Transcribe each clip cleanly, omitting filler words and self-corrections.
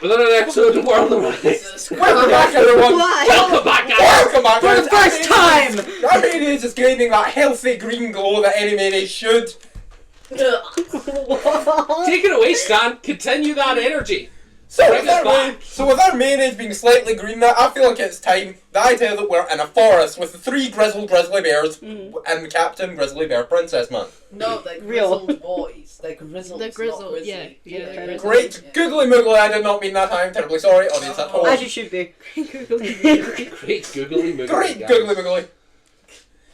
with another episode of World of Warcraft. Welcome back, everyone! Welcome back, guys! Welcome back, For the first time! Our mayonnaise is gaining that healthy green glow that any mayonnaise should. Take it away, Stan. Continue that energy. So Bring us back. with our mayonnaise being slightly green now, I feel like it's time that I tell that we're in a forest with the 3 grizzled grizzly bears and Captain Grizzly Bear Princess Man. No, they're Real. grizzled boys. They're grizzled. They're grizzled, not grizzly. yeah. They're grizzled. Great googly moogly, I did not mean that. I am terribly sorry, audience at home. As you should be. Great googly moogly. Great guys. googly moogly.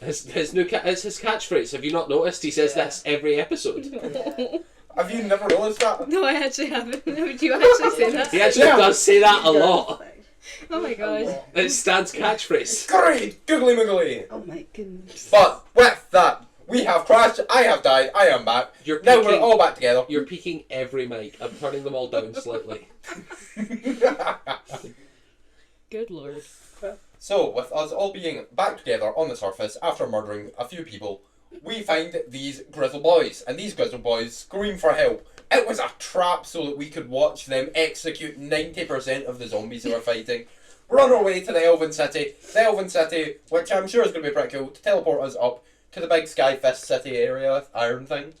It's his catchphrase. Have you not noticed? He says this every episode. Have you never noticed that? No, I actually haven't. Would you actually say that? He actually does say that a lot. Oh my gosh. It's Stan's catchphrase. Great googly moogly. Oh my goodness. But with that, we have crashed, I have died, I am back. Now we're all back together. You're peaking every mic. I'm turning them all down slightly. Good lord. So, with us all being back together on the surface after murdering a few people, we find these grizzled boys, and these grizzled boys scream for help. It was a trap so that we could watch them execute 90% of the zombies they were fighting. We're on our way to the Elven City. The Elven City, which I'm sure is going to be pretty cool, to teleport us up to the big Sky Fist City area, iron thing,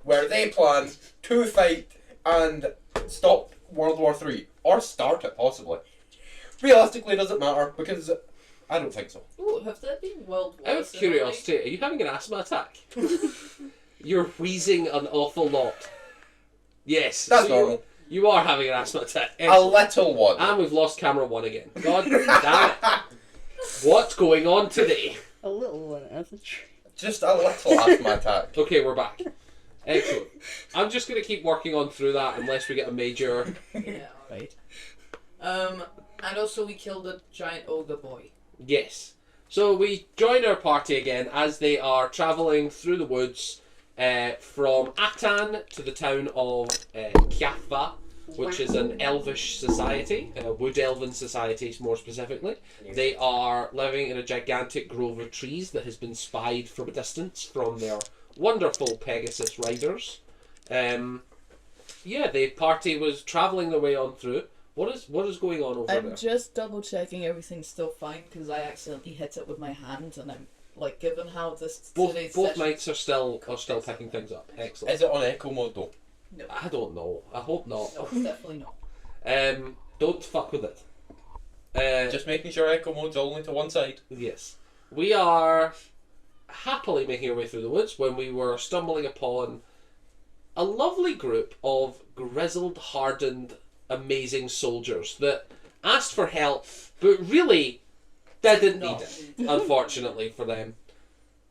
where they plan to fight and stop World War III, or start it possibly. Realistically, it doesn't matter, because I don't think so. Ooh, have there been world wars? Out of curiosity, are you having an asthma attack? You're wheezing an awful lot. Yes. That's so normal. You are having an asthma attack. A Excellent. little one. And we've lost camera 1 again. God damn it. What's going on today? A little one, Evan. Just a little asthma attack. Okay, we're back. Excellent. I'm just going to keep working on through that unless we get a major... Yeah. Right. And also we killed a giant ogre boy. Yes. So we join our party again as they are travelling through the woods from Atan to the town of Kiathva, which is an elvish society, a wood elven society more specifically. They are living in a gigantic grove of trees that has been spied from a distance from their wonderful Pegasus riders. Yeah, the party was travelling their way on through. What is going on over there? I'm just double checking everything's still fine because I accidentally hit it with my hand and I'm like, given how this Both session- mics are still picking things up. Excellent. Is it on echo mode though? No, I don't know. I hope not. no, it's definitely not. Don't fuck with it. Just making sure echo mode's only to one side. Yes. We are happily making our way through the woods when we were stumbling upon a lovely group of grizzled, hardened, amazing soldiers that asked for help, but really didn't need it, unfortunately for them.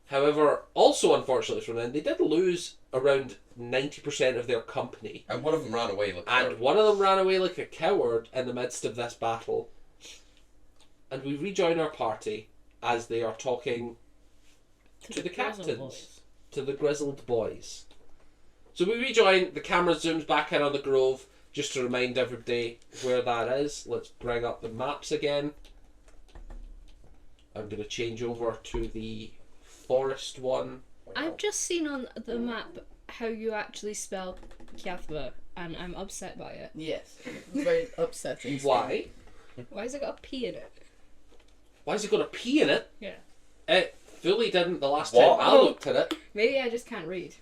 However, also unfortunately for them, they did lose around 90% of their company. And one of them ran away. And one of them ran away like a coward in the midst of this battle. And we rejoin our party as they are talking to the captains, to the grizzled boys. So we rejoin, the camera zooms back in on the grove, just to remind everybody where that is. Let's bring up the maps again. I'm going to change over to the forest one. I've just seen on the map how you actually spell Kiathva, and I'm upset by it. Yes, it's very upsetting. Why? Why has it got a P in it? Why has it got a P in it? Yeah. It fully didn't the last What? time I looked at it. Maybe I just can't read.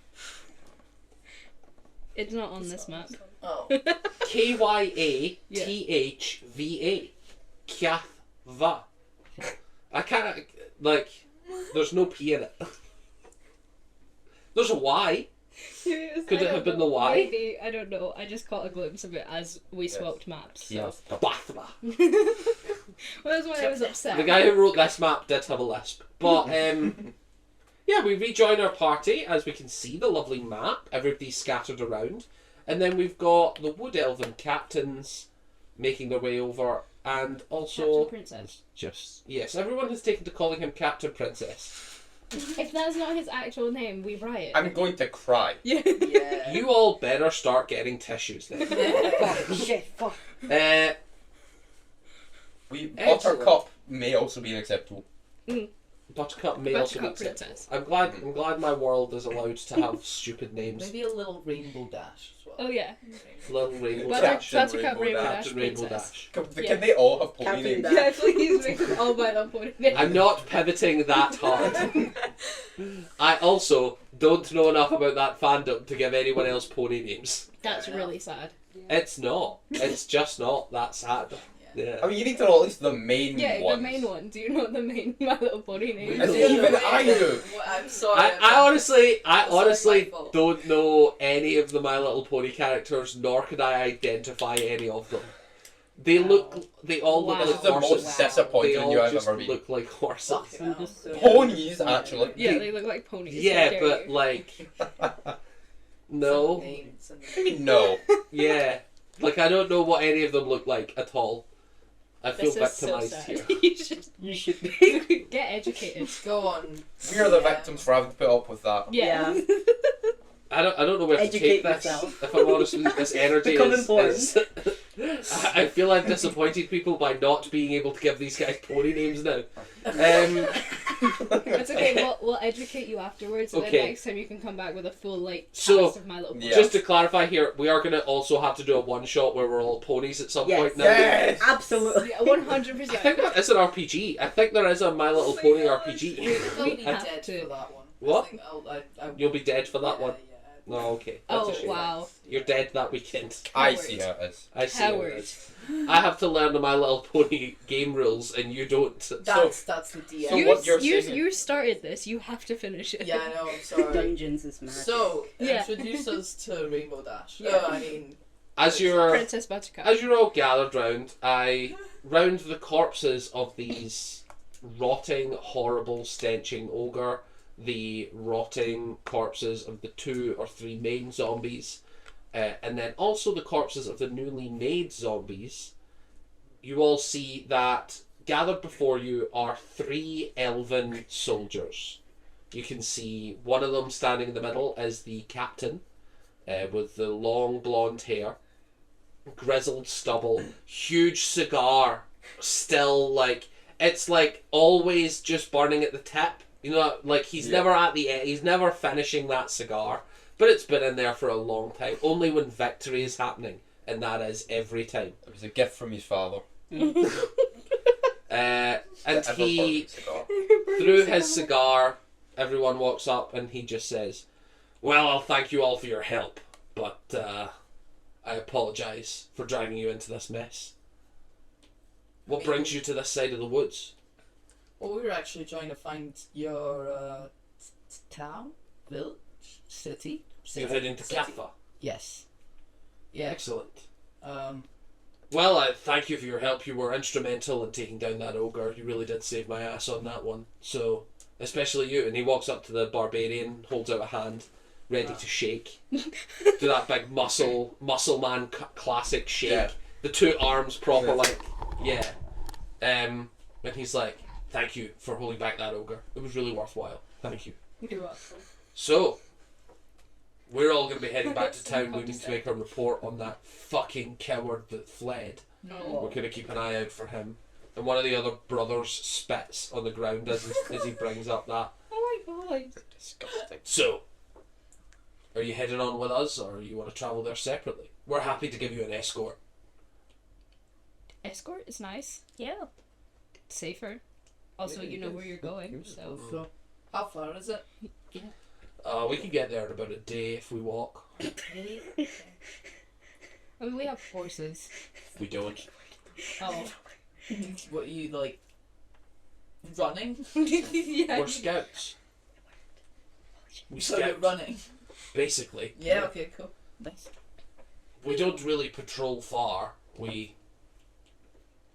It's not on this map. Oh. Kyathva. Kiathva. I can't, like, there's no P in it. There's a Y. Could it have been the Y? Maybe, I don't know. I just caught a glimpse of it as we swapped maps. So. Yes. Bathma. Well, that's why I was upset. The guy who wrote this map did have a lisp. But, yeah, we rejoin our party as we can see the lovely map. Everybody's scattered around. And then we've got the Wood Elven captains making their way over. And also... Captain Princess. Yes, everyone has taken to calling him Captain Princess. If that's not his actual name, we riot. I'm going to cry. Yeah. Yeah. You all better start getting tissues then. Fuck, shit, fuck. Excellent. Buttercup may also be unacceptable. Buttercup may also be Buttercup acceptable. Princess. I'm glad my world is allowed to have stupid names. Maybe a little rainbow dash as well. Oh yeah. Little Rainbow Buttercup Dash. Rainbow Dash Captain Rainbow Princess. Dash. Can Yeah. they all have pony Captain names? Dash. Yeah, please make them all My Little Pony names. I'm not pivoting that hard. I also don't know enough about that fandom to give anyone else pony names. That's really sad. It's not. It's just not that sad. Yeah. I mean, you need to know at least the main Yeah, ones. the main one. Do you know the main My Little Pony name? As even I do. Well, I'm sorry. I honestly my fault. don't know any of the My Little Pony characters, nor could I identify any of them. They all look Wow. like It's the horses. most They disappointing all you I've just ever been. look like horses. I'm just so Ponies, actually. Yeah, they look like ponies. Yeah, How dare but you. like, no, Names and I mean, no. yeah, like I don't know what any of them look like at all. I feel This is so victimized sad. here. You should be. Get educated. Go on. We are the Yeah. victims for having to put up with that. Yeah. I don't know where to Educate take this. yourself. If I'm honest with you, this energy Become is. informed. I feel I've disappointed people by not being able to give these guys pony names now. It's okay. We'll educate you afterwards, and Okay. then next time you can come back with a full So, cast of My Little Pony. Yeah. Just to clarify here, we are going to also have to do a one shot where we're all ponies at some Yes. point now. Yes! Absolutely. Yeah, I think 100%. that is an RPG. I think there is a My Little Pony RPG. I'll be have dead to- for that one. What? I think I You'll be dead for that yeah, one. Yeah. No, okay. That's Oh a shame. wow. You're dead that weekend. I see how it is. I see. how it Coward. is. I have to learn the My Little Pony game rules, and you don't. That's the DM. So you, what you're you, saying- you started this. You have to finish it. Yeah, I know. I'm sorry. Dungeons is magic. So Yeah. introduce us to Rainbow Dash. Yeah. I mean, As Princess Buttercup. you're all gathered round, I round the corpses of these rotting, horrible, stenching ogre, the rotting corpses of the 2 or 3 main zombies, and then also the corpses of the newly made zombies. You all see that gathered before you are 3 elven soldiers. You can see one of them standing in the middle as the captain, with the long blonde hair, grizzled stubble, huge cigar, still like it's like always just burning at the tip. You know, like he's Yeah. never at the end. He's never finishing that cigar, but it's been in there for a long time. Only when victory is happening, and that is every time. It was a gift from his father. And The he, ever-burning cigar. through his cigar, everyone walks up and he just says, "Well, I'll thank you all for your help, but I apologise for dragging you into this mess. What brings you to this side of the woods?" well, we were actually trying to find your town, village, city. You're heading to City. Katha. Yes. Yeah. Excellent. Um. Well, I thank you for your help. You were instrumental in taking down that ogre. You really did save my ass on that one. So, especially you. And he walks up to the barbarian, holds out a hand, ready to shake. Do that big muscle man classic shake. Yeah. The 2 arms proper, Yeah. like, yeah. And he's like, "Thank you for holding back that ogre. It was really worthwhile. Thank you." You're welcome. So, we're all going to be heading back to town. We need to make a report on that fucking coward that fled. No. We're going to keep an eye out for him. And one of the other brothers spits on the ground as he brings up that. Oh my god. Disgusting. So, are you heading on with us, or you want to travel there separately? We're happy to give you an escort. Escort is nice. Yeah. Safer. Also, you know where you're going, so. So, how far is it? We can get there in about a day if we walk. I mean, we have horses. We don't. Oh. What, you like running? Yeah. We're scouts. We So you're scout, running. basically. Yeah. Okay. Cool. Nice. We don't really patrol far. We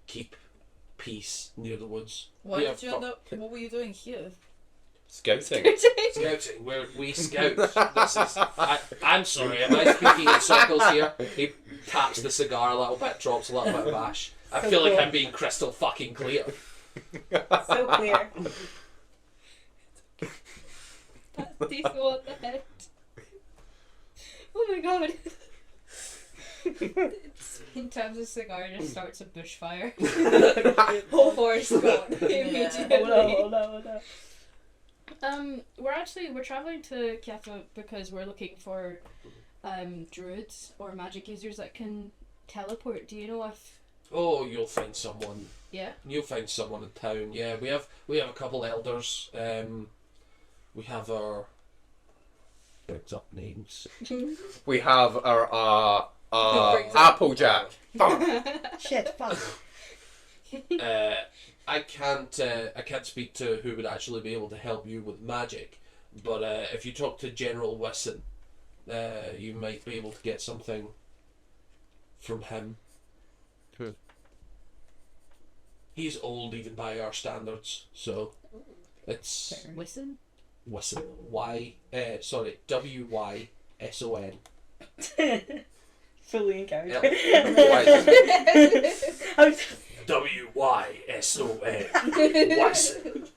keep peace near the woods. Why We did have you end up? What were you doing here? Scouting. Scouting, where we scout. This is. I'm sorry, am I speaking in circles here? He taps the cigar a little bit, drops a little bit of ash. I So feel like cool. I'm being crystal fucking clear. So clear. That's decent. What the heck? Oh my god. In terms of cigar, just starts a bushfire. Whole forest gone immediately. Oh no. We're traveling to Kiev because we're looking for druids or magic users that can teleport. Do you know if? Oh, you'll find someone. Yeah. You'll find someone in town. Yeah, we have a couple elders. We have our exact names. We have our Brings up- Applejack. Shit, fuck. I can't speak to who would actually be able to help you with magic, but if you talk to General Wesson, you might be able to get something from him. Who? He's old even by our standards, so it's Wesson. Wesson. WYSON. Fully in character. WYSON. Wesson.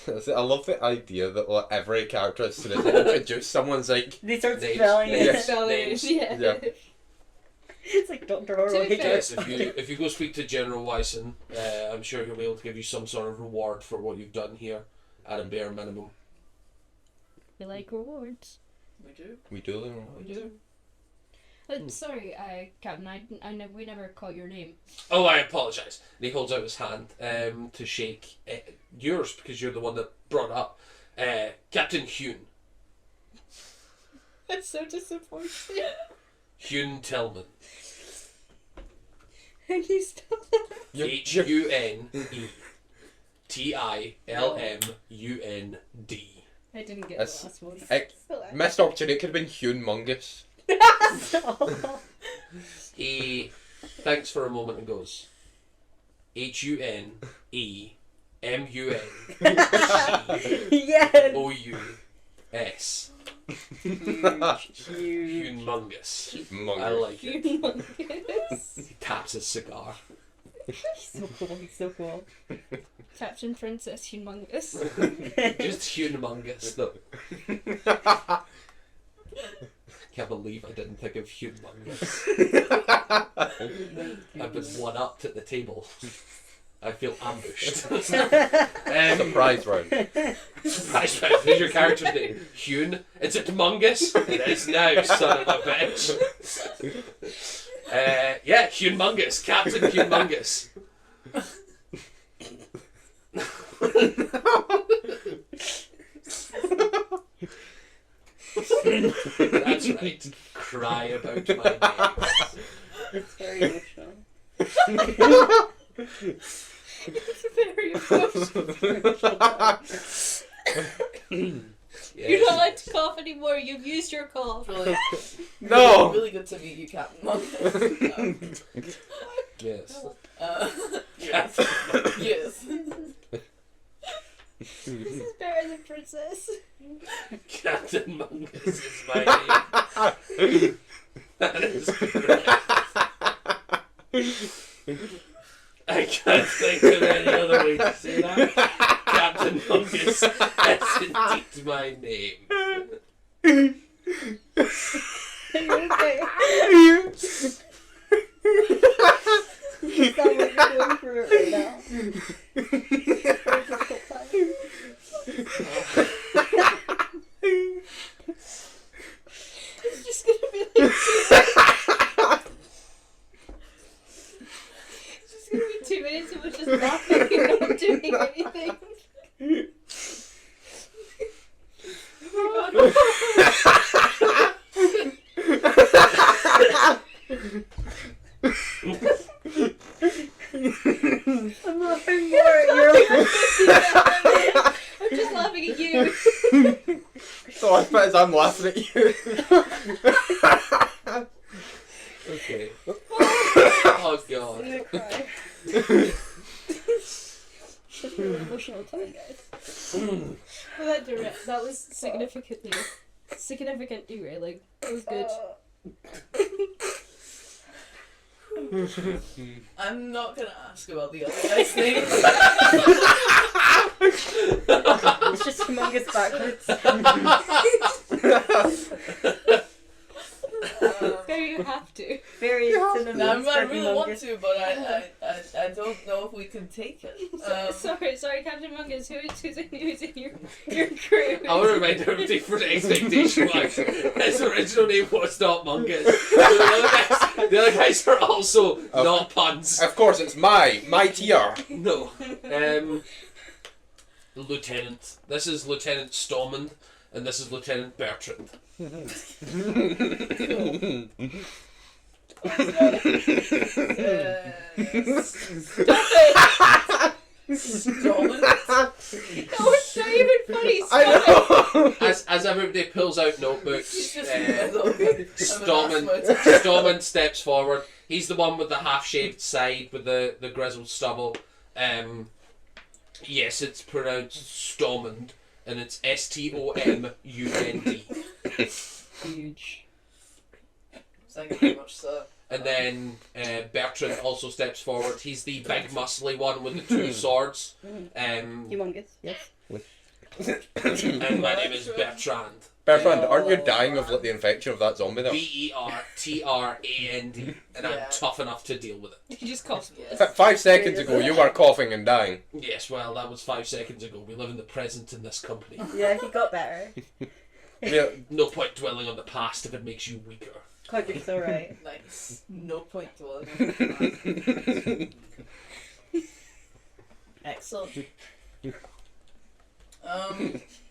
I love the idea that like, every character, as soon as they introduce someone's like, They start Names. spelling it. Yes. Spellings, yeah. Yeah. It's like Dr. To be Horrible. fair- Yes, if you go speak to General Wyson, I'm sure he'll be able to give you some sort of reward for what you've done here, at a bare minimum. We like rewards. We do. we do. We do. Sorry, Captain. We never caught your name. Oh, I apologise. And he holds out his hand to shake yours because you're the one that brought it up. Captain Hune. That's so disappointing. Hune Tillman. And you still. HUNETILMUND. I didn't get That's- the last one. Missed opportunity. It could have been Humongous. He thanks for a moment and goes, Yes! HUNEMUNGOUS. Huge. Humongous. I Humongous. like it. Humongous. He taps his cigar. So cool, he's so cool. Captain Princess Humongous. Just humongous though. Can't believe I didn't think of humongous. I've been one upped at the table. I feel ambushed. Surprise round. Surprise round. Who's your character's name? Hune? Is it Mungus? It is now, son of a bitch. Yeah, Humongous. Captain Humongous. That's right. Cry about my name. It's very emotional. It's very emotional. Yes. You're not allowed to cough anymore. You've used your cough. Really, No! really good to meet you, Captain Monk. Yes. Yes. Yes. This is better than Princess. Captain Mungus is my name. That is correct. I can't think of any other way to say that. Captain Mungus is indeed my name. Okay. Is that what you're doing for it right now? Very difficult time. It's just gonna be like it's just gonna be 2 minutes of us just laughing and not doing anything. I'm laughing more at your I'm just laughing at you. So I bet as I'm laughing at you. Okay. Oh god. I'm gonna cry. Such an emotional time, guys. Well, that was significant derailing. That was good. I'm not gonna ask about the other guy's names. It's just humongous backwards. Now you have to. Very cinnamon. No, I spreading really want mungus. to, but I don't know if we can take it. Sorry, Captain Mungus. Who's in your crew? I want to remind everybody for the expectation wise, his original name was not Mungus. The other guys are also not puns. Of course, it's my tier. No. Lieutenant. This is Lieutenant Stallman, and this is Lieutenant Bertrand. Stop it. No, it's not even funny. I know. As everybody pulls out notebooks, He's just I'm an Stallman steps forward. He's the one with the half-shaved side with the grizzled stubble. Yes, it's pronounced Stallman, and it's Stomund. Huge. Thank you very much, sir. And then Bertrand also steps forward. He's the big muscly one with the two swords. Humongous, yes. And my name is Bertrand. Bertrand, aren't you dying of the infection of that zombie there? Bertrand, and I'm tough enough to deal with it. He just coughs. Yes. 5 seconds ago, you were coughing and dying. Yes, well, that was 5 seconds ago. We live in the present in this company. Yeah, he got better. Yeah. No point dwelling on the past if it makes you weaker. Codric's alright. Nice. No point to Excellent.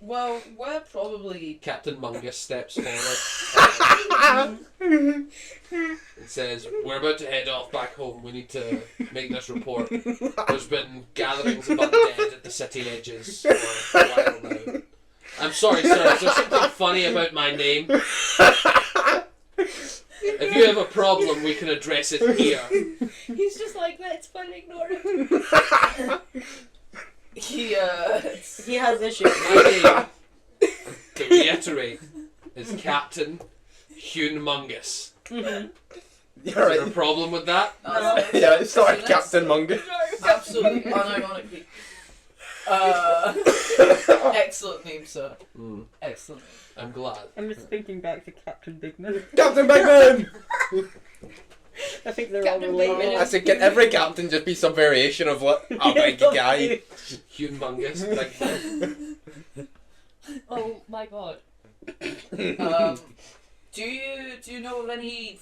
Well, we're probably Captain Mungus steps forward and says, "We're about to head off back home. We need to make this report. There's been gatherings of undead at the city edges for a while now. I'm sorry, sir. Is there something funny about my name? If you have a problem, we can address it here." He's just like, that's fine, ignore him. he has issues. My name, to reiterate, is Captain Humongous. Mm-hmm. Is there a problem with that? Yeah, it's not like Captain Mungus. Absolutely unironically. Excellent name, sir. Excellent. I'm glad. I'm just thinking back to Captain Bigman. Captain Bigman! I think they're Captain all Bigman related. I said, can every captain just be some variation of what a big guy? Humongous. Like, Oh my god. Do you know of any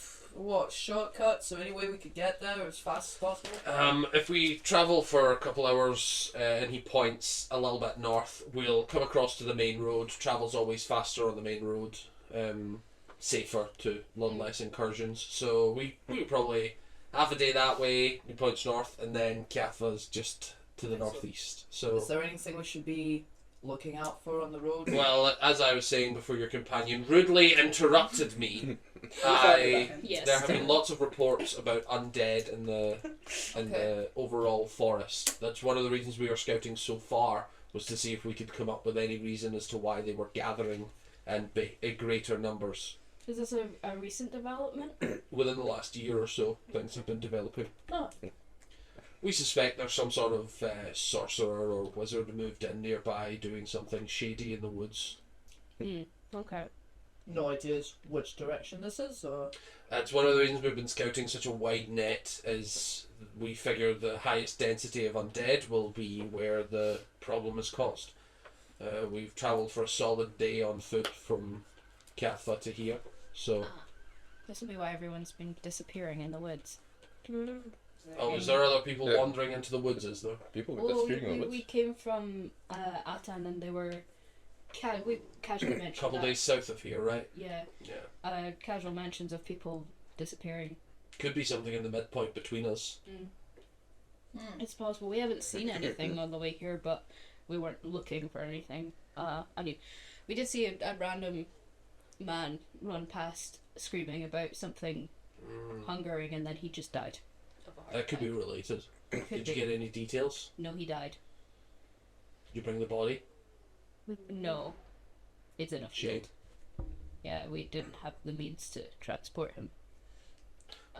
shortcuts or any way we could get there as fast as possible? if we travel for a couple hours and he points a little bit north, we'll come across to the main road. Travel's always faster on the main road. Safer to lot less incursions. So we probably half a day that way. He points north, and then Catha's just to the northeast. So Is there anything we should be looking out for on the road? well, as I was saying before, your companion rudely interrupted me. Yes. There have been lots of reports about undead in the overall forest. That's one of the reasons we were scouting so far, was to see if we could come up with any reason as to why they were gathering and in greater numbers. Is this a recent development? Within the last year or so, things have been developing. Oh. We suspect there's some sort of sorcerer or wizard moved in nearby doing something shady in the woods. Okay. No ideas which direction this is, or That's one of the reasons we've been scouting such a wide net, is we figure the highest density of undead will be where the problem is caused. We've travelled for a solid day on foot from Catha to here, so... This will be why everyone's been disappearing in the woods. Oh, is there other people wandering into the woods, is there? People get Well, disappearing in the we woods. came from Atan and they were... we casually mentioned Couple that. days south of here, right? Yeah. Yeah. Casual mentions of people disappearing. Could be something in the midpoint between us. It's possible. We haven't seen anything on the way here, but we weren't looking for anything. I mean, we did see a random man run past screaming about something hungering, and then he just died. That could be related. Could Did you be. get any details? No, he died. Did you bring the body? No. It's enough. Shade. Yeah, we didn't have the means to transport him.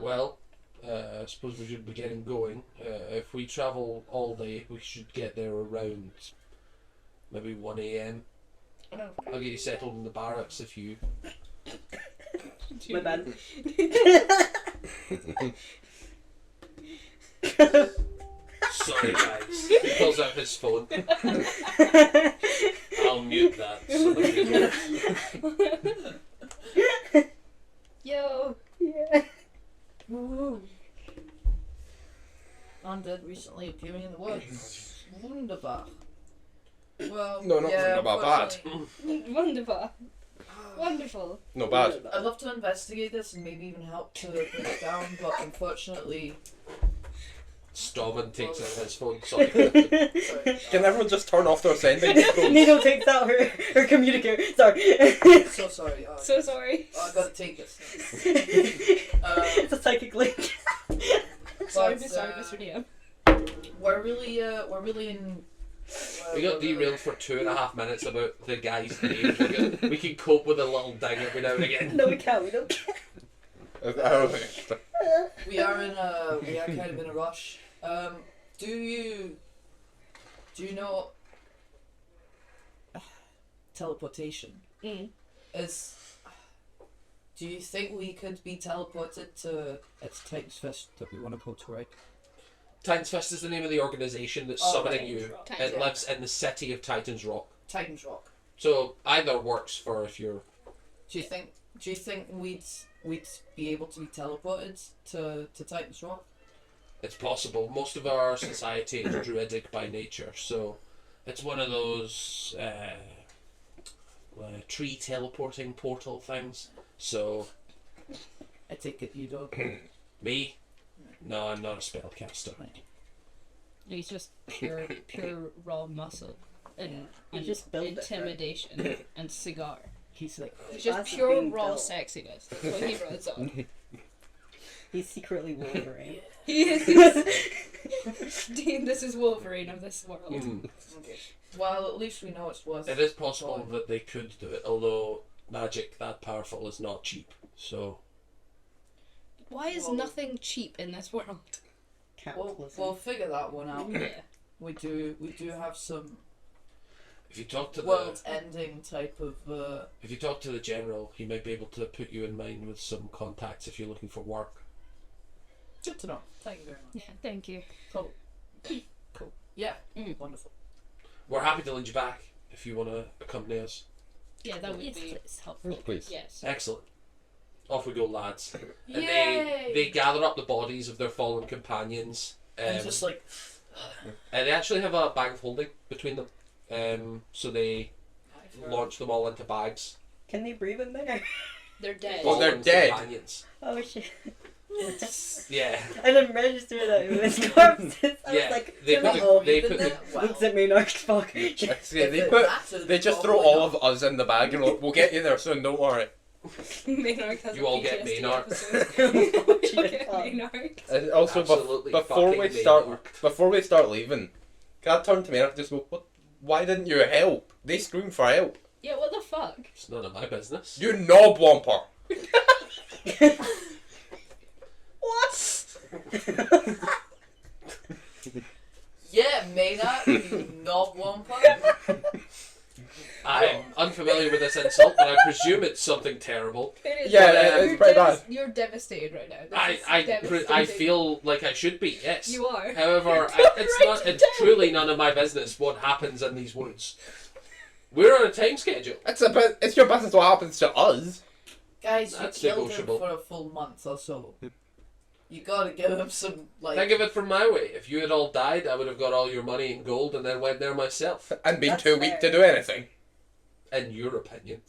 Well, I suppose we should be getting going. If we travel all day, we should get there around maybe 1 a.m. I'll get you settled in the barracks if you My bad. Sorry, guys. He pulls out his phone. I'll mute that. So that Yo. Yeah. Woo. Undead recently appearing in the woods. Wunderbar. Well, No, not yeah, wunderbar, bad. unfortunately, Wonderful. Wonderful. No bad. I'd love to investigate this and maybe even help to break it down, but unfortunately, Storman takes out his phone. Sorry. sorry, Can everyone just turn off their sending phones? Nino takes out her communicator. Sorry. so sorry. So sorry. I gotta take this. It's a psychic link. Sorry, But, Mr. DM. We're really in. We got derailed for 2.5 minutes about the guy's name. We can cope with a little ding every now and again. No, we can't. We don't care. We are kind of in a rush. Do you know teleportation is? Do you think we could be teleported to? It's Titan's Fist that we want to go to, right? Titan's Fist is the name of the organisation that's Oh, summoning right. you. Titan's It lives in the city of Titan's Rock. Titan's Rock. So either works for if you're. Do you think we'd be able to be teleported to Titan's Rock? It's possible. Most of our society is druidic by nature, so it's one of those tree teleporting portal things. So I take it you don't. me? No, I'm not a spellcaster. He's just pure raw muscle and just build it, right? intimidation and cigar. He's like, It's just That's pure being raw built. sexiness. That's what he runs on. He's secretly Wolverine. He is. Dean, this is Wolverine of this world. Mm. okay. Well, at least we know it's worth. It is possible that they could do it, although magic that powerful is not cheap. So Why is Well- nothing cheap in this world? We'll figure that one out. Yeah. We do have some if you talk to world-ending type of. if you talk to the general, he might be able to put you in mind with some contacts if you're looking for work. Good to know. Thank you very much. Yeah, thank you. Cool. Yeah. Mm. Wonderful. We're happy to lead you back if you want to accompany us. Yeah, that would Yes, be please. helpful. Please. Yes. Excellent. Off we go, lads. And Yay! they gather up the bodies of their fallen companions. And just like. And they actually have a bag of holding between them. So they launch them all into bags. Can they breathe in there? They're dead. Well, they're Fallen dead. Companions. Oh shit. Yeah. I didn't register that it was corpses. I Yeah, was like, they they're put not- the- they put the- Wow. looks at me and arcs fuck. Yeah, they just throw all of us in the bag and we'll get you there soon, don't worry. Maynard has You a all get PTSD Maynard. episode. You get Maynard. Also, Absolutely before we fucking start, Maynard. leaving, can I turn to Maynard and just go, "What? Why didn't you help? They screamed for help. Yeah, what the fuck? It's none of my business. You knob womper." Yeah, Maynard, you knob womper. I'm unfamiliar with this insult, but I presume it's something terrible. It is. Yeah, it's You're pretty bad. You're devastated right now. This I is devastating. I feel like I should be. Yes. You are. However, it's Right not. It's down. truly none of my business what happens in these woods. We're on a time schedule. It's your business what happens to us. Guys, That's you killed negotiable. him for a full month or so. You gotta give him some, like... Think of it from my way. If you had all died, I would have got all your money in gold and then went there myself. And been That's too weak to fair. do anything. In your opinion,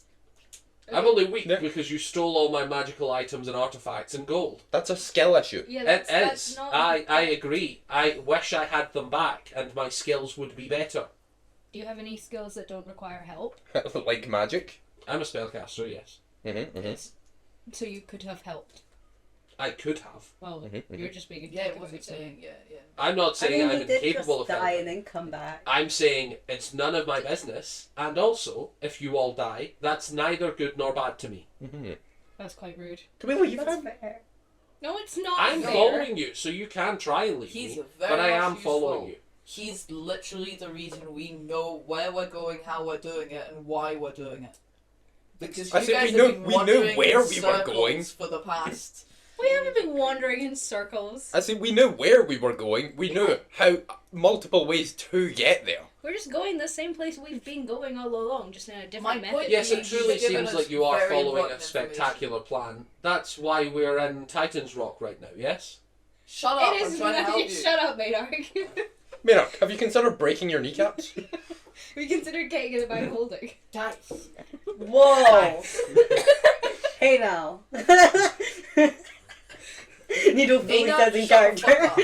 I'm only weak Yeah. because you stole all my magical items and artifacts in gold. That's a skill issue. Yeah, It that's is. not. I agree. I wish I had them back and my skills would be better. Do you have any skills that don't require help? Like magic. I'm a spellcaster, yes. So you could have helped. I could have. Well, you're just being. Yeah, it wasn't saying, yeah. I'm not I saying mean, I'm he did incapable just of die helping. and then come back. I'm saying it's none of my business, and also, if you all die, that's neither good nor bad to me. That's quite rude. Can we leave That's him? fair. No, it's not. I'm fair. following you, so you can try and leave He's me, very but I much am following useful. you. He's literally the reason we know where we're going, how we're doing it, and why we're doing it. Because I you said guys we have knew- been we knew wandering where in we were going. circles for the past. We haven't been wandering in circles. I said we knew where we were going. We knew how multiple ways to get there. We're just going the same place we've been going all along, just in a My different point method. Yes, it You've truly given seems us like you are very following a important spectacular plan. That's why we're in Titan's Rock right now, yes? Shut up! It I'm is trying to help you. Shut up, Maynard. Maynard, have you considered breaking your kneecaps? We considered getting it by holding. Guys, Whoa! Hey now. Needle fully Maynard, says in shut the character. fuck up.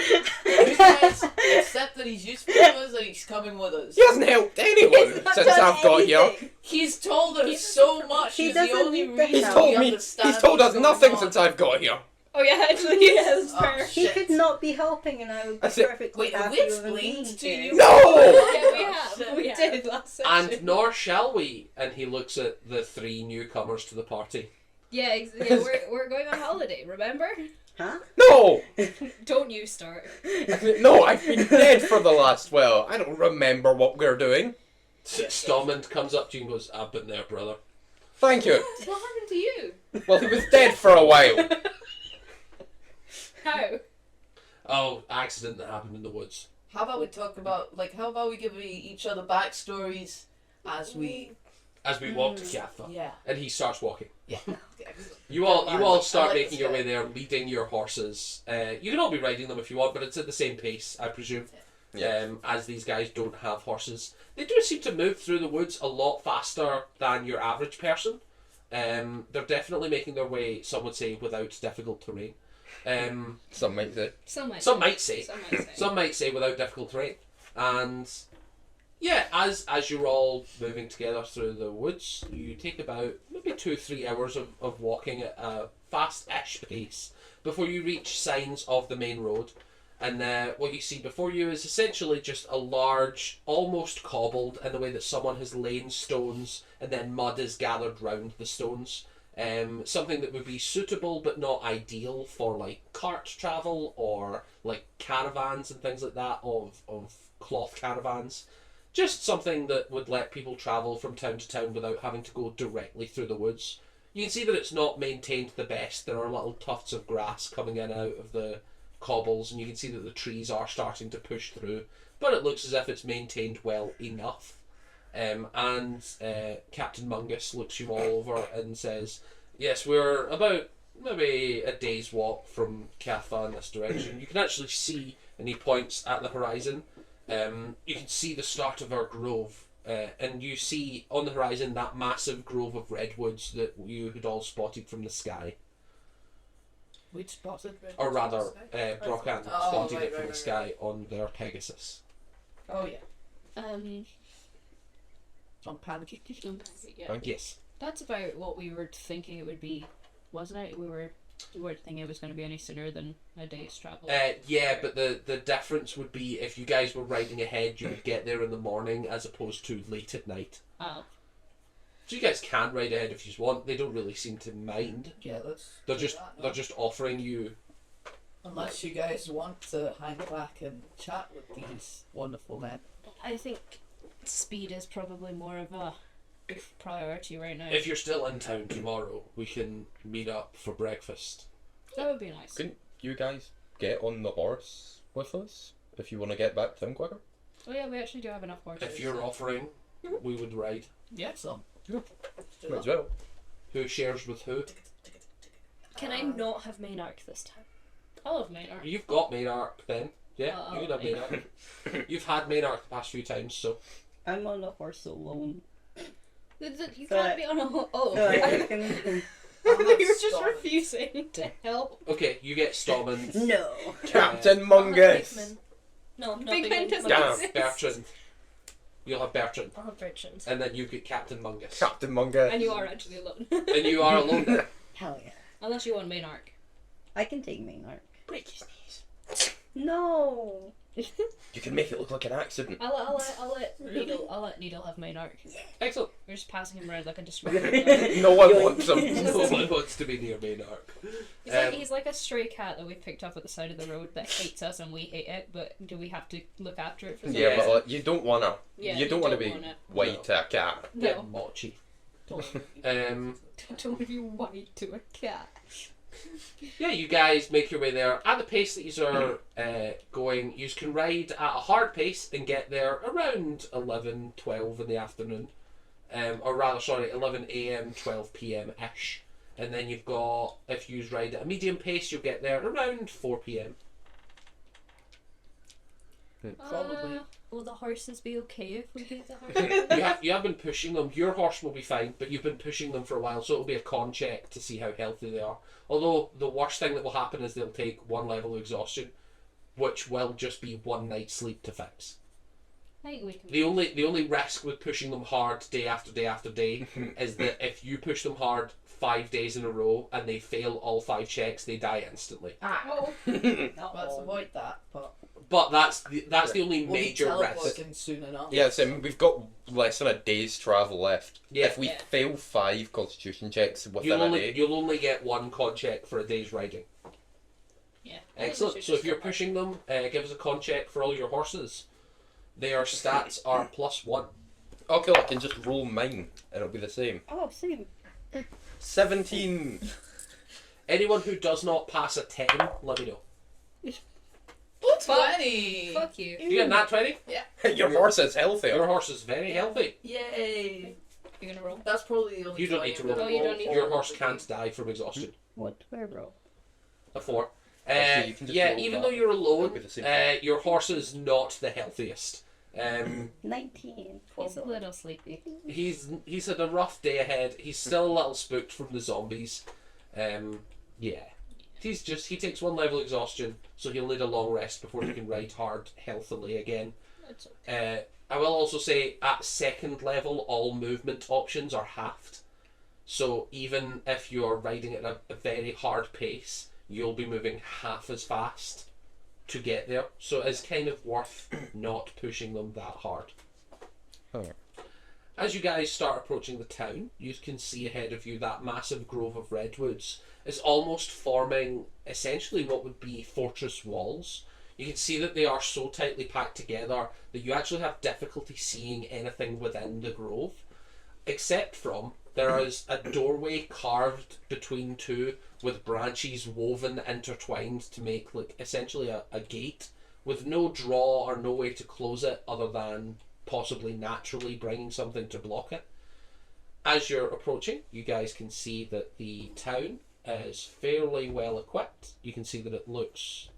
You guys accept that he's useful to us and he's coming with us. He hasn't helped anyone He's not since done I've got here. anything. He's told us He's- so much. He He's the doesn't only need the reason He's help. told we me. understand He's told us what's going nothing on. since I've got here. Oh yeah, actually yes. Oh, fair. He shit. could not be helping, and I would be I said- perfectly Wait, have happy we with him explained being to here. you? No! Yeah, we have. Shit. We did last session. And nor shall we. And he looks at the three newcomers to the party. Yeah, we're going on holiday. Remember? Huh? No! Don't you start. No, I've been dead for the last, well, I don't remember what we're doing. Stormond comes up to you and goes, I've been there, brother. Thank you. What happened to you? Well, he was dead for a while. How? Oh, accident that happened in the woods. How about we talk about, how about we give each other backstories as we... As we walk to Kiatha. Yeah. And he starts walking. Yeah. You all start I like making this your guy. way there, leading your horses. You can all be riding them if you want, but it's at the same pace, I presume. Yeah. As these guys don't have horses. They do seem to move through the woods a lot faster than your average person. They're definitely making their way, some would say, without difficult terrain. Some might say. Some might Say. Some might say. Some might say without difficult terrain. And yeah, as you're all moving together through the woods, you take about maybe 2-3 hours of walking at a fast-ish pace before you reach signs of the main road. And what you see before you is essentially just a large, almost cobbled, in the way that someone has lain stones and then mud is gathered round the stones. Something that would be suitable but not ideal for like cart travel or like caravans and things like that of cloth caravans. Just something that would let people travel from town to town without having to go directly through the woods. You can see that it's not maintained the best. There are little tufts of grass coming in and out of the cobbles, and you can see that the trees are starting to push through, but it looks as if it's maintained well enough. Captain Mungus looks you all over and says, yes, we're about maybe a day's walk from Kiatha in this direction. You can actually see, and he points at the horizon, you can see the start of our grove, and you see on the horizon that massive grove of redwoods that you had all spotted from the sky. We'd spotted red. Or rather, Brockant Oh, spotted right, it from right, the right, sky on their Pegasus. Oh yeah. On pancake. Yeah. Yes. That's about what we were thinking it would be, wasn't it? We weren't thinking it was going to be any sooner than a day's travel. Yeah, but the difference would be if you guys were riding ahead, you would get there in the morning as opposed to late at night. Oh. So you guys can ride ahead if you want. They don't really seem to mind. Yeah, let's. They're do just that, no? they're just offering you. Unless you guys want to hang back and chat with these wonderful men. I think speed is probably more of a priority right now. If you're still in town tomorrow, we can meet up for breakfast. That would be nice. Couldn't you guys get on the horse with us if you want to get back to town quicker? Oh yeah, we actually do have enough horses. If you're offering, we would ride. Yeah, some. Yeah. Let's do Might as that. well. Who shares with who? Can I not have main arc this time? I'll have main arc. You've got main arc then. Yeah, Oh, you can have main arc. You've had main arc the past few times, so. I'm on the horse alone. You So can't be on a whole. Oh, So I I can... you're just Stop it. refusing to help. Okay, you get Stormond. No. Captain Mungus! No, not Big man doesn't Damn, exist. Bertrand. You'll have Bertrand. I'll have Bertrand. And then you get Captain Mungus. Captain Mungus. And you are actually alone. And you are alone then. Hell yeah. Unless you want main arc. I can take main arc. Break his knees. No. You can make it look like an accident. I'll let Needle have main arc. Excellent. We're just passing him around like a disrespectful. No one wants him. No one wants to be near main arc. He's like a stray cat that we picked up at the side of the road that hates us and we hate it, but do we have to look after it for some Yeah, reason? but like, you don't wanna. Yeah, you don't wanna don't be wanna. white to a cat. Yeah, No. Mochi. Don't be white to a cat. Yeah, you guys make your way there. At the pace that you are going, you can ride at a hard pace and get there around 11, 12 in the afternoon. Or rather, sorry, 11 a.m, 12 p.m-ish. And then you've got, if you ride at a medium pace, you'll get there around 4 p.m. Probably. Will the horses be okay if we get the horses? You have been pushing them. Your horse will be fine, but you've been pushing them for a while, so it'll be a con check to see how healthy they are. Although the worst thing that will happen is they'll take 1 level of exhaustion, which will just be 1 night's sleep to fix. I think we can. The only risk with pushing them hard day after day after day is that if you push them hard 5 days in a row and they fail all 5 checks, they die instantly. Oh. Let's avoid that, But that's the only we'll major be risk. teleporting soon enough. Yeah, so we've got less than a day's travel left. Yeah. If we fail 5 constitution checks within a day. You'll only get 1 con check for a day's riding. Yeah. Excellent. So if you're pushing them, give us a con check for all your horses. Their stats are +1. Okay, I can just roll mine and it'll be the same. Oh, same. 17. Anyone who does not pass a 10, let me know. 20! Fuck you. You get a nat 20? Your horse is healthier. Your horse is very healthy. Yay! You're gonna roll? That's probably the only You don't time need to I'm roll. gonna Oh, you don't need to Your for horse the can't game. die from exhaustion. What do I roll? A 4. Actually, you can just Yeah, roll even that. though you're It'll alone, be the same. your horse is not the healthiest. 19. He's a little sleepy. He's had a rough day ahead. He's still a little spooked from the zombies. Yeah. He takes 1 level exhaustion, so he'll need a long rest before he can ride hard healthily again. That's okay. I will also say at 2nd level, all movement options are halved. So even if you're riding at a very hard pace, you'll be moving half as fast to get there. So it's kind of worth not pushing them that hard. Alright. As you guys start approaching the town, you can see ahead of you that massive grove of redwoods. It's almost forming essentially what would be fortress walls. You can see that they are so tightly packed together that you actually have difficulty seeing anything within the grove. Except from, there is a doorway carved between two with branches woven intertwined to make like essentially a gate with no draw or no way to close it other than possibly naturally bringing something to block it. As you're approaching, you guys can see that the town is fairly well equipped. You can see that it looks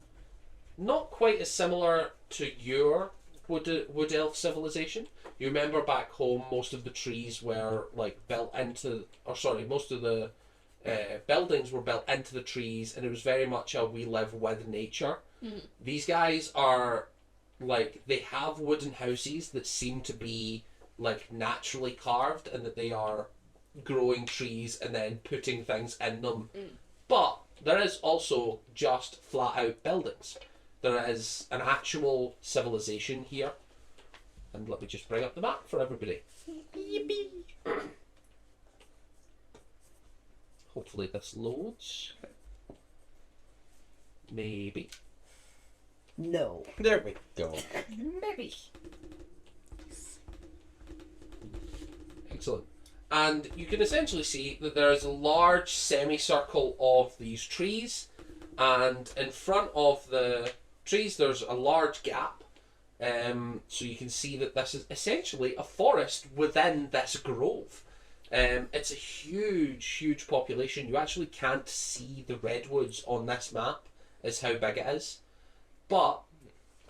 not quite as similar to your wood elf civilization. You remember back home, most of the trees were like built into, or sorry, most of the buildings were built into the trees, and it was very much a we live with nature. Mhm. These guys are like, they have wooden houses that seem to be like naturally carved, and that they are growing trees and then putting things in them. But there is also just flat out buildings. There is an actual civilization here. And let me just bring up the map for everybody. Hopefully this loads. Maybe. No. There we go. Maybe. Excellent. And you can essentially see that there is a large semicircle of these trees, and in front of the trees there's a large gap. So you can see that this is essentially a forest within this grove. It's a huge population. You actually can't see the redwoods on this map, is how big it is. But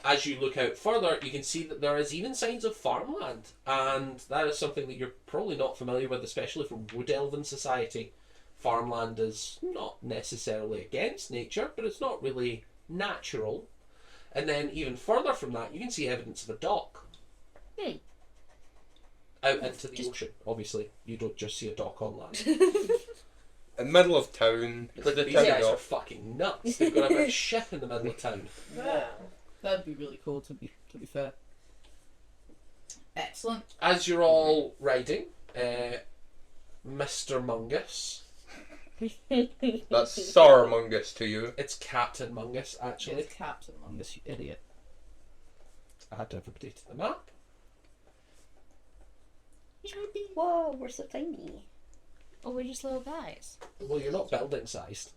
as you look out further, you can see that there is even signs of farmland, and that is something that you're probably not familiar with, especially from Wood Elven society. Farmland is not necessarily against nature, but it's not really natural. And then even further from that, you can see evidence of a dock. Out into the ocean. Obviously, you don't just see a dock on land. In the middle of town. Like, these guys are fucking nuts. They've got a big ship in the middle of town. Yeah. That'd be really cool to be fair. Excellent. As you're all riding, Mr. Mungus. That's Sarmungus to you. It's Captain Mungus, actually. It's Captain Mungus, you idiot. Add everybody to the map. Whoa, we're so tiny. Oh, we're just little guys. Well, you're not building sized.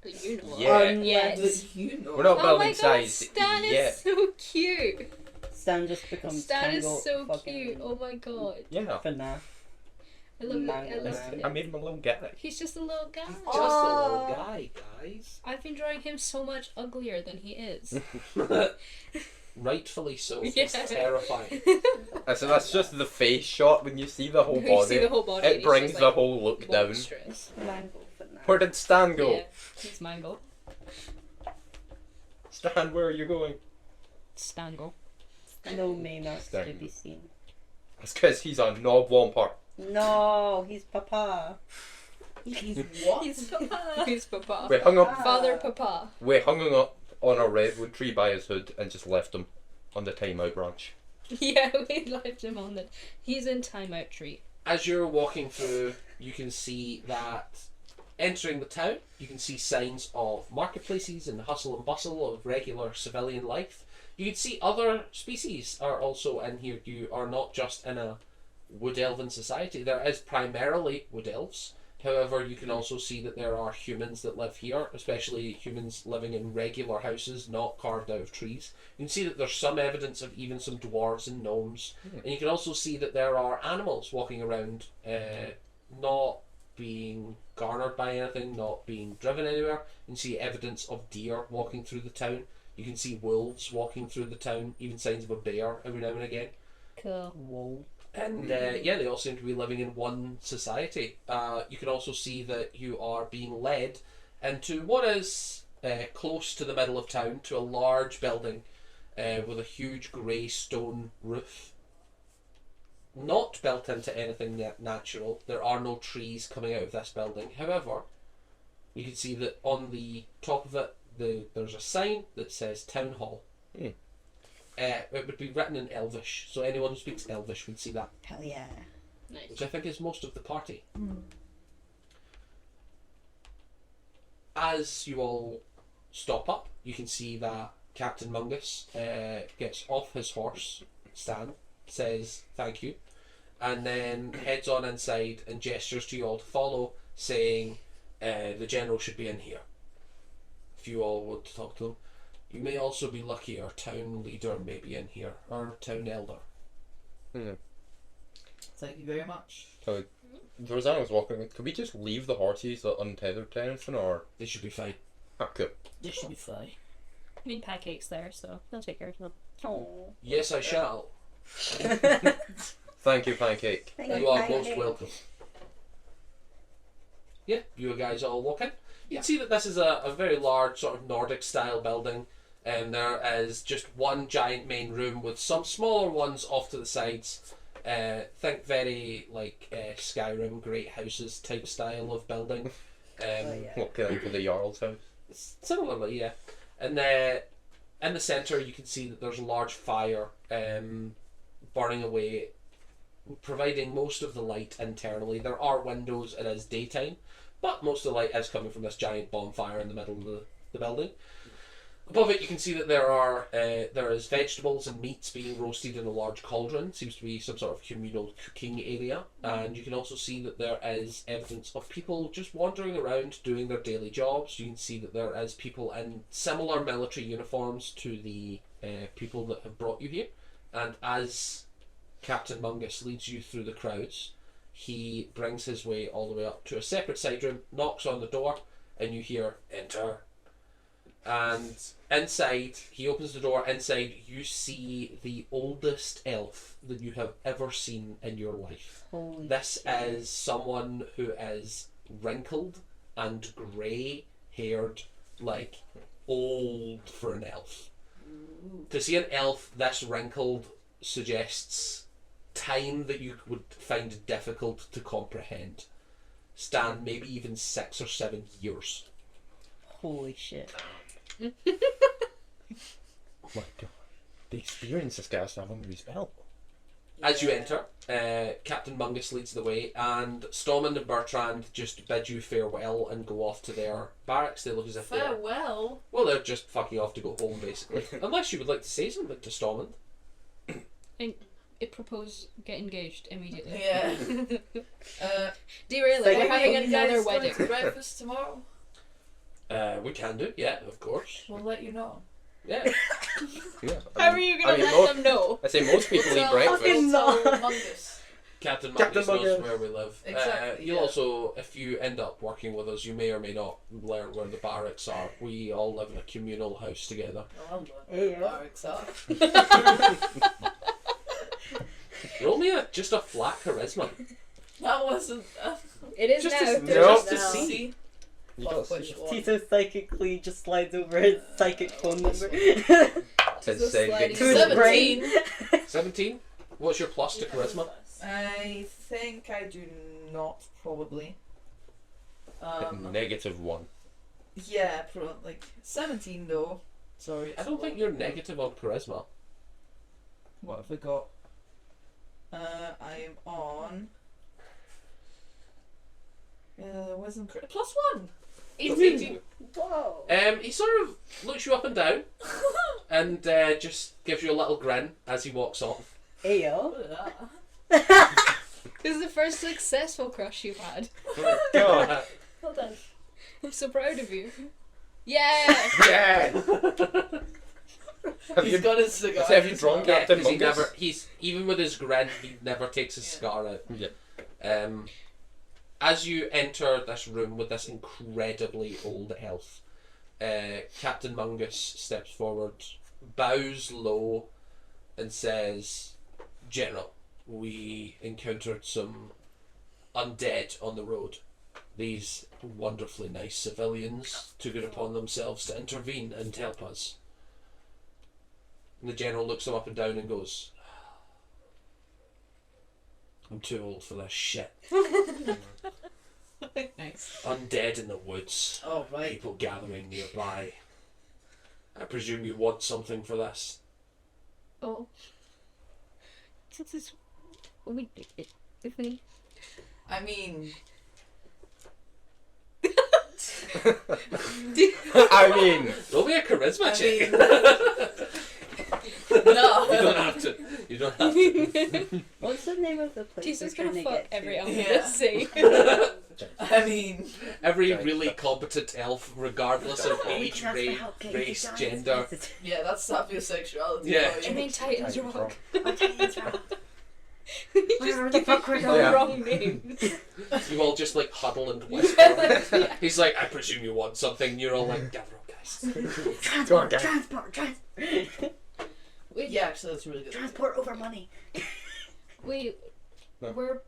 But you know. Yeah. Yes. You know. We're not Oh building my god, size Stan yet. is so cute. Stan just becomes Stan is Tango so fucking cute. Oh my god. Yeah. FNAF. I love it. I Mango love man. it. I made him a little guy. He's just a little guy. Just a little guy, guys. I've been drawing him so much uglier than he is. Rightfully so. Yeah. It's terrifying. So that's just the face shot when you see the whole You body. see the whole body. and It he's brings just, the like, whole look down. monstrous. Mango FNAF. Where did Stan go? Yeah, he's Mango. Stan, where are you going? Stangle. No manners to Stan. be seen. It's because he's a knob womper. No, he's Papa. He's what? He's Papa. He's Papa. We hung up. Father Papa. We hung him up on a redwood tree by his hood and just left him on the timeout branch. Yeah, we left him on the. He's in timeout tree. As you're walking through, you can see that entering the town, you can see signs of marketplaces and the hustle and bustle of regular civilian life. You can see other species are also in here. You are not just in a wood elven society. There is primarily wood elves. However, you can also see that there are humans that live here, especially humans living in regular houses, not carved out of trees. You can see that there's some evidence of even some dwarves and gnomes. And you can also see that there are animals walking around, not being garnered by anything, not being driven anywhere. You can see evidence of deer walking through the town. You can see wolves walking through the town, even signs of a bear every now and again. Cool. Whoa. And yeah, they all seem to be living in one society. You can also see that you are being led into what is close to the middle of town, to a large building with a huge grey stone roof. Not built into anything natural. There are no trees coming out of this building. However, you can see that on the top of it, there's a sign that says Town Hall. It would be written in Elvish, so anyone who speaks Elvish would see that, Hell yeah. Nice. which I think is most of the party. As you all stop up, you can see that Captain Mungus gets off his horse, Stan, says thank you, and then heads on inside and gestures to you all to follow, saying the general should be in here. If you all want to talk to him. You may also be lucky our town leader may be in here, our town elder. Thank you very much. So, Rosanna was walking. Could we just leave the horses untethered to anything, or? They should be fine. Ah, cool. This should be fine. I mean, Pancakes there, so they'll take care of them. Oh. Yes, I shall. Thank you, Pancake. You are most welcome. Yeah, you guys all walk in. You can see that this is a very large sort of Nordic style building, and there is just one giant main room with some smaller ones off to the sides. Think very like Skyrim, Great Houses type style of building. Walking into the Jarl's house. Similarly, yeah. And in the centre you can see that there's a large fire burning away, providing most of the light internally. There are windows, it is daytime, but most of the light is coming from this giant bonfire in the middle of the building. Above it you can see that there is vegetables and meats being roasted in a large cauldron. Seems to be some sort of communal cooking area. And you can also see that there is evidence of people just wandering around doing their daily jobs. You can see that there is people in similar military uniforms to the people that have brought you here. And as Captain Mungus leads you through the crowds, he brings his way all the way up to a separate side room, knocks on the door, and you hear, "Enter." And inside, he opens the door. Inside, you see the oldest elf that you have ever seen in your life. Holy This is someone who is wrinkled and grey haired, like old for an elf. To see an elf this wrinkled suggests time that you would find difficult to comprehend. Stan, maybe even 6 or 7 years. Holy shit. Oh my god. The experience this guy's having with his belt. As you enter, Captain Mungus leads the way, and Stormond and Bertrand just bid you farewell and go off to their barracks. They look as if Farewell. well, they're just fucking off to go home, basically. Unless you would like to say something to Stormond. propose get engaged immediately. Yeah. Derail it. Like, We're having you guys another going wedding. to breakfast tomorrow? We can do, yeah, of course. We'll let you know. Yeah. Yeah. How are you gonna let most, them know? I say most people eat breakfast. fucking Tell not. Mungus. Captain Captain Marcus knows Marcus. where we live. Exactly, You'll yeah. also, if you end up working with us, you may or may not learn where the barracks are. We all live in a communal house together. Oh, I'm Yeah. barracks are. Roll me just a flat charisma. That wasn't. It is Just now. to- No. just to No. see. You Fuck don't which see. one. Tito psychically just slides over his psychic phone number. It's sliding To his brain. 17? What's your plus to charisma? I think I do not, probably. -1. Yeah, like 17 though. Sorry. I don't think you're negative on charisma. What have we got? I am on. Wisdom +1. 18. Whoa. He sort of looks you up and down and just gives you a little grin as he walks off. Ayo. This is the first successful crush you've had. God. Well done. I'm so proud of you. Yeah. Yeah. Have He's you, got his cigar. have you drawn Yeah, Captain 'cause Mungus? he's even with his grin, he never takes his Yeah. cigar out. Yeah. As you enter this room with this incredibly old elf, Captain Mungus steps forward, bows low, and says, "General, we encountered some undead on the road. These wonderfully nice civilians took it upon themselves to intervene and help us." And the general looks him up and down and goes, "I'm too old for this shit. Nice. Undead in the woods. Oh, right. People gathering nearby. I presume you want something for this." Oh. This is. If we. I mean, I mean, Roll me a charisma I check. mean, no. You don't have to. You don't have to. What's the name of the place Jesus we're gonna trying to fuck get every to? elf in Yeah. this sea. I mean, Every Giant really stuff. competent elf, regardless of age, race, gender. yeah, that's sapiosexuality. Yeah. for I you. mean, Titans Rock. Where Just the give fuck we're the going? wrong names. You all just like huddle and whisper. He's like, "I presume you want something." You're all like, "Gather up, guys." Transport, guys. transport. Yeah, actually, that's really good. Transport over money. We No. we're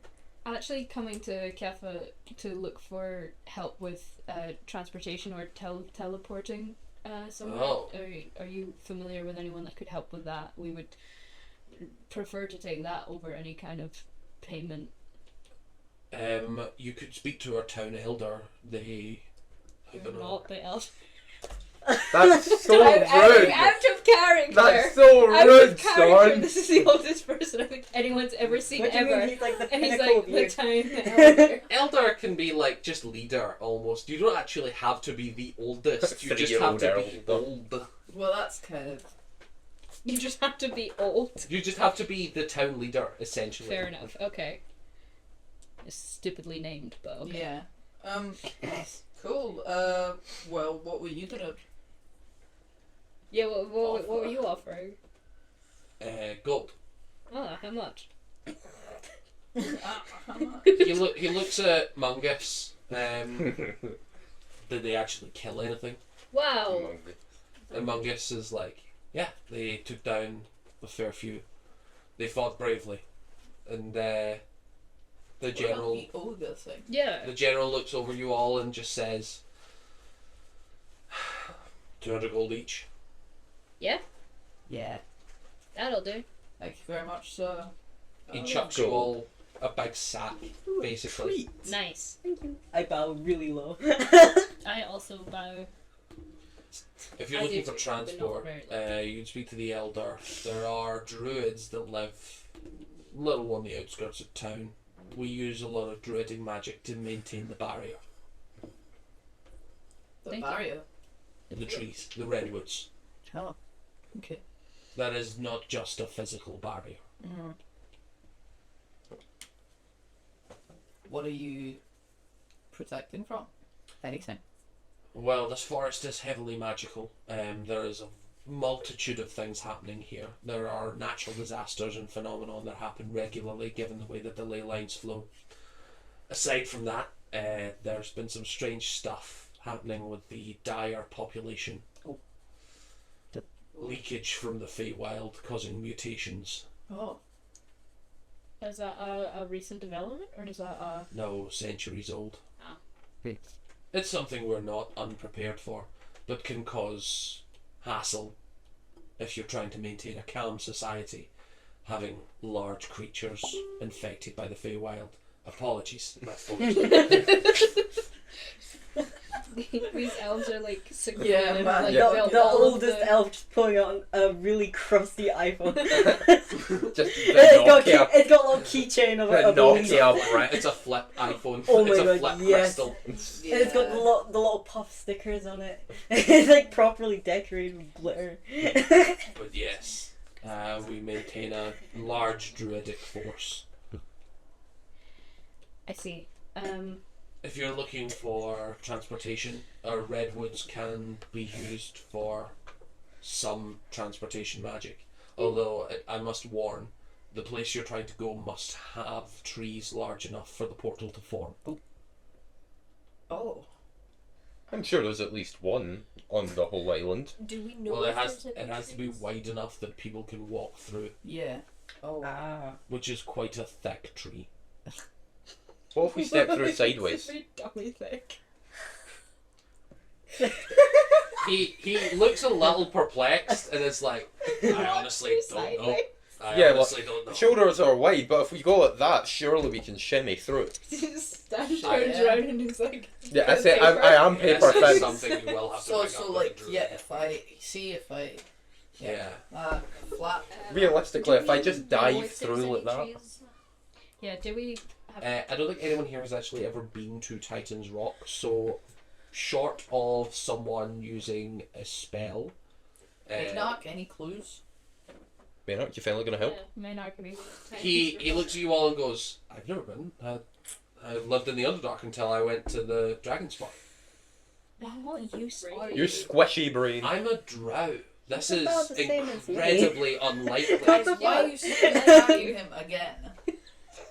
actually coming to Keffa to look for help with transportation or teleporting somewhere. Oh. Are you familiar with anyone that could help with that? We would prefer to take that over any kind of payment. You could speak to our town elder. They. I You're don't know. not the elf. that's so rude. Out of character. That's so Out rude, of character. son. This is the oldest person I think anyone's ever seen What do you ever. mean he's like the And he's pinnacle like of the you? town elder. Elder can be like just leader almost. You don't actually have to be the oldest. You just have 3-year-old to be elder. old. Well, that's kind of. You just have to be old. You just have to be the town leader, essentially. Fair enough. Okay. It's stupidly named, but okay. Yeah. Cool. Well, what were you gonna? Yeah. What were you offering? Gold. Oh, how much? He looks at Mungus. Did they actually kill anything? Wow. And Mungus is like, yeah, they took down a fair few. They fought bravely, and the general. The ogre thing. Yeah. The general looks over you all and just says, 200 gold each. Yeah. Yeah. That'll do. Thank you very much, sir. He chucks you all a big sack, Ooh, a basically. treat. Nice. I bow really low. I also bow. If you're I looking do for too, but not transport, very you can speak to the elder. There are druids that live little on the outskirts of town. We use a lot of druidic magic to maintain the barrier. The Thank you. barrier. The trees, the redwoods. Oh. Okay. That is not just a physical barrier. Mm. What are you protecting from? Anything? Well, this forest is heavily magical. There is a multitude of things happening here. There are natural disasters and phenomenon that happen regularly, given the way that the ley lines flow. Aside from that, there's been some strange stuff happening with the dire population. Oh. Leakage from the Feywild causing mutations. Oh. Is that a recent development, or is that No, centuries old. Ah. It's something we're not unprepared for, but can cause hassle if you're trying to maintain a calm society, having large creatures infected by the Feywild. Apologies, my phone. These elves are like secretive. Yeah, man. Like, Yeah. built The all of oldest the- elf just pulling on a really crusty iPhone. Just the It's got a little keychain of it. The of a leaf. Nokia It's a flip iPhone. Oh It's my a God, flip yes. crystal. Yeah. And it's got the little puff stickers on it. It's like properly decorated with glitter. But yes, we maintain a large druidic force. I see. If you're looking for transportation, our redwoods can be used for some transportation magic. Although I must warn, the place you're trying to go must have trees large enough for the portal to form. Oh. I'm sure there's at least one on the whole island. Do we know Well, if it there's any has to be trees? wide enough that people can walk through, Yeah. Oh. Ah. which is quite a thick tree. What if we step through sideways? Dummy thick. He looks a little perplexed and is like, I honestly don't know. I honestly don't know. Shoulders are wide, but if we go at that, surely we can shimmy through it. Stan turns Yeah. around and he's like, Yeah, I say I am This paper is thin. something you will have to So bring so up like with the yeah, druid. if I Yeah. flat. Realistically, if I Do just we know dive if there's through any like that. trees? yeah, do we have... I don't think anyone here has actually ever been to Titan's Rock, so short of someone using a spell. Knock, any clues? Maynard, you finally gonna help? Maynard can be... He looks at you all and goes, I've never been. I lived in the Underdark until I went to the Dragon Spot. What use are You squishy brain. I'm a drow. This That's is about the same as me. incredibly unlikely. Guys, why are you attacking him again?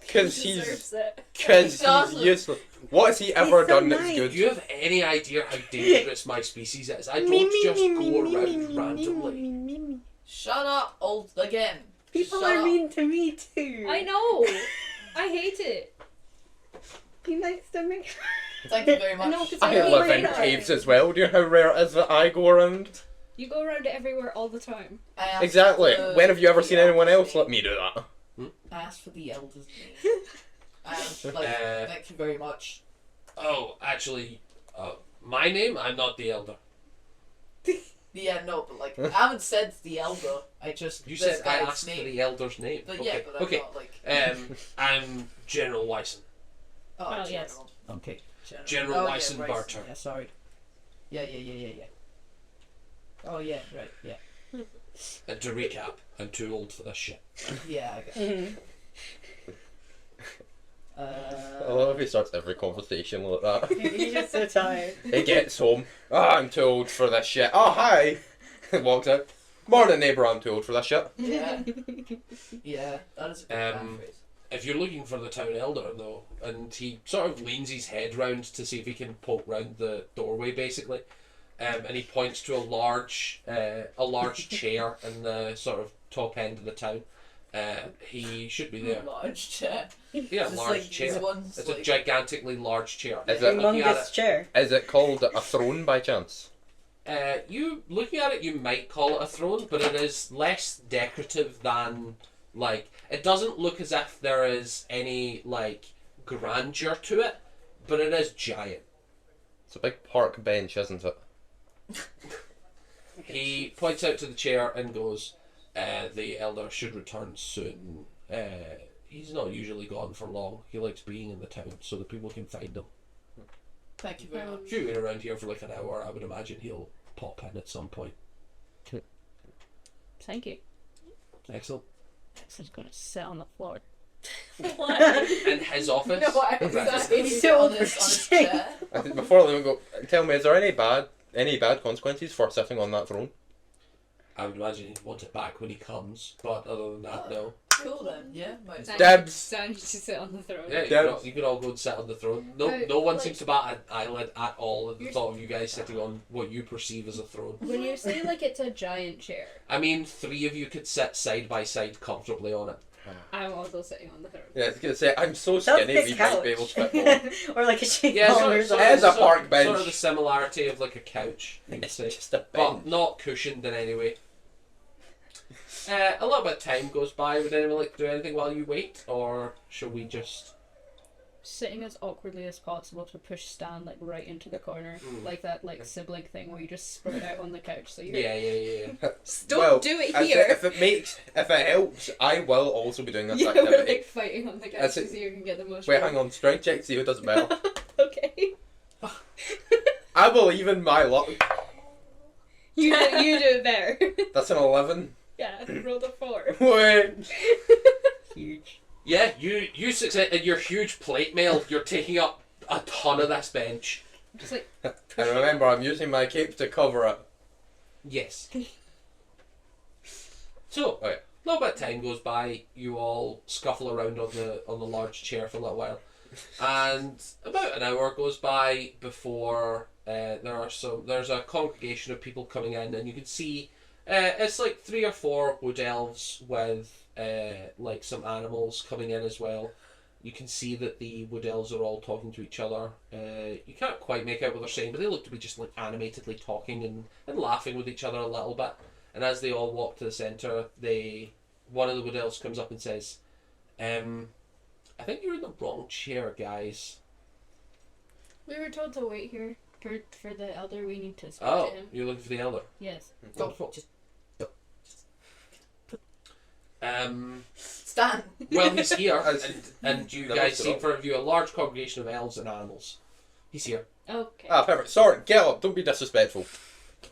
Because he's Deserves it. because He doesn't. he's useless. What has he ever He's so done that's nice. good? Do you have any idea how dangerous my species is? I don't just go around randomly. Shut up, old again. People Shut are up. mean to me too. I know! I hate it. Be nice to me. Thank you very much. No, 'cause I I live in Maynard. caves as well. Do you know how rare it is that I go around? You go around everywhere all the time. I asked Exactly. the- When have you ever seen the anyone else elder's let name. me do that? I asked for the elder's name. Thank you very much. Oh, actually, my name? I'm not the Elder. Yeah, no, but like I haven't said the elder. I just You this said I guy's asked name. for the Elder's name. But okay. yeah, but I'm okay. not like. I'm General Wyson. Oh, Oh, general. yes. Okay. General oh, Wyson yeah, Barter. Yeah, sorry. Yeah. Oh yeah, right. Yeah. And to recap, I'm too old for this shit. Yeah. I guess. Mhm. I love if he starts every conversation like that. He's just so tired. He gets home. I'm too old for this shit. Oh, hi. Walks out. Morning, neighbour. I'm too old for this shit. Yeah. Yeah. That is a good paraphrase. If you're looking for the town elder, though, and he sort of leans his head round to see if he can poke round the doorway, basically, and he points to a large chair in the sort of top end of the town. He should be there. Large chair. Yeah, Just large like chair. these ones, It's like, a gigantically large chair. Is it, Looking at Humongous chair. is it called a throne by chance? You looking at it, you might call it a throne, but it is less decorative than like. It doesn't look as if there is any like grandeur to it, but it is giant. It's a big park bench, isn't it? He points out to the chair and goes, "The elder should return soon. He's not usually gone for long. He likes being in the town so that people can find him. Thank you very much. If you wait around here for like an hour, I would imagine he'll pop in at some point." Thank you. Excellent. This is gonna sit on the floor. in his office. No, I Right. exactly. So On his chair. I think before I let him go, tell me, is there any bad consequences for sitting on that throne? I would imagine he'd want it back when he comes, but other than that, no. Cool then, yeah. Might as well. Debs. Stand to sit on the throne. Yeah, Debs. you could all go and sit on the throne. No, Oh, no one like- seems to bat an eyelid at all at the You're- thought of you guys sitting on what you perceive as a throne. When you say like it's a giant chair, I mean, 3 of you could sit side by side comfortably on it. I'm also sitting on the throne. Yeah, I was gonna say, I'm so That was skinny, this we couch. might be able to fit more. Or like a sheet Yeah, on or sort something. As a park bench. Sort of the similarity of like a couch, you would It's say. just a But bench. not cushioned in any way. A little bit of time goes by. Would anyone like to do anything while you wait? Or shall we just... Sitting as awkwardly as possible to push Stan like right into the corner, like that like sibling thing where you just spread out on the couch. So you're Yeah. don't Well, do it as here. If it helps, I will also be doing this Yeah, we're activity. like fighting on the couch That's to it. see who can get the most. Wait, room. hang on, strength check, see who does it better. Okay. I believe in my luck. You do it better. That's an 11. Yeah, roll the 4. Wait. Huge. Yeah, you succeed in your huge plate mail. You're taking up a ton of this bench. Just like And remember, I'm using my cape to cover it. Yes. So, Okay. a little bit of time goes by. You all scuffle around on the large chair for a little while, and about an hour goes by before there's a congregation of people coming in, and you can see it's like 3 or 4 wood elves with like some animals coming in as well. You can see that the wood elves are all talking to each other. You can't quite make out what they're saying, but they look to be just like animatedly talking and laughing with each other a little bit. And as they all walk to the centre, one of the wood elves comes up and says, I think you're in the wrong chair, guys. we were told to wait here for the elder. We need to speak Oh, to him. you're looking for the elder. Yes. Wonderful. Just Stan. Well, he's here, and you That guys looks it see in up. front of you a large congregation of elves and animals. He's here. Okay. Ah, perfect. Sorry, get up. Don't be disrespectful.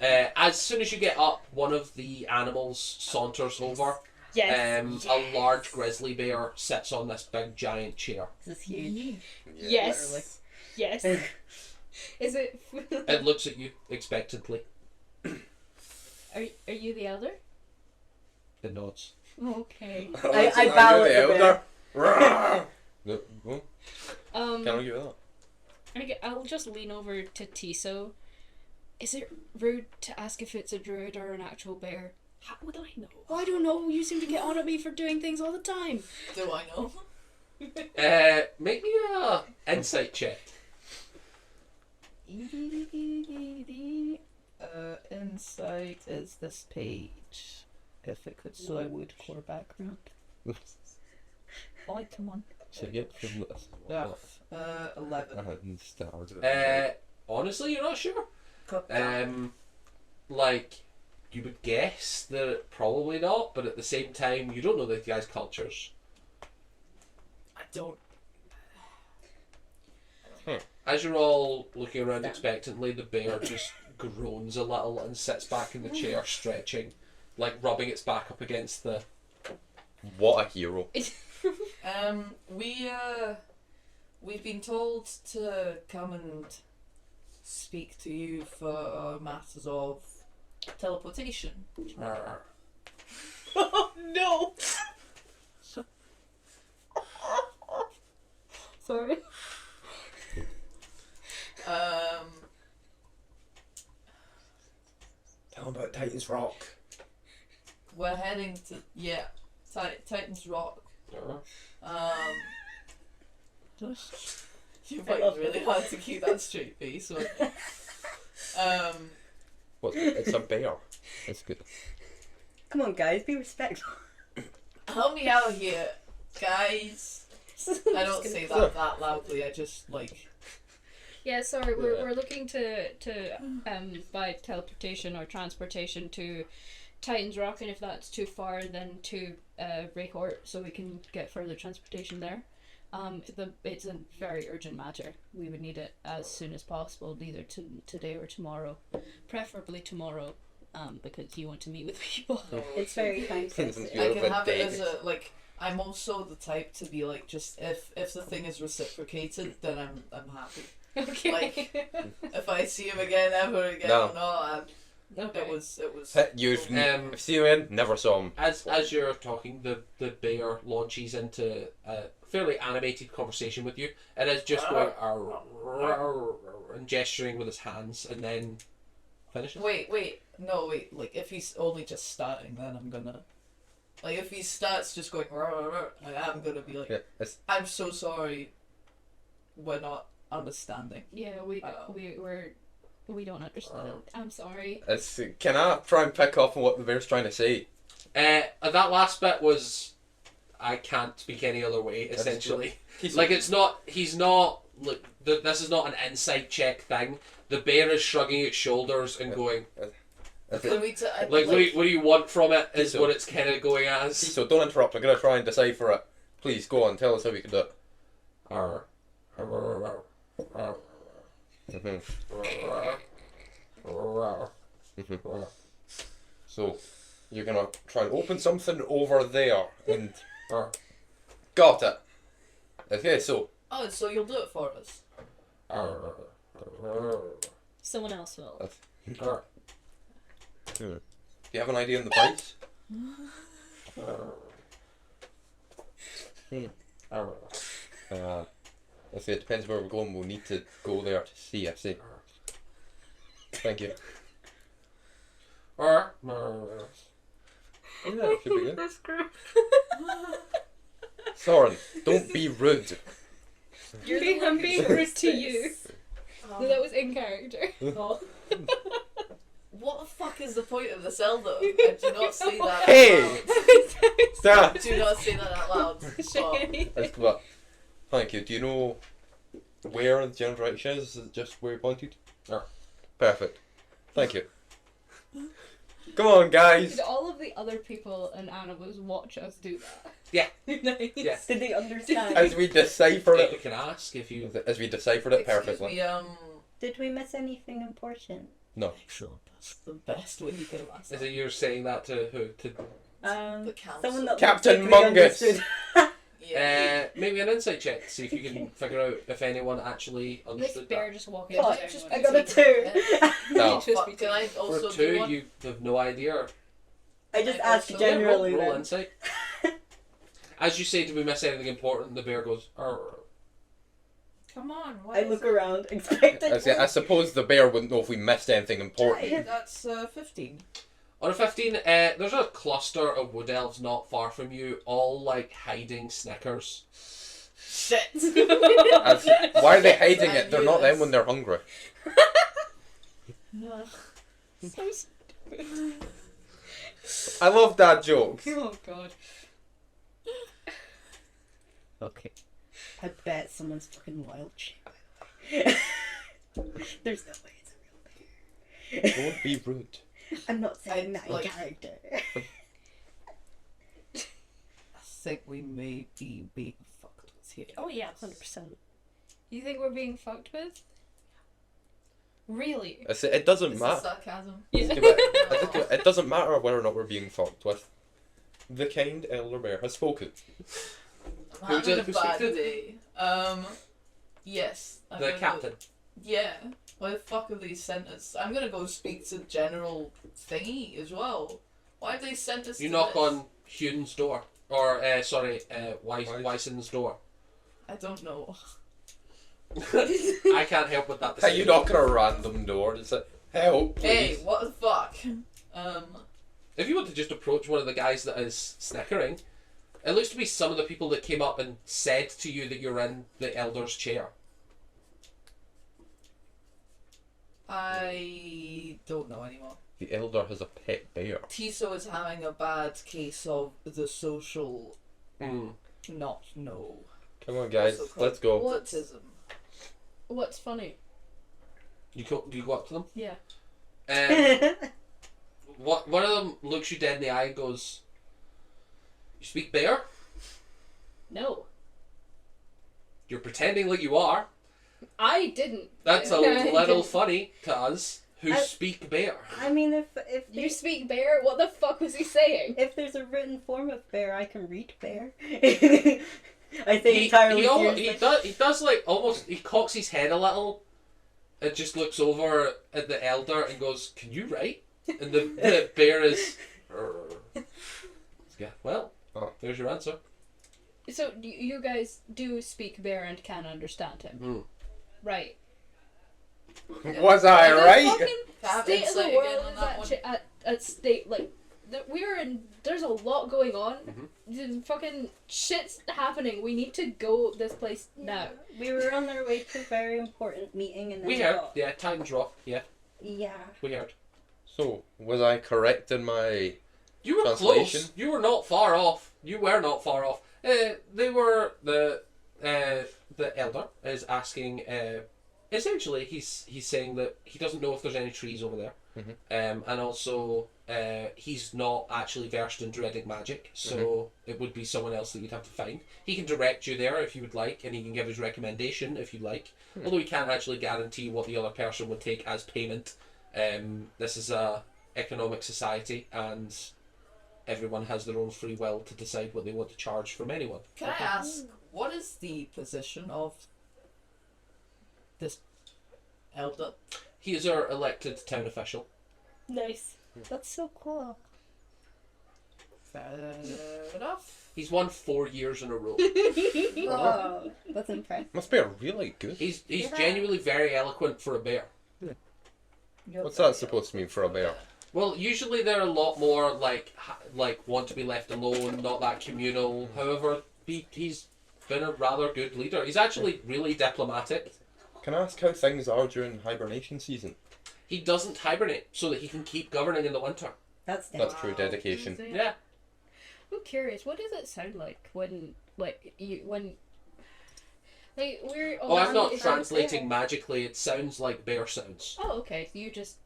As soon as you get up, one of the animals saunters over. Yes. A large grizzly bear sits on this big giant chair. This is huge. Yes. Yes. Is it? It looks at you expectantly. Are you the elder? It nods. Okay. I bow at the bear. Rawr. No, no, can't argue with that. I'll just lean over to Tiso. Is it rude to ask if it's a druid or an actual bear? How would I know? I don't know. You seem to get on at me for doing things all the time. Do I know? Make me a insight check. Insight is this page. If it could show a wood core background. Oh, come on. Should get from this. Yeah. 11. Honestly, you're not sure. Cut Like, you would guess that probably not, but at the same time, you don't know the guy's cultures. I don't. As you're all looking around expectantly, the bear just groans a little and sits back in the chair, stretching, like rubbing its back up against the... What a hero. We've been told to come and speak to you for matters of teleportation. Oh no! Sorry. Tell him about Titan's Rock. We're heading to Titan's Rock. You find really hard to keep that straight face. What? It's a bear. It's good. Come on, guys, be respectful. Help me out here, guys. I don't say that loudly. I just like. Yeah, sorry, we're looking to buy teleportation or transportation to Titan's Rock, and if that's too far, then to Rayhort, so we can get further transportation there. It's a very urgent matter. We would need it as soon as possible, either today or tomorrow, preferably tomorrow, because you want to meet with people. It's very kind. Since I you're can have it dead. as a I'm also the type to be like, just if the thing is reciprocated, then I'm happy. Okay. Like, if I see him again ever again No. or not, Okay. it was. You've Um, seen him in? Never saw him. As you're talking, the bear launches into a fairly animated conversation with you, and is just going "Arr, arr, arr," and gesturing with his hands, and then finishes. Wait. Like, if he's only just starting, then I'm gonna. Like, if he starts just going, "Rah, rah, rah," I'm gonna be like, Yeah, it's, I'm so sorry. We're not understanding. Yeah, we don't understand. I'm sorry. can I try and pick up on what the bear's trying to say? That last bit was, I can't speak any other way. Essentially, like he's not. Look, this is not an insight check thing. The bear is shrugging its shoulders and going. Can we Like, what do you want from it? Is So- what it's kind of going as. So don't interrupt. I'm gonna try and decipher it. Please go on. Tell us how we can do it. Arr, arr, arr, arr, Mhm. arr, Mhm. So you're gonna try and open something over there and arr, got it. Okay, so Oh, so you'll do it for us. arr, arr, Someone else will. arr, do you have an idea on the price? arr. I say it depends where we're going. We'll need to go there to see. I see. Thank you. Arr, arr. Oh, yeah, that should be good. That's great. Soren, don't be rude. I'm being rude to you. No, that was in character. Oh. What the fuck is the point of this, Elder? I do not say that Hey! out loud. Stop. Do not say that out loud. That's what. Thank you. Do you know where the general direction is? Is it just where you pointed? No. Perfect. Thank you. Come on, guys. Did all of the other people and animals watch us do that? Yeah. Nice. Yeah. Did they understand? As we decipher You it, can ask if you. as we deciphered it Excuse perfectly. me, Did we miss anything important? No. sure, that's the best way you could have asked Is that. it you're saying that to who? To The council. Someone that Captain looked like we Mungus. understood. Yeah. maybe an insight check to see if you can figure out if anyone actually This understood bear that. just walking Fuck, into just I everyone. got a 2. No. Just Fuck, be can I taken. also For do 2, one? you have no idea. I just I asked also- generally roll then. insight. As you say, did we miss anything important? The bear goes, "Arr." Come on. What I is look it? around, expecting. I suppose the bear wouldn't know if we missed anything important. That's 15. On a 15, there's a cluster of wood elves not far from you, all like hiding Snickers. Shit. Why are they hiding I it? They're knew not this. them when they're hungry. So stupid. I love that joke. Oh god. Okay. I bet someone's fucking wild shit, by the way. There's no way it's a real bear. Don't be rude. I'm not saying that in like- character. I think we may be being fucked with here. Oh yeah, 100%. You think we're being fucked with? Really? I say it doesn't This is matter. sarcasm. It doesn't matter whether or not we're being fucked with. The kind elder bear has spoken. I'm Who's having it? a Who bad speaks it? day. Yes. I'm The gonna captain. Go, yeah. Why the fuck have they sent us? I'm gonna go speak to General Thingy as well. Why have they sent us You to knock this? on Huden's door. Or, Weisson's door. I don't know. I can't help with that. Hey, you knock on a random door. Does it help, Hey, please? what the fuck? If you want to just approach one of the guys that is snickering, it looks to be some of the people that came up and said to you that you're in the elder's chair. I don't know anymore. The elder has a pet bear. Tiso is having a bad case of the social not know. Come on, guys. Also called Let's go. autism. What's funny? Do you go up to them? Yeah. One of them looks you dead in the eye and goes, "You speak bear? No. You're pretending like you are. I didn't. That's a No, I little didn't. funny to us, who speak bear. I mean, if You speak bear? What the fuck was he saying? if there's a written form of bear, I can read bear. I say entirely seriously. He does like almost. He cocks his head a little, and just looks over at the elder and goes, "Can you write?" And the bear is. Yeah. Well, there's your answer. So you guys do speak bear and can understand him, right? Was I The right? fucking state of the world is actually at state like there's a lot going on. There's fucking shit's happening. We need to go this place now. We were on our way to a very important meeting, and then We heard. Yeah, Titan's Rock. Yeah, Yeah. we heard. So, was I correct in my You were translation? close. You were not far off. You were not far off. They were the elder is asking. Essentially, he's saying that he doesn't know if there's any trees over there, and also he's not actually versed in druidic magic, so it would be someone else that you'd have to find. He can direct you there if you would like, and he can give his recommendation if you'd like. Although he can't actually guarantee what the other person would take as payment. This is a economic society, and everyone has their own free will to decide what they want to charge from anyone. Can I ask, what is the position of this elder? He is our elected town official. Nice. That's so cool. Fair enough. He's won 4 years in a row. Oh, that's impressive. Must be a really good. He's genuinely very eloquent for a bear. What's that supposed to mean for a bear? Well, usually they're a lot more like want to be left alone, not that communal. However, he's been a rather good leader. He's actually really diplomatic. Can I ask how things are during hibernation season? He doesn't hibernate so that he can keep governing in the winter. That's That's true dedication. Yeah. I'm curious. What does it sound like when we're? Oh, I'm not translating magically. It sounds like bear sounds. Oh, okay. So you just.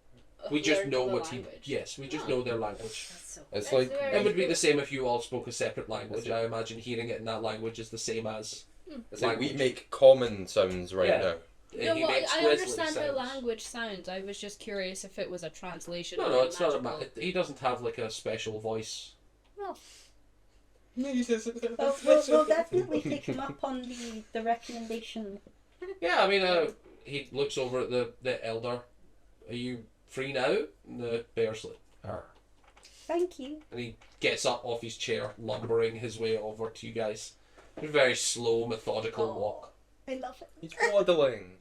We just learned know the what language. Yes, we just know their language. That's so It's That's like very It would be cool. the same if you all spoke a separate language. I imagine hearing it in that language is the same as. it's like we language. make common sounds right Yeah. now. No, He well, makes I Grizzled understand how sounds. language sounds. I was just curious if it was a translation. No, or no, it's not a. magical. He doesn't have like a special voice. Well, Well, we'll definitely take him up on the recommendation. Yeah, I mean, he looks over at the elder. Are you free now? And the bear's like, "Arr." Thank you. And he gets up off his chair, lumbering his way over to you guys. A very slow, methodical walk. I love it. He's waddling.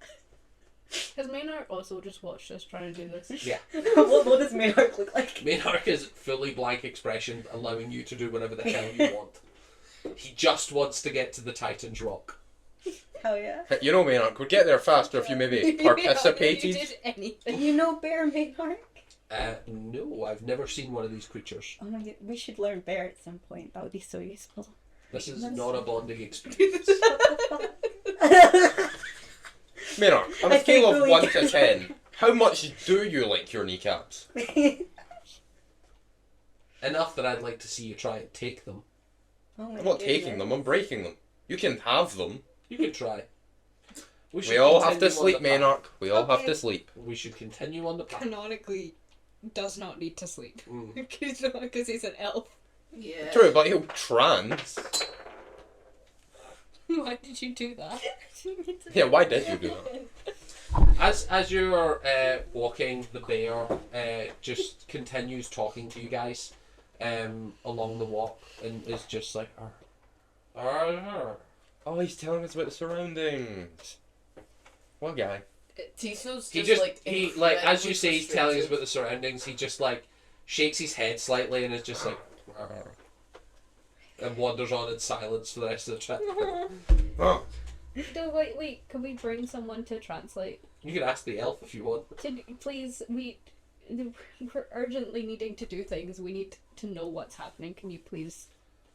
has Maynard also just watched us trying to do this? Yeah. what does Maynard look like? Maynard is fully blank expression, allowing you to do whatever the hell you want. He just wants to get to the Titan's Rock. Hell yeah. You know, Maynard, we'd get there faster if you maybe You participated. did anything. You know bear, Maynard? No, I've never seen one of these creatures. Oh my god, we should learn bear at some point. That would be so useful. This is That's- not a bonding experience. Maynard, on I a scale of thankfully 1 to get 10, how much do you like your kneecaps? Enough that I'd like to see you try and take them. Oh my I'm not taking goodness. them, I'm breaking them. You can have them. You can try. We should all have to continue on sleep, the path. Maynard. We all have Okay. to sleep. We should continue on the path. Canonically, does not need to sleep Mm. because he's an elf. Yeah. True, but he'll trance. Why did you do that? Yeah, why did you do that? As you're walking, the bear just continues talking to you guys along the walk and is just like, "Arr, arr, arr." Oh, he's telling us about the surroundings. What guy? Tisno's He just just like as you say, he's telling us frustrated. about the surroundings. He just like shakes his head slightly and is just like, "Arr," and wanders on in silence for the rest of the trip. Oh, No, wait. Can we bring someone to translate? You can ask the elf if you want. Please, we're urgently needing to do things. We need to know what's happening. Can you please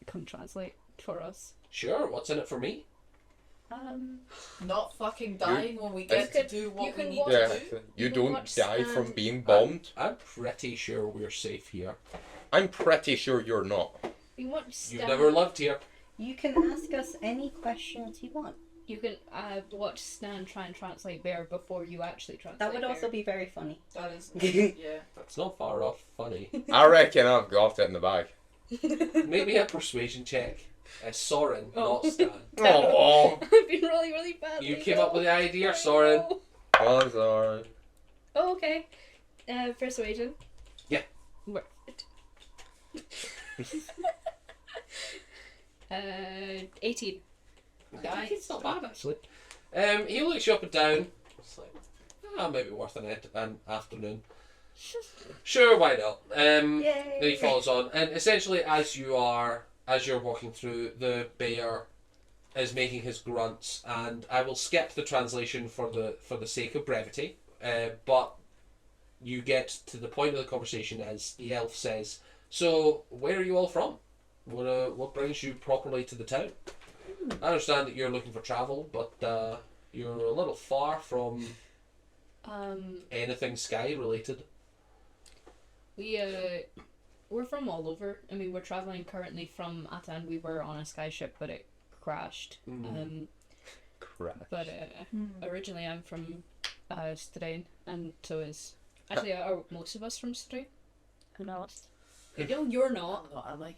come translate for us? Sure, what's in it for me? Not fucking dying when we get You to do you what we can need watch- yeah. to do. You can don't watch die Stan. from being bombed. I'm pretty sure we're safe here. I'm pretty sure you're not. We want You've never lived here. You can ask us any questions you want. You can watch Stan try and translate bear before you actually translate That would bear. also be very funny. That is, yeah. That's not far off funny. I reckon I've got it in the bag. Make me a persuasion check. Soren, Oh. not Stan. Oh, I've been really, really bad. You came up with the idea, Soren. I'm sorry. Oh, okay. Persuasion. Yeah. Word. 18. Nice. It's not bad actually. He looks you up and down. It's like, maybe worth an afternoon. Sure, why not? Then Yay! he follows on, and essentially, as you're walking through, the bear is making his grunts, and I will skip the translation for the sake of brevity. But you get to the point of the conversation as the elf says, "So, where are you all from? What brings you properly to the town? I understand that you're looking for travel, but you're a little far from anything sky related." We're from all over. I mean, we're traveling currently from Atan. We were on a sky ship, but it crashed. Crap. But originally I'm from Strain, and so is actually are most of us from Strain. Who knows? No, you're not. I'm not, am I?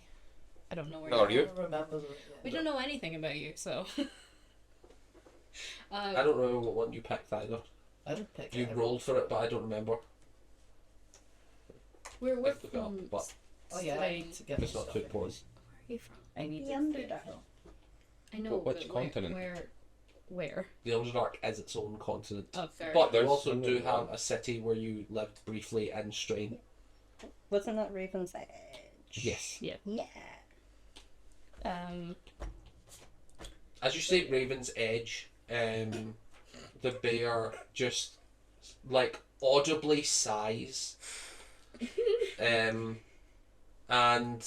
I don't know where No, are you? I don't remember the... We don't know anything about you, so. I don't remember what one you picked either. I didn't pick You it. rolled for it, but I don't remember. We're I forgot, from. but Oh yeah, I Strain. need to get it's this not stuff too in. important. Where are you from? I need The to Underdark. I know. But which but where- continent? Where? The Underdark is its own continent. Oh, fair. But you There's also do another have one. a city where you lived briefly in Strain. Wasn't that Raven's Edge? Yes. Yeah. Yeah. As you say Raven's Edge, the bear just like audibly sighs. And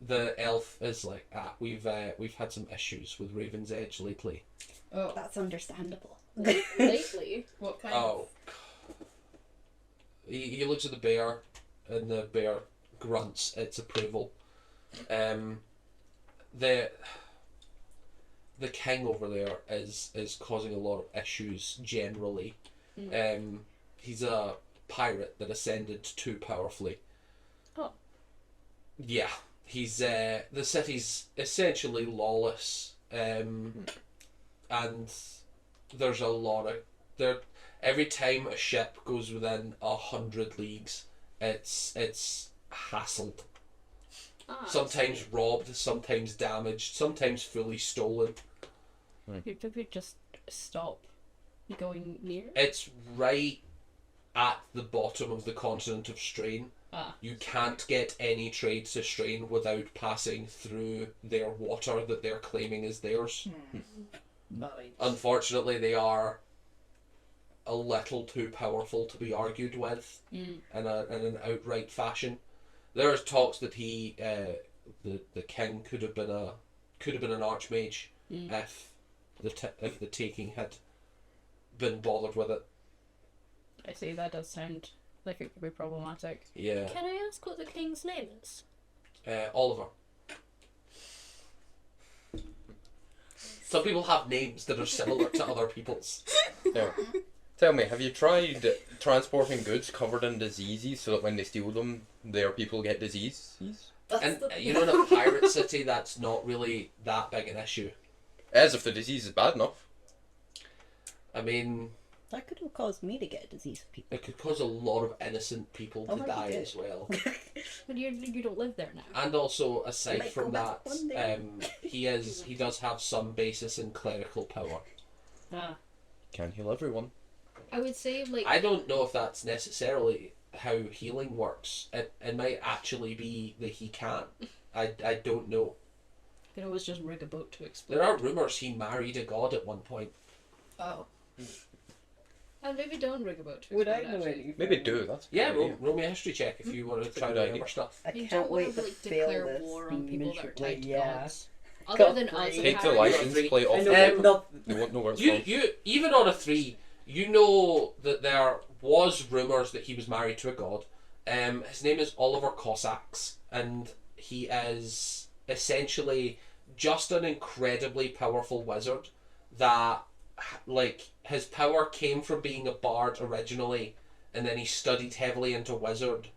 the elf is like, we've had some issues with Raven's Edge lately. Oh, That's understandable. Lately. what kind Oh. He looks at the bear, and the bear grunts its approval. The king over there is causing a lot of issues generally. He's a pirate that ascended too powerfully. Oh. Yeah, he's the city's essentially lawless, and there's a lot of there. Every time a ship goes within 100 leagues, it's hassled. Sometimes robbed, sometimes damaged, sometimes fully stolen. You could just stop going near. It's right at the bottom of the continent of Strain. You can't get any trade to Strain without passing through their water that they're claiming is theirs. Nice. Unfortunately, they are a little too powerful to be argued with in an outright fashion. There's talks that he, the king, could have been an archmage if the taking had been bothered with it. I see, that does sound like it could be problematic. Yeah. Can I ask what the king's name is? Oliver. Some people have names that are similar to other people's. Now, tell me, have you tried transporting goods covered in diseases so that when they steal them, their people get diseases? And you know, in a pirate city, that's not really that big an issue. As if the disease is bad enough. I mean, That could have caused me to get a disease of people. it could cause a lot of innocent people to Already die did. as well. But you don't live there now. And also, I aside might from go back that, one day. he does have some basis in clerical power. Can't heal everyone. I would say, like, I don't know if that's necessarily how healing works. It might actually be that he can't. I don't know. you can always just rig a boat to explode. There are rumours he married a god at one point. Oh. And maybe don't rig a boat to Would I explode, know actually. any? Maybe do, that's a Yeah, good idea. roll me a history check if you want to try good to idea. remember stuff. I You can't don't wait want to, to like, fail declare this war on people that are miserably. tied to Yeah. gods. Other than Go us. free. Take the apparently. license plate I off. know nothing. They won't know where it's You from. even on a 3, you know that there was rumours that he was married to a god. His name is Oliver Cossacks, and he is essentially just an incredibly powerful wizard that like his power came from being a bard originally, and then he studied heavily into wizard,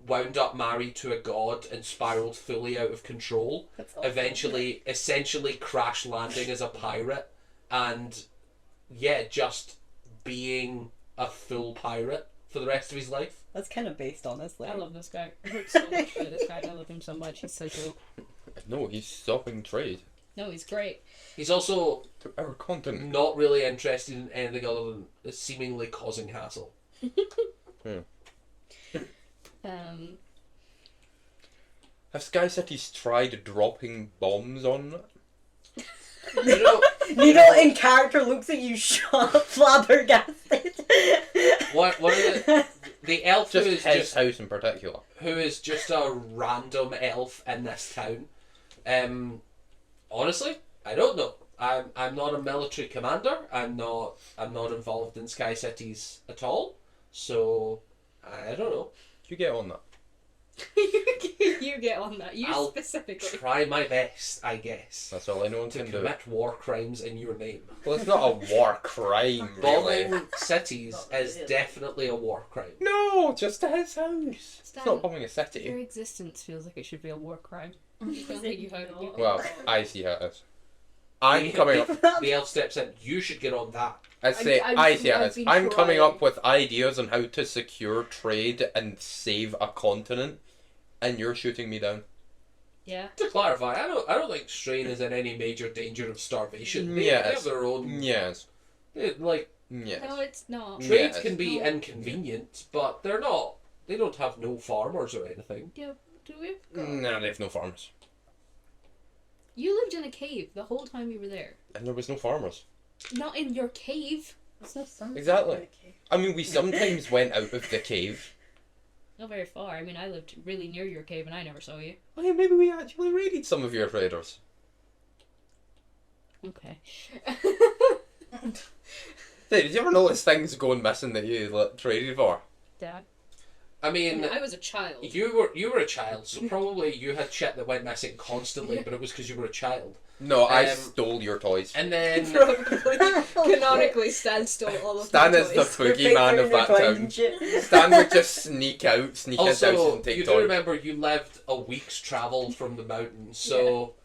wound up married to a god, and spiraled fully out of control. That's awesome. Eventually, essentially crash landing as a pirate, and yeah, just being a full pirate for the rest of his life. That's kind of based, honestly. I love this guy. I heard so much about this guy. I love him so much. He's so cool. No, he's stopping trade No, he's great. He's also to our continent. not really interested in anything other than seemingly causing hassle. Have Sky Cities tried dropping bombs on it? You know, Needle in character looks at you flabbergasted. one of the elf Just who is his just house in particular. who is just a random elf in this town. Honestly, I don't know. I'm not a military commander. I'm not involved in Sky Cities at all. So I don't know. You get on that. You get on that. You I'll specifically. Try my best, I guess, That's all anyone to can do. commit war crimes in your name. Well, it's not a war crime, really. Bombing cities is definitely a war crime. No, just to his house. It's Stan, not bombing a Your city. existence feels like it should be a war crime. I don't think you have. Well, I see how it is. I'm coming up. The elf steps in. You should get on that. I say I've I see how it is. been I'm coming trying. up with ideas on how to secure trade and save a continent, and you're shooting me down. Yeah. To clarify, I don't think Strain is in any major danger of starvation. They Yes. have their own. Yes. Like Yes. No, it's not. trades Yes. can be inconvenient, but they're not. They don't have no farmers or anything. Yeah. Do we? No, they have no farmers. You lived in a cave the whole time you were there. And there was no farmers. Not in your cave. Exactly. I mean, we sometimes went out of the cave. Not very far. I mean, I lived really near your cave and I never saw you. Oh yeah, maybe we actually raided some of your traders. Okay. Hey, did you ever notice things going missing that you traded for? Dad. I mean, I was a child. you were a child, so probably you had shit that went missing constantly, but it was because you were a child. No, I Um, stole your toys. And then Canonically, Stan stole all of Stan my is the toys. boogeyman of that town. Stan would just sneak out, sneak his house also and take you do toys. remember you lived a week's travel from the mountains, so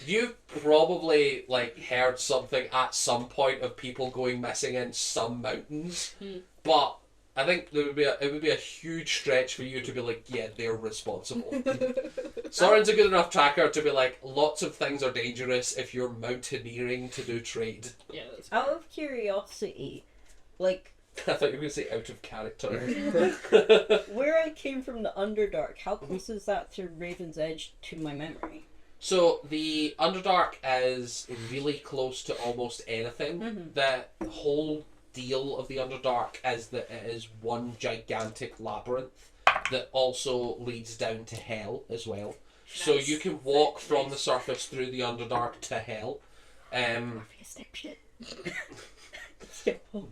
you probably like heard something at some point of people going missing in some mountains, but I think it would be a huge stretch for you to be like, yeah, they're responsible. Soren's a good enough tracker to be like, lots of things are dangerous if you're mountaineering to do trade. Yeah, that's Out of curiosity, like, I thought you were going to say out of character. where I came from, the Underdark, how close is that to Raven's Edge to my memory? So the Underdark is really close to almost anything. The whole deal of the Underdark is that it is one gigantic labyrinth that also leads down to hell as well. So Nice. you can walk from the surface through the Underdark to hell.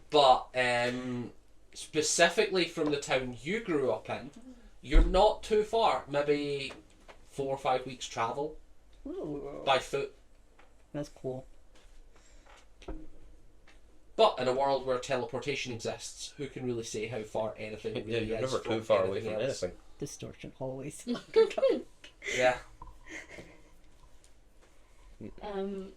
But specifically from the town you grew up in, you're not too far. Maybe 4 or 5 weeks travel Ooh, by foot. that's cool. But in a world where teleportation exists, who can really say how far anything Yeah, really you're is never from too far away anything from else? anything. Distortion hallways. Yeah. Um,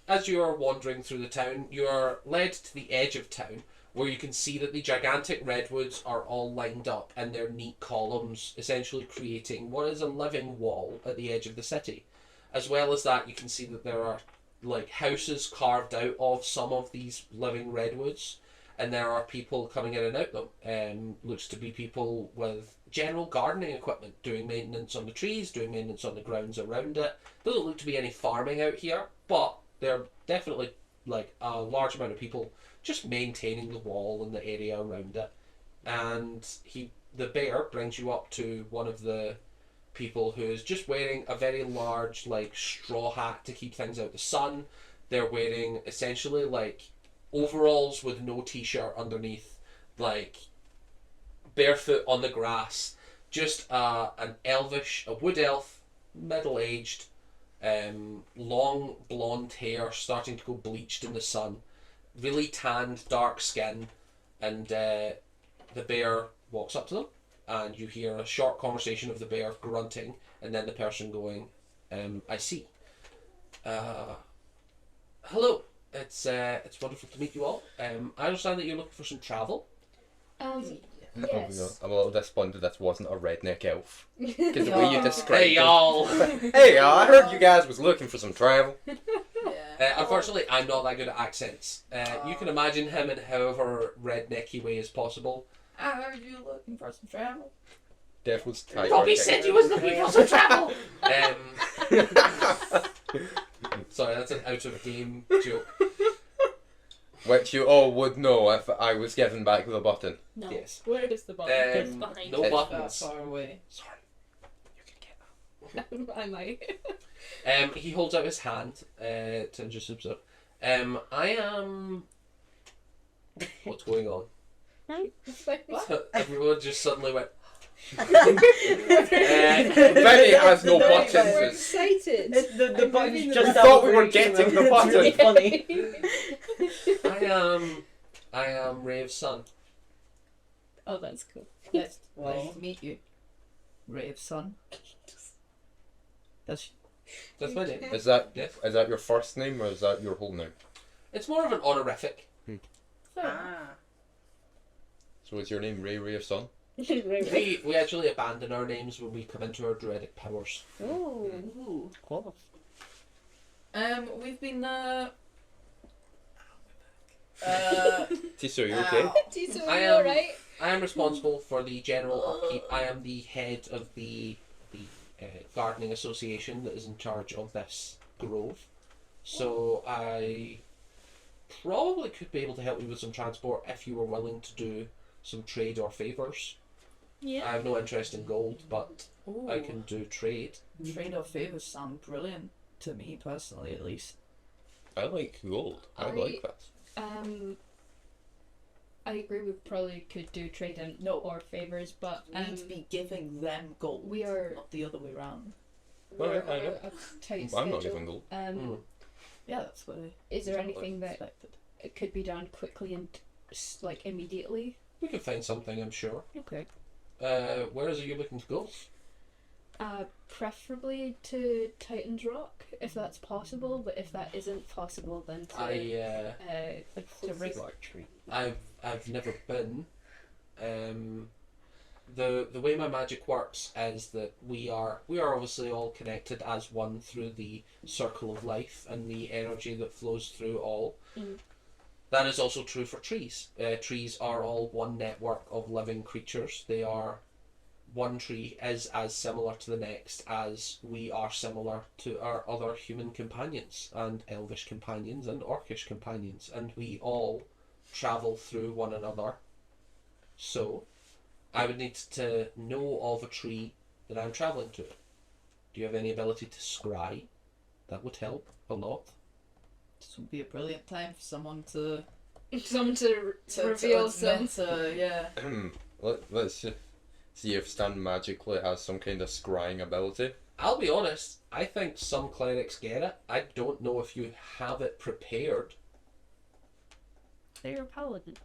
As you are wandering through the town, you are led to the edge of town, where you can see that the gigantic redwoods are all lined up in their neat columns, essentially creating what is a living wall at the edge of the city. As well as that, you can see that there are like houses carved out of some of these living redwoods, and there are people coming in and out them. Looks to be people with general gardening equipment, doing maintenance on the trees, doing maintenance on the grounds around it. Doesn't look to be any farming out here, but there are definitely like a large amount of people just maintaining the wall and the area around it. And the bear brings you up to one of the people who is just wearing a very large like straw hat to keep things out the sun. They're wearing essentially like overalls with no t-shirt underneath, like barefoot on the grass, just a wood elf, middle-aged, long blonde hair starting to go bleached in the sun, really tanned, dark skin, and the bear walks up to them, and you hear a short conversation of the bear grunting, and then the person going, I see. Hello, it's wonderful to meet you all. I understand that you're looking for some travel. Yes. I'm a little disappointed this wasn't a redneck elf. Because the way you described Hey y'all! Hey y'all, I heard you guys was looking for some travel. Yeah. Unfortunately, I'm not that good at accents. You can imagine him in however rednecky way as possible. I heard you looking for some travel. Devil's tight. Bobby said you was looking for some travel! Sorry, that's an out of game joke. Which you all would know if I was given back the button. No. Yes. Where is the button? It's behind. No It's buttons. That far away. Sorry. You can get that. I might. He holds out his hand to just observe. I am. What's going on? Everyone just suddenly went. Betty has no Very buttons. excited. The button's just We out thought we of were reach, getting and the it's really funny. I am Rave's son. Oh, that's cool. Nice Well, to meet you. Rave's son. That's That's my name. Is that Yes. your first name or is that your whole name? It's more of an honorific. Ah. So is your name Ray of Sun? We actually abandon our names when we come into our druidic powers. Ooh. cool. we've been Tiso, are you okay? Tiso, I you am- alright? I am responsible for the general upkeep. I am the head of the gardening association that is in charge of this grove. So I probably could be able to help you with some transport if you were willing to do some trade or favours. I Yeah. have no interest in gold, but Ooh. I can do trade. Trade of favours sound brilliant to me personally, at least. I like gold. I I- like that. I agree. We probably could do trade and No. or favors, but We need to be giving them gold. we are. Not the other way around. Well, we're I know. a tight I'm not schedule. giving gold. Mm. Yeah, that's what I Is there anything that expected. it could be done quickly and like immediately? We can find something, I'm sure. Okay. Where is it you're looking to go? Preferably to Titan's Rock, if that's possible. But if that isn't possible, then to to Rig- I've never been. The way my magic works is that we are obviously all connected as one through the circle of life and the energy that flows through all. Mm. That is also true for trees. Trees are all one network of living creatures. They are one tree is as similar to the next as we are similar to our other human companions and elvish companions and orcish companions, and we all travel through one another. So I would need to know of a tree that I'm travelling to. Do you have any ability to scry? That would help a lot. This would be a brilliant time for someone to Someone to to reveal some. augment, yeah. Let's just see if Stan magically has some kind of scrying ability. I'll be honest, I think some clerics get it. I don't know if you have it prepared. You're a paladin.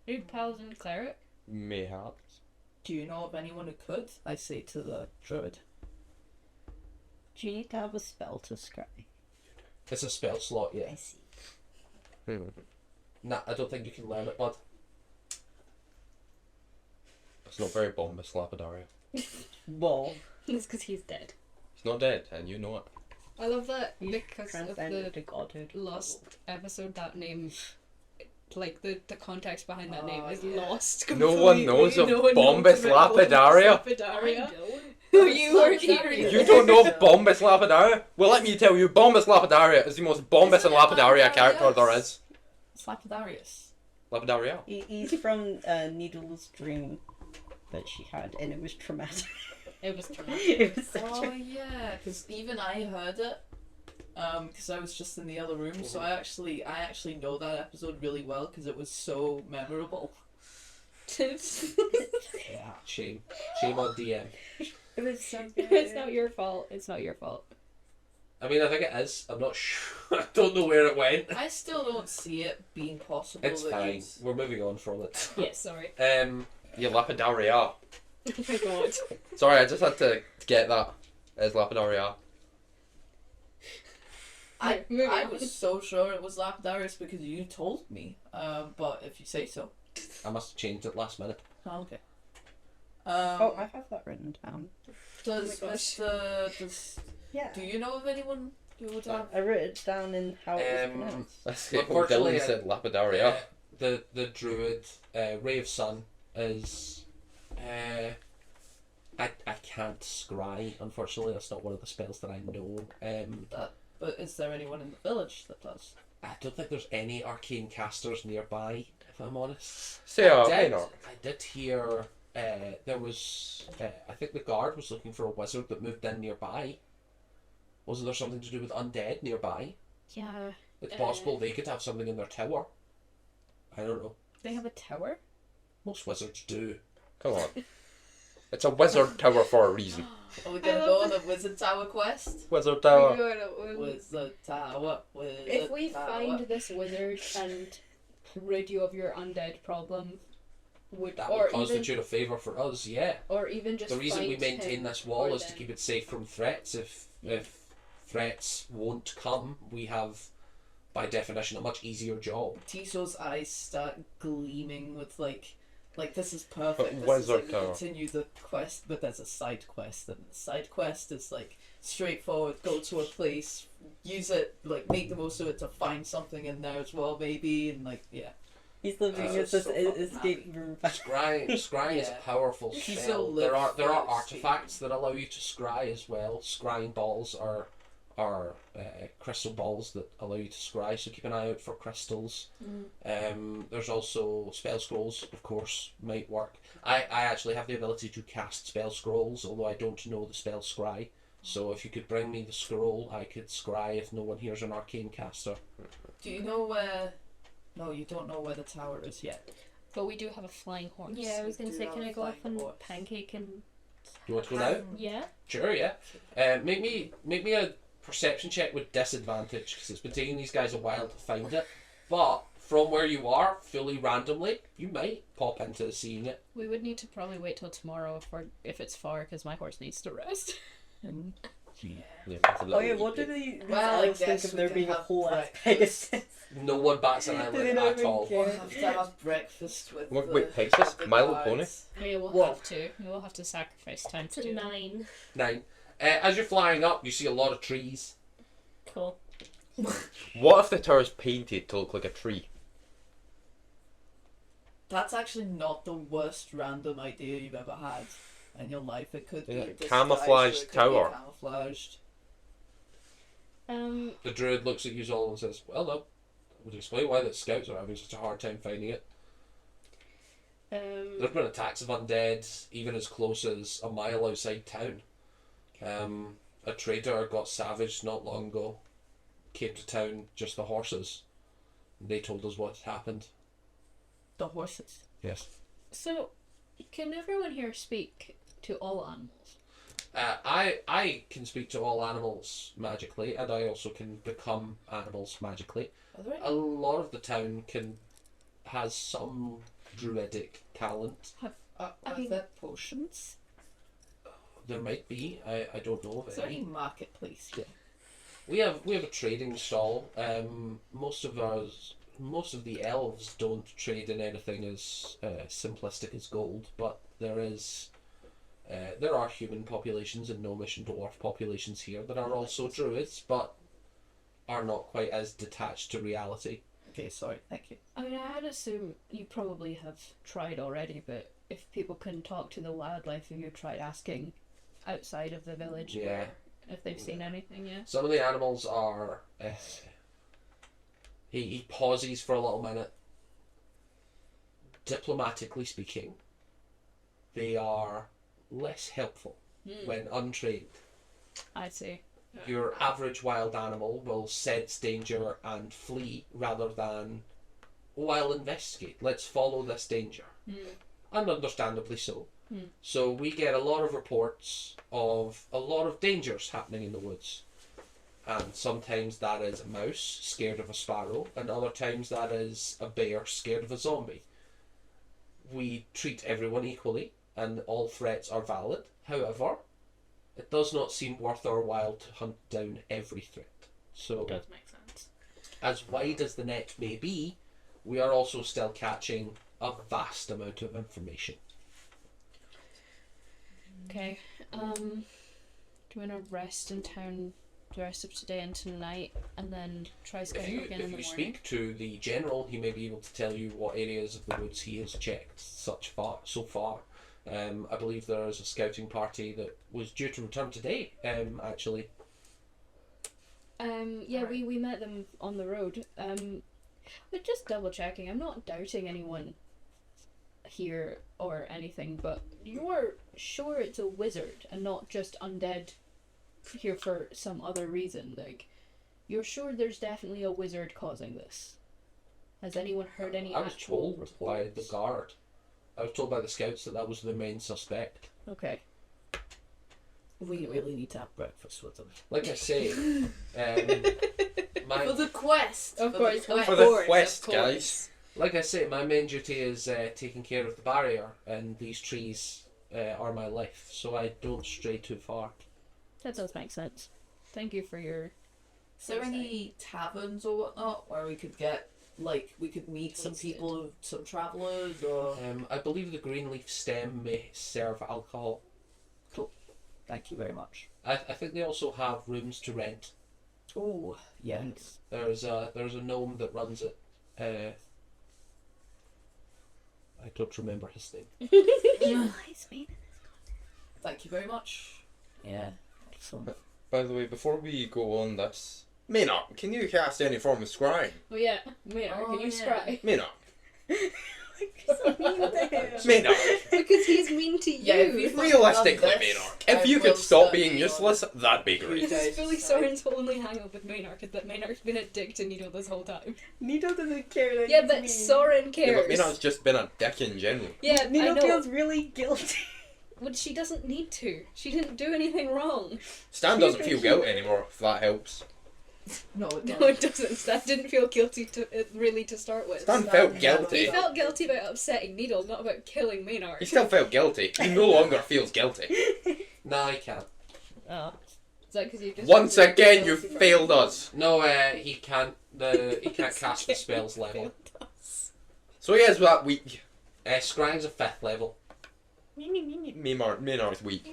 You're a paladin cleric. Mayhaps. Do you know of anyone who could? I say to the druid. Do you need to have a spell to scry? It's a spell slot, yeah. I see. Nah, I don't think you can learn it, bud. It's not very bombus lapidaria. Well, It's because he's dead. He's not dead, and you know it. I love that because of transcended the to godhood. lost episode. That name, like the context behind that name is yeah. lost. No one completely. knows of No one Bombus knows about Lapidaria? Bombus Lapidaria. don't. Who you were hearing? You don't know of Bombus Lapidaria? Well, let me tell you, Bombus Lapidaria is the most Bombus and Lapidaria character there is. It's Lapidarius. Lapidaria. He's from Needle's dream that she had, and it was traumatic. It was traumatic. It was such Oh a... yeah, because even I heard it. Because I was just in the other room, so I actually know that episode really well because it was so memorable. Yeah. Shame. Shame on DM. It was so good. It's not your fault. It's not your fault. I mean, I think it is. I'm not sure. I don't know where it went. I still don't see it being possible. It's that fine. you'd- We're moving on from it. Yeah, sorry. You lapidaria. Oh my god. Sorry, I just had to get that. It's lapidaria. Moving I on. was so sure it was Lapidarius because you told me. But if you say so. I must have changed it last minute. Oh, okay. Oh, I have that written down. Does Oh my gosh. Mr. Yeah. Do you know of anyone who would have? I wrote it down in how it was Um, pronounced. That's Unfortunately, Dylan said lapidaria. The druid, Ray of Sun, is. I can't scry, unfortunately. That's not one of the spells that I know. But is there anyone in the village that does? I don't think there's any arcane casters nearby, if I'm honest. Say I no. did hear there was. I think the guard was looking for a wizard that moved in nearby. Wasn't there something to do with undead nearby? Yeah. It's possible they could have something in their tower. I don't know. They have a tower? Most wizards do. Come on. It's a wizard tower for a reason. Are we gonna go on a wizard tower quest? Wizard tower. Wizard tower. Wizard If we tower. find this wizard and rid you of your undead problem, That or would even constitute a favour for us, yeah. just The reason we find maintain him this wall or is to them. keep it safe from threats. If threats won't come, we have, by definition, a much easier job. Tisho's eyes start gleaming with like this is perfect. But This wizard is like tower. we continue the quest, but there's a side quest, and the side quest is like straightforward. Go to a place, use it, like make the most of it to find something in there as well, maybe, and like yeah. He's living Uh, as so this fucking escape room back. Scrying is a Yeah. powerful He's spell. so There are lit for artifacts that allow you to scry as well. Scrying balls are crystal balls that allow you to scry, so keep an eye out for crystals. There's also spell scrolls, of course, might work. I actually have the ability to cast spell scrolls, although I don't know the spell scry. So if you could bring me the scroll, I could scry if no one here's an arcane caster. Do you know where? No, you don't know where the tower is yet. But we do have a flying horse. Yeah, I was We gonna do say, have can a I go off flying and horse. Pancake and Do you want to go now? yeah. Sure, yeah. Make me a perception check with disadvantage because it's been taking these guys a while to find it. But from where you are, fully randomly, you might pop into seeing it. We would need to probably wait till tomorrow if it's far because my horse needs to rest. Yeah, it's a Oh little yeah, wee what do bit. these Well, I elves think guess of we there can being a have whole ass breakfast. Pegasus? No one bats an They eyelid don't at even all. care. We'll have to have breakfast with Wait, the, Pegasus? the My Little guards. Pony? Oh, yeah, we'll What? have to. We'll have to sacrifice time to do that. 9. 9. As you're flying up, you see a lot of trees. Cool. What if the tower's painted to look like a tree? That's actually not the worst random idea you've ever had in your life. It could be Yeah, disguised, camouflaged or it could be tower. Camouflaged. The druid looks at you all and says, "Well, no. Would explain why the scouts are having such a hard time finding it. There's been attacks of undead even as close as a mile outside town. A trader got savaged not long ago. Came to town, just the horses. They told us what had happened. The horses. Yes. So, can everyone here speak to all animals? I can speak to all animals magically, and I also can become animals magically. Are there A lot of the town has some druidic talent. are mean- there potions? There might be. I don't know Is of there any any. marketplace here? We have a trading stall. Most of the elves don't trade in anything as simplistic as gold, but there are human populations and gnomish and dwarf populations here that are also druids, but are not quite as detached to reality. Okay, sorry. Thank you. I mean, I'd assume you probably have tried already, but if people can talk to the wildlife, have you tried asking outside of the village Yeah. if they've seen anything yet? Some of the animals are. He pauses for a little minute. Diplomatically speaking, they are less helpful when untrained. I see. Your average wild animal will sense danger and flee rather than, oh, I'll investigate. Let's follow this danger. And understandably so. So we get a lot of reports of a lot of dangers happening in the woods. And sometimes that is a mouse scared of a sparrow, and other times that is a bear scared of a zombie. We treat everyone equally, and all threats are valid. However, it does not seem worth our while to hunt down every threat. So, It does make sense. as wide as the net may be, we are also still catching a vast amount of information. Okay. Do you want to rest in town the rest of today and tonight, and then try If scouting you, again in if the you morning? speak to the general, he may be able to tell you what areas of the woods he has checked so far. I believe there is a scouting party that was due to return today, actually. Yeah, Alright. we met them on the road. But just double checking. I'm not doubting anyone here or anything, but you're sure it's a wizard and not just undead here for some other reason. Like, you're sure there's definitely a wizard causing this. Has anyone heard any I was actual told by the reports? guard. I was told by the scouts that was the main suspect. Okay. We really need to have breakfast with them. Like I say, my For the quest! Of For course, the of quest. For the course, quest, of course. guys. like I say, my main duty is taking care of the barrier, and these trees are my life, so I don't stray too far. That does make sense. Thank you for your. Is there any taverns or whatnot where we could get, like, we could meet some Wasted. people, some travellers, or... I believe the greenleaf stem may serve alcohol. Thank you very much. I think they also have rooms to rent. Oh, yes. There's a gnome that runs it. I don't remember his name. Thank you very much. Yeah, excellent. By the way, before we go on this, Maynard, can you cast any form of scrying? Oh yeah, Maynard, Oh, can you yeah. scry? Maynard. So mean to him. Maynard. Because he's mean to you. Yeah, if you- Realistically, Done Maynard, this, if I you will could stop start being you useless, that'd be great. Okay. This is Billy Soren's only hang up with Maynard is that Maynard's been a dick to Needle this whole time. Nito doesn't care that Yeah, he's but mean. Soren Yeah, cares. but Maynard's just been a dick in general. Yeah, I Nito know. feels really guilty. But she doesn't need to. She didn't do anything wrong. Stan doesn't feel guilty anymore, if that helps. No, it No, doesn't. it doesn't. Stan didn't feel guilty really to start with. Stan Stan felt never guilty. He felt guilty about upsetting Needle, not about killing Maynard. He still felt guilty. He no longer feels guilty. No, he can't. Oh. Is that because you just... Once again, you failed us. No, he can't. He can't cast the spells level. So here's what we... Scrying's a 5th level. Maynard's weak.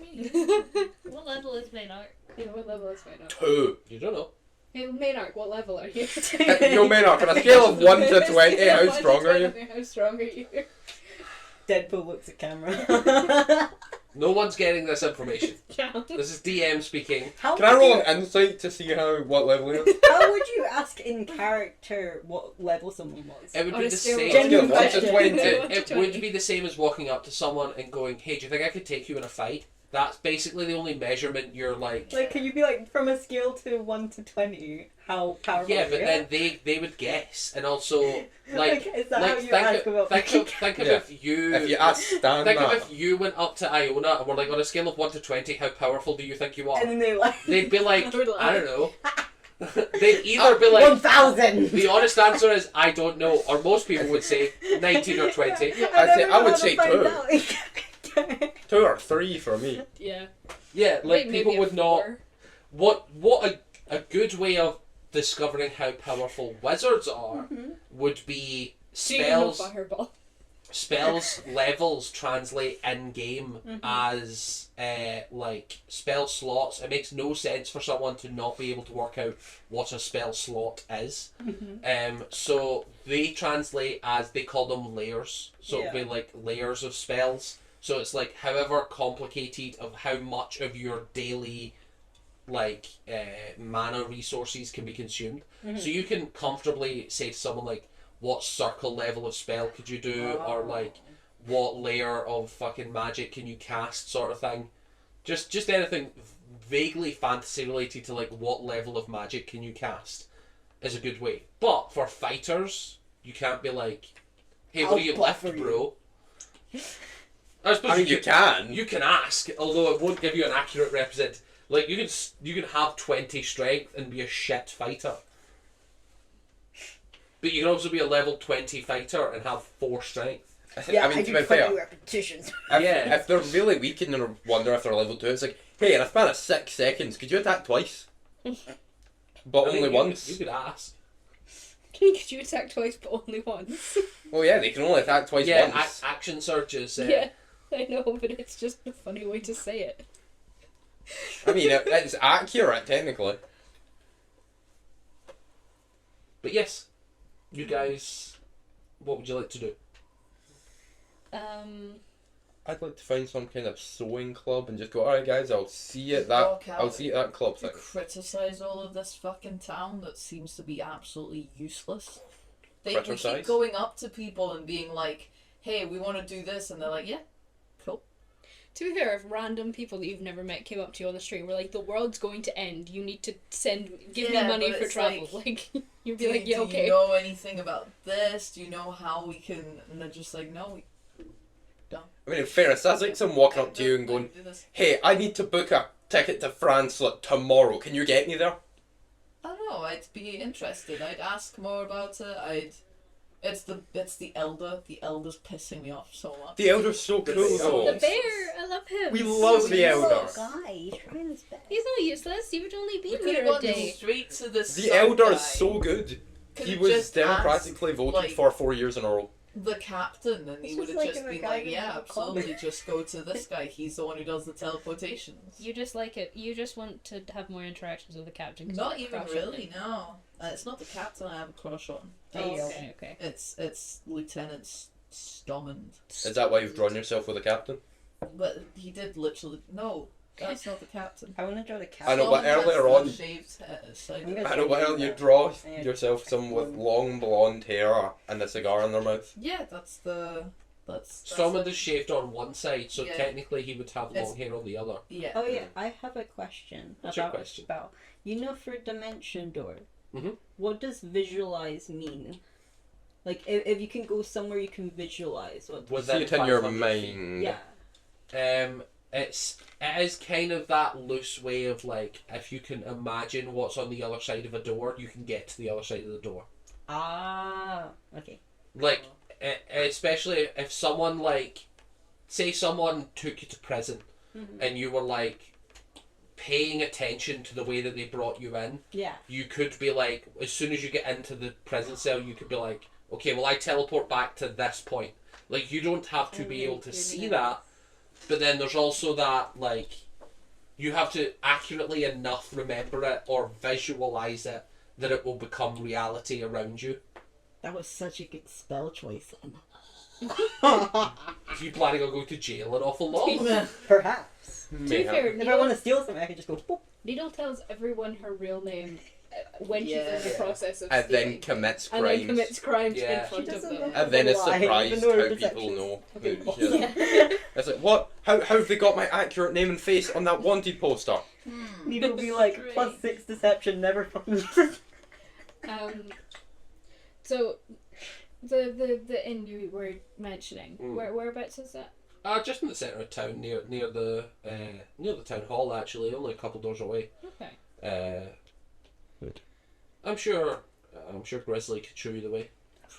What level is Maynard? Yeah, what level is Maynard? 2. You don't know. Hey, Maynard, what level are you? Yo, Maynard, on a scale of 1 to 20, how 1 to strong are you? 20, How strong are you? Deadpool looks at camera. No one's getting this information. Yeah. This is DM speaking. How Can I would roll you- an insight to see what level he is? How would you ask in character what level someone was? It would On be a the scale of same. Genuine Scale of 1 to question. 20. It would be the same as walking up to someone and going, "Hey, do you think I could take you in a fight?" That's basically the only measurement you're like. Like, can you be like, from a scale to 1 to 20, how powerful Yeah, are but you? then they would guess, and also like is that like how you ask about think of Yeah. if you If you ask Stan think of that, if you went up to Iona and were like, on a scale of 1 to 20, how powerful do you think you are? And then they like, They'd be like, I would lie. I don't know. They'd either be like, 1,000! the honest answer is I don't know, or most people would say 19 or 20. I would say 2. 2. 2 or 3 for me. Yeah. Yeah, like maybe people a would not. 4. What a good way of discovering how powerful wizards are would be Shooting spells. a fireball. Spells levels translate in game as like spell slots. It makes no sense for someone to not be able to work out what a spell slot is. So they translate as, they call them layers. So it'll be like layers of spells. So it's like however complicated of how much of your daily like mana resources can be consumed. So you can comfortably say to someone like, what circle level of spell could you do, or like what layer of fucking magic can you cast, sort of thing. Just anything vaguely fantasy related to like what level of magic can you cast is a good way. But for fighters, you can't be like, hey, what I'll do you buffer lift, you. bro? I suppose I mean, you can. You can ask, although it won't give you an accurate represent. Like you can have 20 strength and be a shit fighter. But you can also be a level 20 fighter and have 4 strength. Yeah, I mean, to do be 20 fair, repetitions. if they're really weak and you wonder if they're level 2, it's like, hey, in a span of 6 seconds, could you attack twice? But I mean, only you once. You could ask. Could you attack twice but only once? Well, yeah, they can only attack twice Yeah, once. action surges. Yeah, I know, but it's just a funny way to say it. I mean, it's accurate, technically. But yes, you guys, what would you like to do? I'd like to find some kind of sewing club and just go, alright guys, I'll see you at Walk that, out. I'll see you at that club To thing. criticize all of this fucking town that seems to be absolutely useless. We Criticize? keep going up to people and being like, hey, we want to do this, and they're like, yeah, cool. To be fair, if random people that you've never met came up to you on the street and were like, the world's going to end, you need to give Yeah, me money but for it's travel. Like, you'd be like, yeah, Do okay. you know anything about this? Do you know how we can... And they're just like, no, we don't. I mean, in fairness, that's like someone walking up to you and going, Do this. hey, I need to book a ticket to France like tomorrow, can you get me there? I don't know, I'd be interested. I'd ask more about it. It's the elder. The elder's pissing me off so much. The Elder's so cool The though. The bear, I love him. We love the Elder. Guy, he's trying his best. He's not useless. He would only We be could here have a gone day. straight to this. The side Elder guy. is so good. Could've He was just democratically asked, voted like, for 4 years in a row. the captain, and he It's would just have like just if a been guy like, didn't yeah, have a club. absolutely, just go to this guy. He's the one who does the teleportations. You just like it. You just want to have more interactions with the captain. 'cause Not you even crush on really, him. no. It's not the captain I have a crush on. Oh, okay. It's Lieutenant Stommond. Is that why you've drawn yourself with a captain? But he did literally... No, that's not the captain. I want to draw the cat. I know, but Stommond has earlier the on- shaved head, side I'm of- gonna I know, but you draw yourself someone with Mm. long blonde hair and a cigar in their mouth. Yeah, that's Stormwind the- is shaved on one side, so Yeah. technically he would have It's- long hair on the other. Yeah. Oh yeah, I have a question What's your about question? a spell. You know, for Dimension Door, Mhm. what does visualize mean? Like, if you can go somewhere you can visualize, what? See Within it in your 500 feet. mind. Yeah. It is kind of that loose way of like, if you can imagine what's on the other side of a door, you can get to the other side of the door. Ah. Okay. Like, especially if someone like, say someone took you to prison Mm-hmm. and you were like paying attention to the way that they brought you in, Yeah. you could be like, as soon as you get into the prison cell, you could be like, okay, well I teleport back to this point. Like, you don't have to be able to see that, but then there's also that, like, you have to accurately enough remember it or visualize it that it will become reality around you. That was such a good spell choice. If you planning on going to jail an awful lot. Perhaps. To be Mayhap. fair, If I want to steal something, I can just go. Boop. Needle tells everyone her real name when Yeah. she's in the process of And then stealing. commits And crimes. then commits crimes Yeah. in front She of doesn't them. know. And then is Lie, surprised even though her how people deception's know. okay. Yeah. It's like, what? How have they got my accurate name and face on that wanted poster? Need to be like Great. +6 deception, never fucking. So the inn you were mentioning, whereabouts is that? Just in the centre of town, near the town hall. Actually, only a couple doors away. Okay. Good. I'm sure Grizzly could show you the way.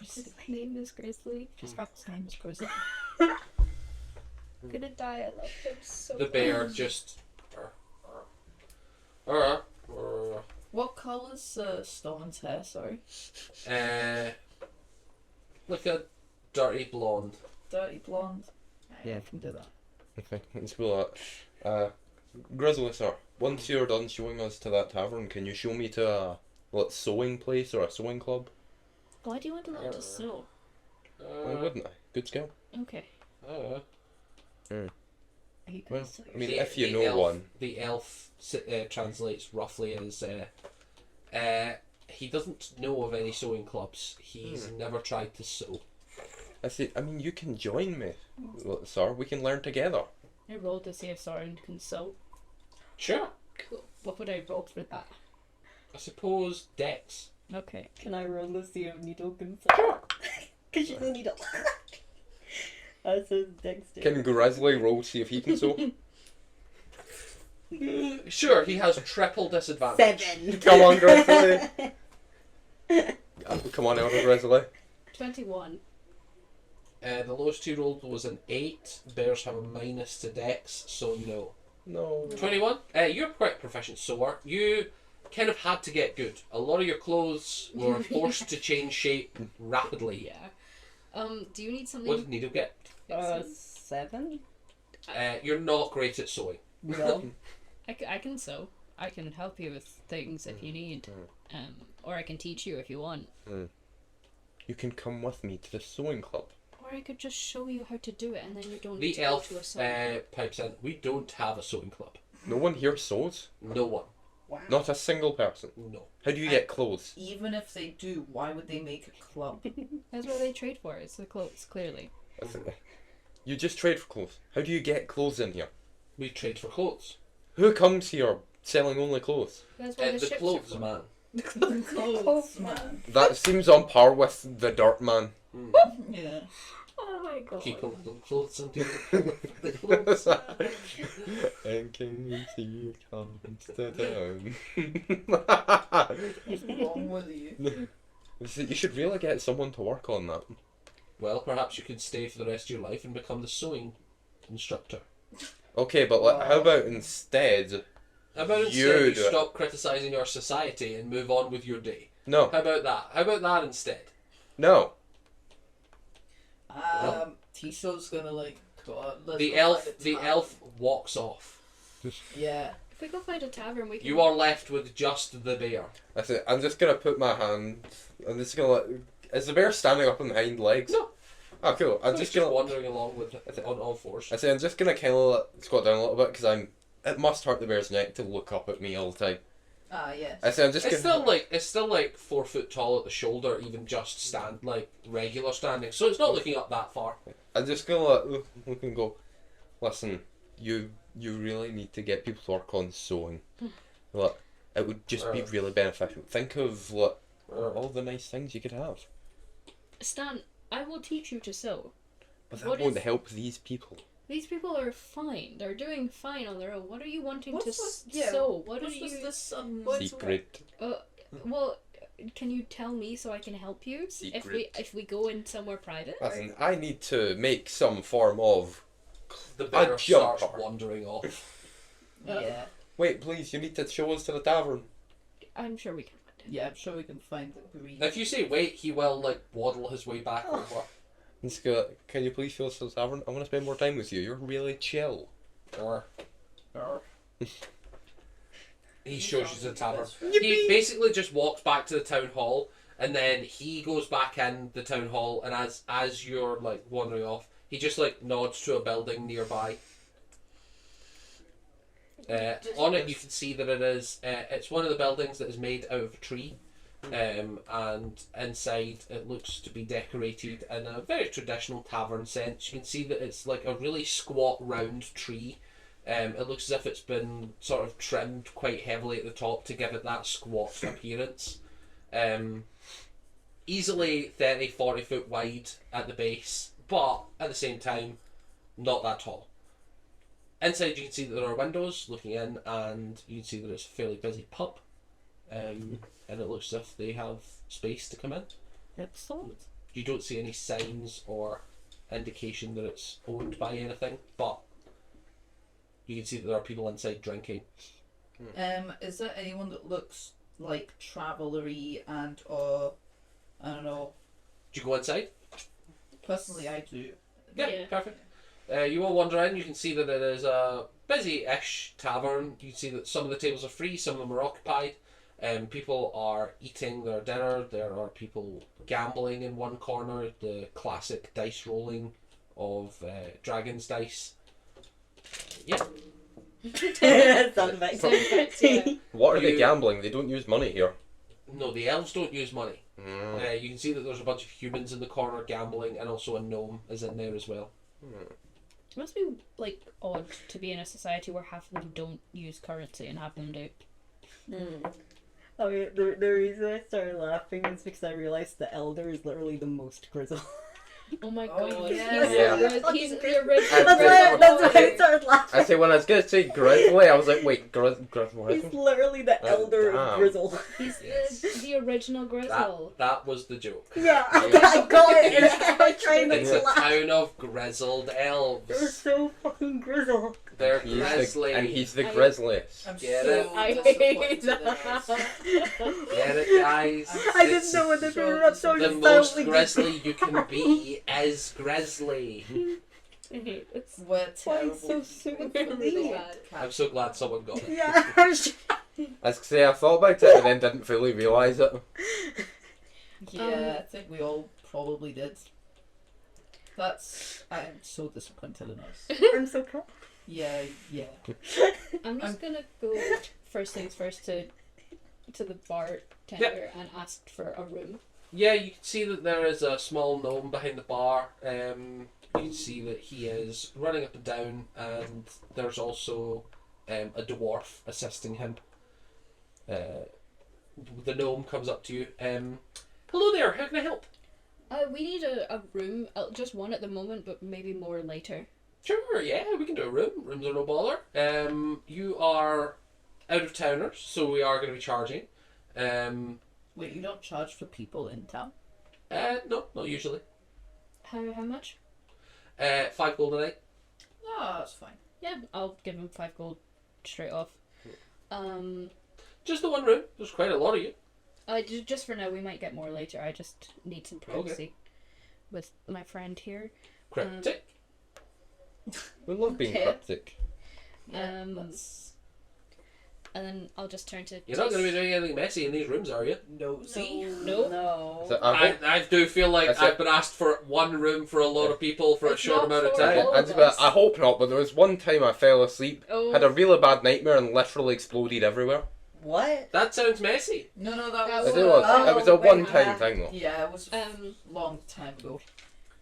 His name is Grizzly. Just got his name is Grizzled. I'm gonna die. I love him so The bear just. What colour's Stone's hair, sorry? Like a dirty blonde. Dirty blonde? Yeah. I can do that. Okay, let's go that. Grizzly, sir, once you're done showing us to that tavern, can you show me to a sewing place or a sewing club? Why do you want to learn to sew? Why wouldn't I? Good skill. Okay. Are you Well, guys so I mean, The- if you the know elf- one. The elf translates roughly as he doesn't know of any sewing clubs. He's never tried to sew. I said, I mean, you can join me, sir. We can learn together. I rolled to see if Soren can sew. Sure. Cool. What would I roll for that? I suppose Dex. Okay. Can I roll to see if Needle can sew? Because she's a needle. That says Dexter. Can Grizzly roll see if he can sew? please. Sure, he has triple disadvantage. 7. Come on, Grizzly. Come on, Elder Grizzly. 21. The lowest you rolled was an 8. Bears have a minus to dex, so no. No. 21. You're quite a proficient sewer. You kind of had to get good. A lot of your clothes were forced to change shape rapidly. Yeah. Do you need something? What did Needle get? 7? You're not great at sewing. No. I can sew. I can help you with things if you need. Or I can teach you if you want. You can come with me to the sewing club. Or I could just show you how to do it and then you don't The need to elf go to a sew. pipes in. We don't have a sewing club. No one here sews. No one. Wow. Not a single person. No. How do you get clothes? Even if they do, why would they make a club? That's what they trade for. It's the clothes, clearly. You just trade for clothes. How do you get clothes in here? We trade for clothes. Who comes here selling only clothes? That's why the The ships clothes are man. Clothes, man. That seems on par with the dirt man. Yeah. Oh my god. Keep on the clothes and do the clothes. And can you see you comes to town? What's wrong with you? You should really get someone to work on that. Well, perhaps you could stay for the rest of your life and become the sewing instructor. Okay, but how about instead? How about instead You you do it. stop criticising your society and move on with your day? No, How about that? How about that instead? no. Tisho's gonna like go out. Let's The go elf, find a the tavern. elf walks off. Yeah. If we go find a tavern, we can. You are left with just the bear. That's it. I'm just gonna put my hand. I'm just gonna let. Is the bear standing up on the hind legs? No. Oh, cool. I'm Just just gonna. wandering along with on all fours. I say I'm just gonna kind of squat down a little bit because It must hurt the bear's neck to look up at me all the time. Yes. I say I'm just. It's gonna... still like 4 foot tall at the shoulder, even just stand like regular standing. So it's not looking up that far. I'm just gonna look and go. Listen, you really need to get people to work on sewing. Look, it would just be really beneficial. Think of all the nice things you could have. Stan, I will teach you to sew. But that What won't is- help these people. These people are fine. They're doing fine on their own. What are you wanting What's to this- yeah, sew? What are What's you? this Secret. Well, can you tell me so I can help you? Secret. If we go in somewhere private. Listen, I need to make some form of. The bear A jump starts car. wandering off. Yeah. Wait, please, you need to show us to the tavern. I'm sure we can find it. Yeah, I'm sure we can find the green. If you say wait, he will like waddle his way back Oh. over. Let's go. Can you please show us to the tavern? I want to spend more time with you. You're really chill. Or Or- he shows you to the tavern. Yippee! He basically just walks back to the town hall, and then he goes back in the town hall. And as you're like wandering off, he just like nods to a building nearby. On it, you can see that it is. It's one of the buildings that is made out of a tree, and inside it looks to be decorated in a very traditional tavern sense. You can see that it's like a really squat, round tree. It looks as if it's been sort of trimmed quite heavily at the top to give it that squat appearance. Easily 30-40 foot wide at the base, but at the same time, not that tall. Inside you can see that there are windows looking in, and you can see that it's a fairly busy pub. And it looks as if they have space to come in. Excellent. You don't see any signs or indication that it's owned by anything, but you can see that there are people inside drinking. Is there anyone that looks like travelery and I don't know. Do you go inside? Personally, I do. Yeah. Perfect. You all wander in. You can see that it is a busy-ish tavern. You can see that some of the tables are free, some of them are occupied. People are eating their dinner. There are people gambling in one corner. The classic dice rolling of dragon's dice. Yeah. Sound effects. Yeah. What are they You- gambling? They don't use money here. No, the elves don't use money. Mm. You can see that there's a bunch of humans in the corner gambling, and also a gnome is in there as well. It must be like odd to be in a society where half of them don't use currency and half of them do. I mean, the reason I started laughing is because I realized the elder is literally the most grizzled. Oh my Oh, god. yeah. He's the original. That's why I started laughing. I say when I was gonna say Grizzly, I was like, wait, Grizzle. He's literally the elder damn. Grizzled. He's Yes. the original Grizzle. That was the joke. Yeah, I got it. And I'm trying not It's to a laugh. town of grizzled They're elves. so fucking grizzled. They're He's grizzly. he's the I- grizzliest. I'm Get so it? I disappointed hate in this. Get it, guys? I It's didn't know what they so were up so the just most silently grizzly you can be is grizzly. I hate this. We're Why terrible. so super We're really funny? bad. I'm so glad someone got it. Yeah, I'm sure. I say I thought about it and then didn't fully realise it. Yeah, I think we all probably did. I am so disappointed in us. I'm so proud. Yeah. I'm just gonna go first things first to the bartender and ask for a room. Yeah, you can see that there is a small gnome behind the bar. You can see that he is running up and down, and there's also a dwarf assisting him. The gnome comes up to you. Hello there, how can I help? We need a room, just one at the moment, but maybe more later. Sure, yeah, we can do a room. Rooms are no bother. You are out of towners, so we are going to be charging. Wait, you don't charge for people in town? No, not usually. How much? 5 gold a night. No, that's fine. Yeah, I'll give him 5 gold straight off. Just the one room. There's quite a lot of you. Just for now, we might get more later. I just need some privacy with my friend here. Cryptic. We love being Okay. cryptic. That's And then I'll just turn to. You're not going to be doing anything messy in these rooms, are you? nosy. No. No. So I hope, I do feel like That's it. I've been asked for one room for a lot of people for a It's short not amount of for time. all of us. I hope not, but there was one time I fell asleep, Oh. had a really bad nightmare, and literally exploded everywhere. What? That sounds messy. No, that That was. It was. Oh, It was a wait, one-time thing though. Yeah, it was a Um, long time ago.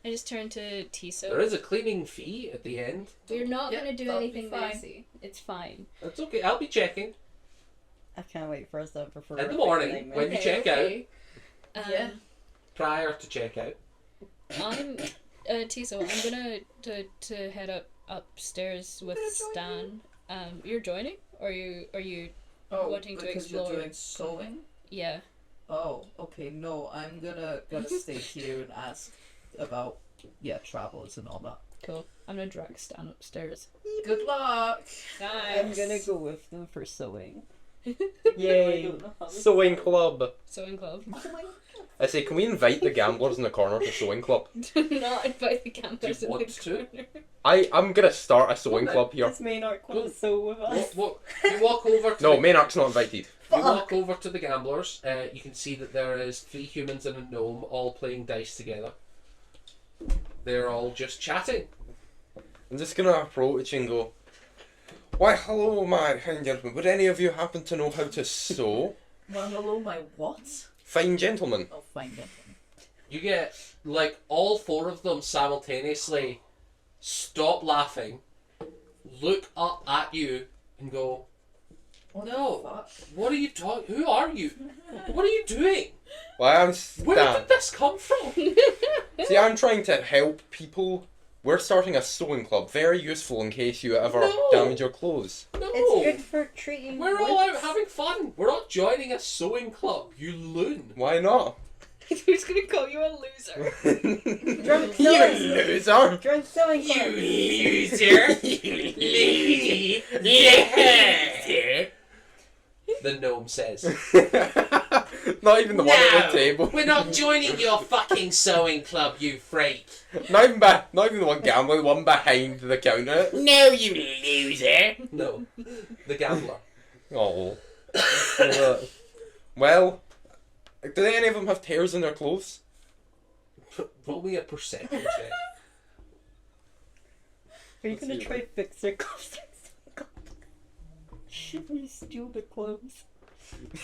I just turned to Tiso. There is a cleaning fee at the end. We're not Yep, gonna do that'll be anything fine. messy. It's fine. That's okay. I'll be checking I can't wait for us to have a in the morning when you check out. Yeah. Prior to checkout. I'm Tiso. I'm gonna to head upstairs with Stan. You're joining, or are you? Oh, Wanting to because explore. you're doing sewing. Yeah. Oh, okay. No, I'm gonna stay here and ask about travelers and all that. Cool. I'm gonna drag Stan upstairs. Good luck. I'm gonna go with them for sewing. I Yay. don't know how this Sewing works. club. Sewing club. I say, can we invite the gamblers in the corner to sewing club? Do not invite the campers Do you in the want to? corner. I'm gonna start a sewing club here. This may not want to sew with us. You walk over to No, the, Maynard's not invited. you walk over to the gamblers. You can see that there is 3 humans and a gnome all playing dice together. They're all just chatting. I'm just gonna approach and go, why, hello, my fine gentlemen. Would any of you happen to know how to sew? Well, hello, my what? Fine gentlemen. I'll find it. You get like all 4 of them simultaneously stop laughing, look up at you, and go, What No. the fuck? "What are you talking? Who are you? What are you doing? Well, I'm Where Stan. did this come from?" See, I'm trying to help people. We're starting a sewing club. Very useful in case you ever No. damage your clothes. No, It's good for treating. we're all out wounds. having fun. We're not joining a sewing club. You loon. Why not? Who's gonna call you a loser? Drunk You sewing. loser! Drunk sewing You club. loser. The gnome says. Not even the one at the table. We're not joining your fucking sewing club, you freak. Not even the one gambling, the one behind the counter. No, you loser. No, the gambler. Oh. Well, do any of them have tears in their clothes? Roll me a perception check. Are you gonna try fix their clothes? Should we steal the clothes?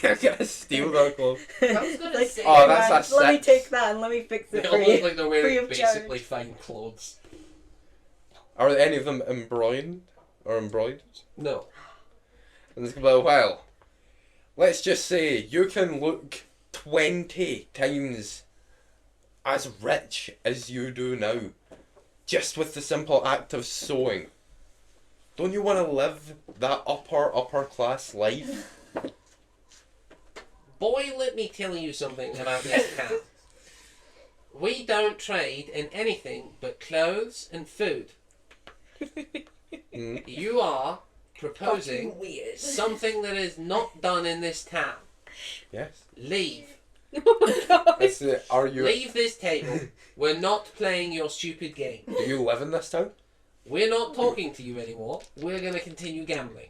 I'm gonna steal their clothes. I was gonna Like, say. Oh, "Hey, that's man, a let me 6. take that and let me fix They it all for look you. like they're Free wearing of charge. basically fine clothes. Are any of them embroidered? Or embroidered? No. And it's gonna be, well, let's just say you can look 20 times as rich as you do now, just with the simple act of sewing, don't you want to live that upper class life? Boy, let me tell you something about this town. We don't trade in anything but clothes and food. You are proposing Fucking weird. something that is not done in this town. Yes. Leave. That's it. Are you? Leave this table. We're not playing your stupid game. Do you live in this town? We're not talking to you anymore. We're going to continue gambling.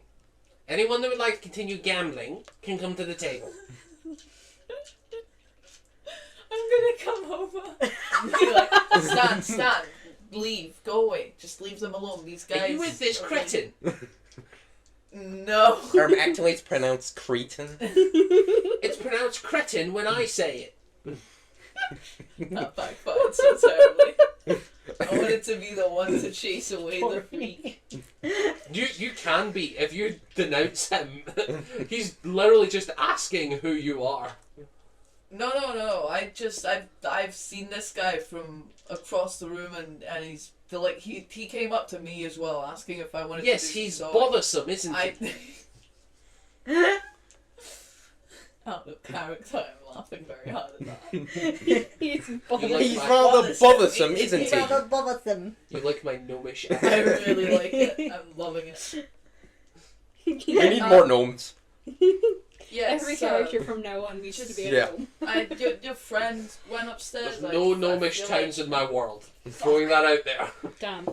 Anyone that would like to continue gambling can come to the table. I'm gonna come over and be like, Stan, leave, go away. Just leave them alone. These guys. Are you with this cretin? No. Actually, it's pronounced Cretan. It's pronounced cretin when I say it. That backfired so terribly. I wanted to be the one to chase away the freak. You can be if you denounce him. He's literally just asking who you are. No. I've seen this guy from across the room, and he's he came up to me as well, asking if I wanted to. Yes, do he's so. bothersome, isn't he? Out of character, I'm laughing very hard at that. He's You bothered. like He's my- rather bothersome, isn't He's he? rather bothersome. You like my gnomish I accent. really like it. I'm loving it. We need more gnomes. Yes. Every character from now on needs to be a Yeah. gnome. Your friend went upstairs. There's no gnomish towns in my world. I'm throwing that out there. Damn.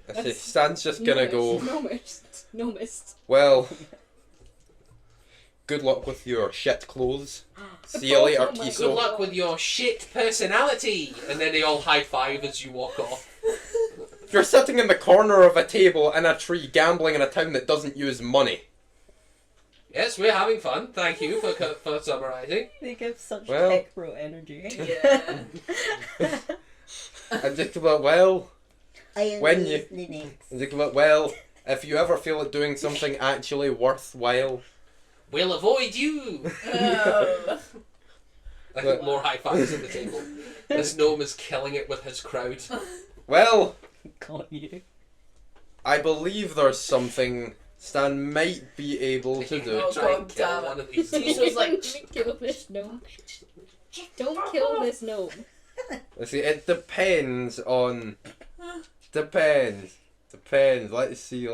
I see. Stan's just gonna go. Gnomist. Well, good luck with your shit clothes. See you later, Oh my Good Kiso. luck with your shit personality. And then they all high five as you walk off. If you're sitting in the corner of a table in a tree gambling in a town that doesn't use money. Yes, we're having fun. Thank you for summarising. They give such Well. tech bro energy. Yeah. And just about, well, I am When you- Linux. just about, well, if you ever feel like doing something actually worthwhile, We'll avoid you. Oh. I think more high fives at the table. This gnome is killing it with his crowd. well, Got you. I believe there's something Stan might be able to do. Oh, Try and God kill damn it. one of these. He was like, Don't kill this gnome. Don't kill this gnome. Let's see, it depends on. Depends. Let's see.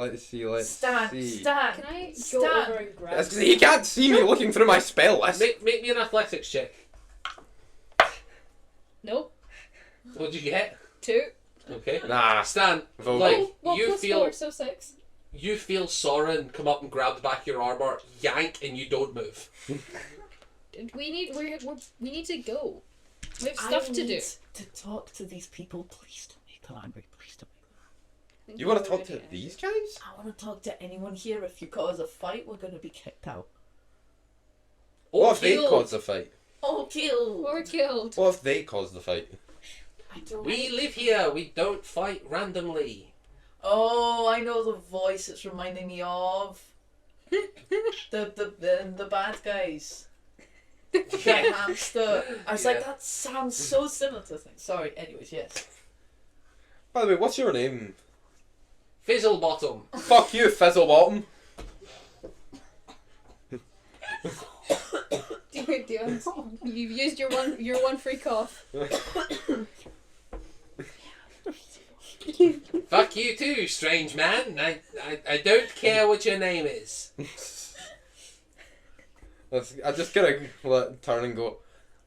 Stan. Can Stan. I go Stan. over and grab That's 'cause he can't see me looking through my spell list. Make me an athletics check. Nope. What did you get? 2. Okay. Nah. Stan, Vocal. like Well, you plus feel 4, so 6. you feel Soren come up and grab the back of your armor, yank, and you don't move. We need to go. We have stuff to do. To talk to these people. Please don't make them angry. Please don't. You want to talk to these guys? I want to talk to anyone here. If you cause a fight, we're gonna be kicked out. What if they Killed. cause the fight? Oh, kill! Or killed. What if they cause the fight? I don't. We live here. We don't fight randomly. Oh, I know the voice. It's reminding me of the bad guys. The Yeah. hamster. I was Yeah. like, that sounds so similar to things. Sorry. Anyways, yes. By the way, what's your name? Fizzlebottom. Fuck you, Fizzlebottom. You've used your one free cough. Fuck you too, strange man. I don't care what your name is. I just gotta turn and go.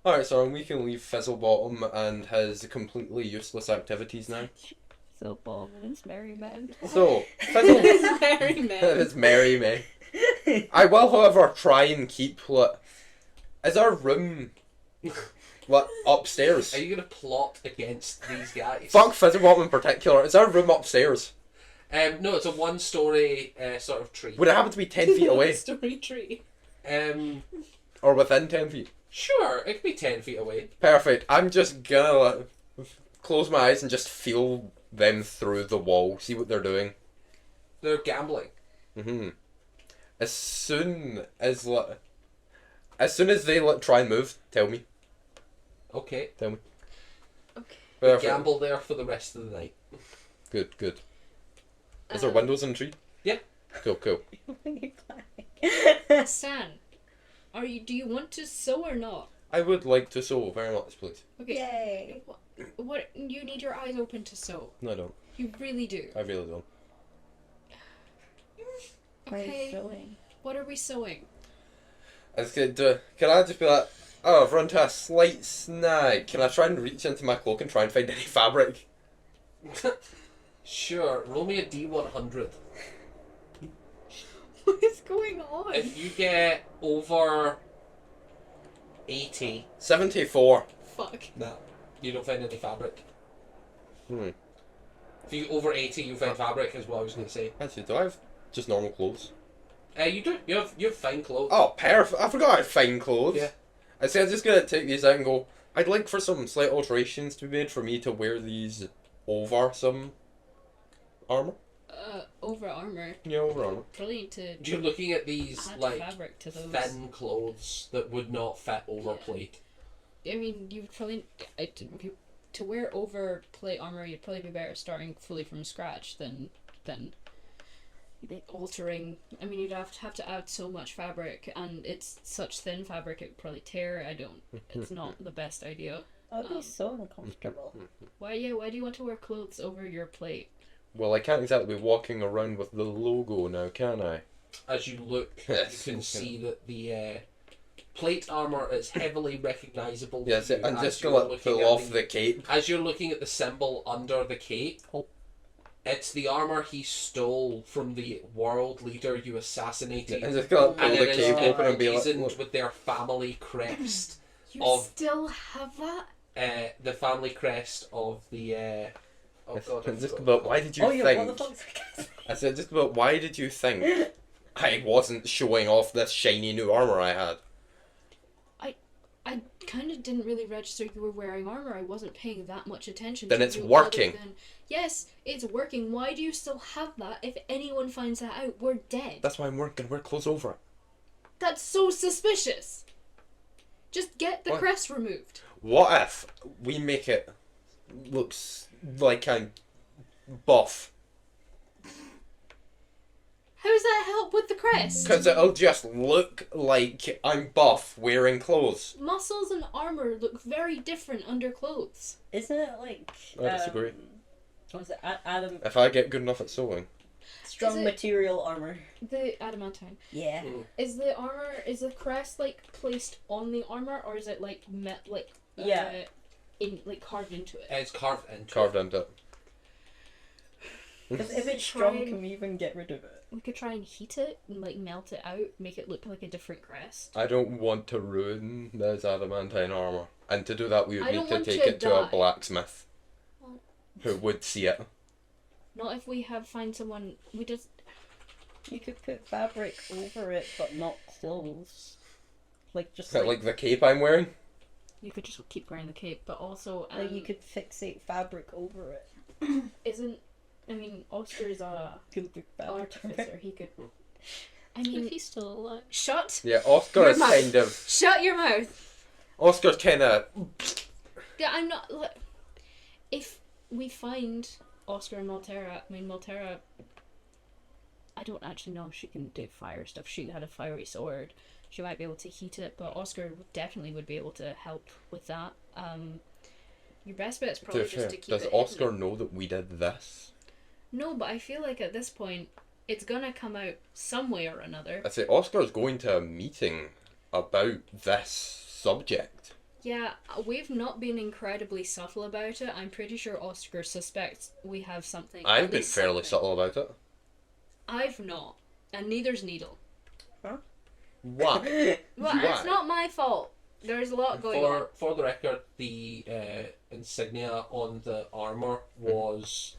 Alright, so we can leave Fizzlebottom and his completely useless activities now. So bomb and it's merry man. So, Fizzle. Merry man. It's merry me. I will, however, try and keep is our room upstairs? Are you gonna plot against these guys? Fuck Fizzlebottom in particular. Is our room upstairs? No, it's a one-story sort of tree. Would it happen to be 10 feet away? Story tree. Or within 10 feet? Sure, it could be 10 feet away. Perfect. I'm just gonna close my eyes and just feel them through the wall. See what they're doing. They're gambling. As soon as they try and move, tell me. Okay. Tell me. Perfect. gamble there for the rest of the night. Good, good. Is there windows in the tree? Yeah. Cool, cool. San, do you want to sew or not? I would like to sew very much, please. Okay. Yay. What you need your eyes open to sew. No, I don't. You really do. I really don't. Okay. Sewing. What are we sewing? I was gonna do, can I just be like, oh, I've run into a slight snag. Can I try and reach into my cloak and try and find any fabric? Sure, roll me a D100. What is going on? If you get over 80, 74. Fuck. no, you don't find any fabric. Hmm. If you over 80, you find fabric, is what I was going to say. Actually, do I have just normal clothes? You do. You have fine clothes. Oh, perfect. I forgot I had fine clothes. Yeah. I said I'm just going to take these out and go, I'd like for some slight alterations to be made for me to wear these over some armour. Over armor. Yeah, over armour. Probably need to You're looking at these add like fabric to those. thin clothes that would not fit over plate. I mean, you would probably to wear over plate armor. You'd probably be better starting fully from scratch than altering. I mean, you'd have to add so much fabric, and it's such thin fabric it would probably tear. It's not the best idea. I'll be so uncomfortable. Why do you want to wear clothes over your plate? Well, I can't exactly be walking around with the logo now, can I? As you look, Yes. you can see that the plate armor is heavily recognisable. to Yes, you I'm as just you're going to looking pull at off the cape. As you're looking at the symbol under the cape, it's the armor he stole from the world leader you assassinated. I'm just going to pull And the it is cape open and be emblazoned like, with their family crest. You Of- still have that? The family crest of the. Oh god. I just forgot. about, why did you Oh yeah, think? what the fuck's that? I said, just about, why did you think I wasn't showing off this shiny new armour I had? I kind of didn't really register you were wearing armor. I wasn't paying that much attention. Then to it's you working. other than- yes, it's working. Why do you still have that? If anyone finds that out, we're dead. That's why I'm going to wear clothes over it. That's so suspicious. Just get the What? crest removed. What if we make it looks like I'm buff? How does that help with the crest? Because it'll just look like I'm buff wearing clothes. Muscles and armor look very different under clothes. Isn't it like I disagree. what was it? Adam If I get good enough at sewing. strong it- material armor. The adamantine. Yeah. Is the crest like placed on the armor, or is it like Yeah. in like carved into it? It's carved into. Carved into it. Because if it's Try strong, and- can we even get rid of it? We could try and heat it and like melt it out, make it look like a different crest. I don't want to ruin this adamantine armour. And to do that we would I need don't to want take to it to a die. blacksmith. Well- Who would see it. Not if we find someone. We just You could put fabric over it, but not clothes. Like just Like the cape I'm wearing. you could just keep wearing the cape, but also like you could fixate fabric over it. isn't. I mean, Oscar's a Could put fabric over artificer. it. He could. I mean, he's still alive. Yeah, Oscar Your is mouth. kind of... Shut your mouth. Oscar's kind of... Yeah, I'm not. If we find Oscar and Maltera, I mean Maltera. I don't actually know if she can do fire stuff. She had a fiery sword. She might be able to heat it, but Oscar definitely would be able to help with that. Your best bet is probably just to keep Does it Oscar hidden. know that we did this? No, but I feel like at this point, it's gonna come out some way or another. I say Oscar's going to a meeting about this subject. Yeah, we've not been incredibly subtle about it. I'm pretty sure Oscar suspects we have something. I've at been least fairly something. subtle about it. I've not, and neither's Needle. Why? Well, it's Why? not my fault. There's a lot going on. For the record, the insignia on the armor was.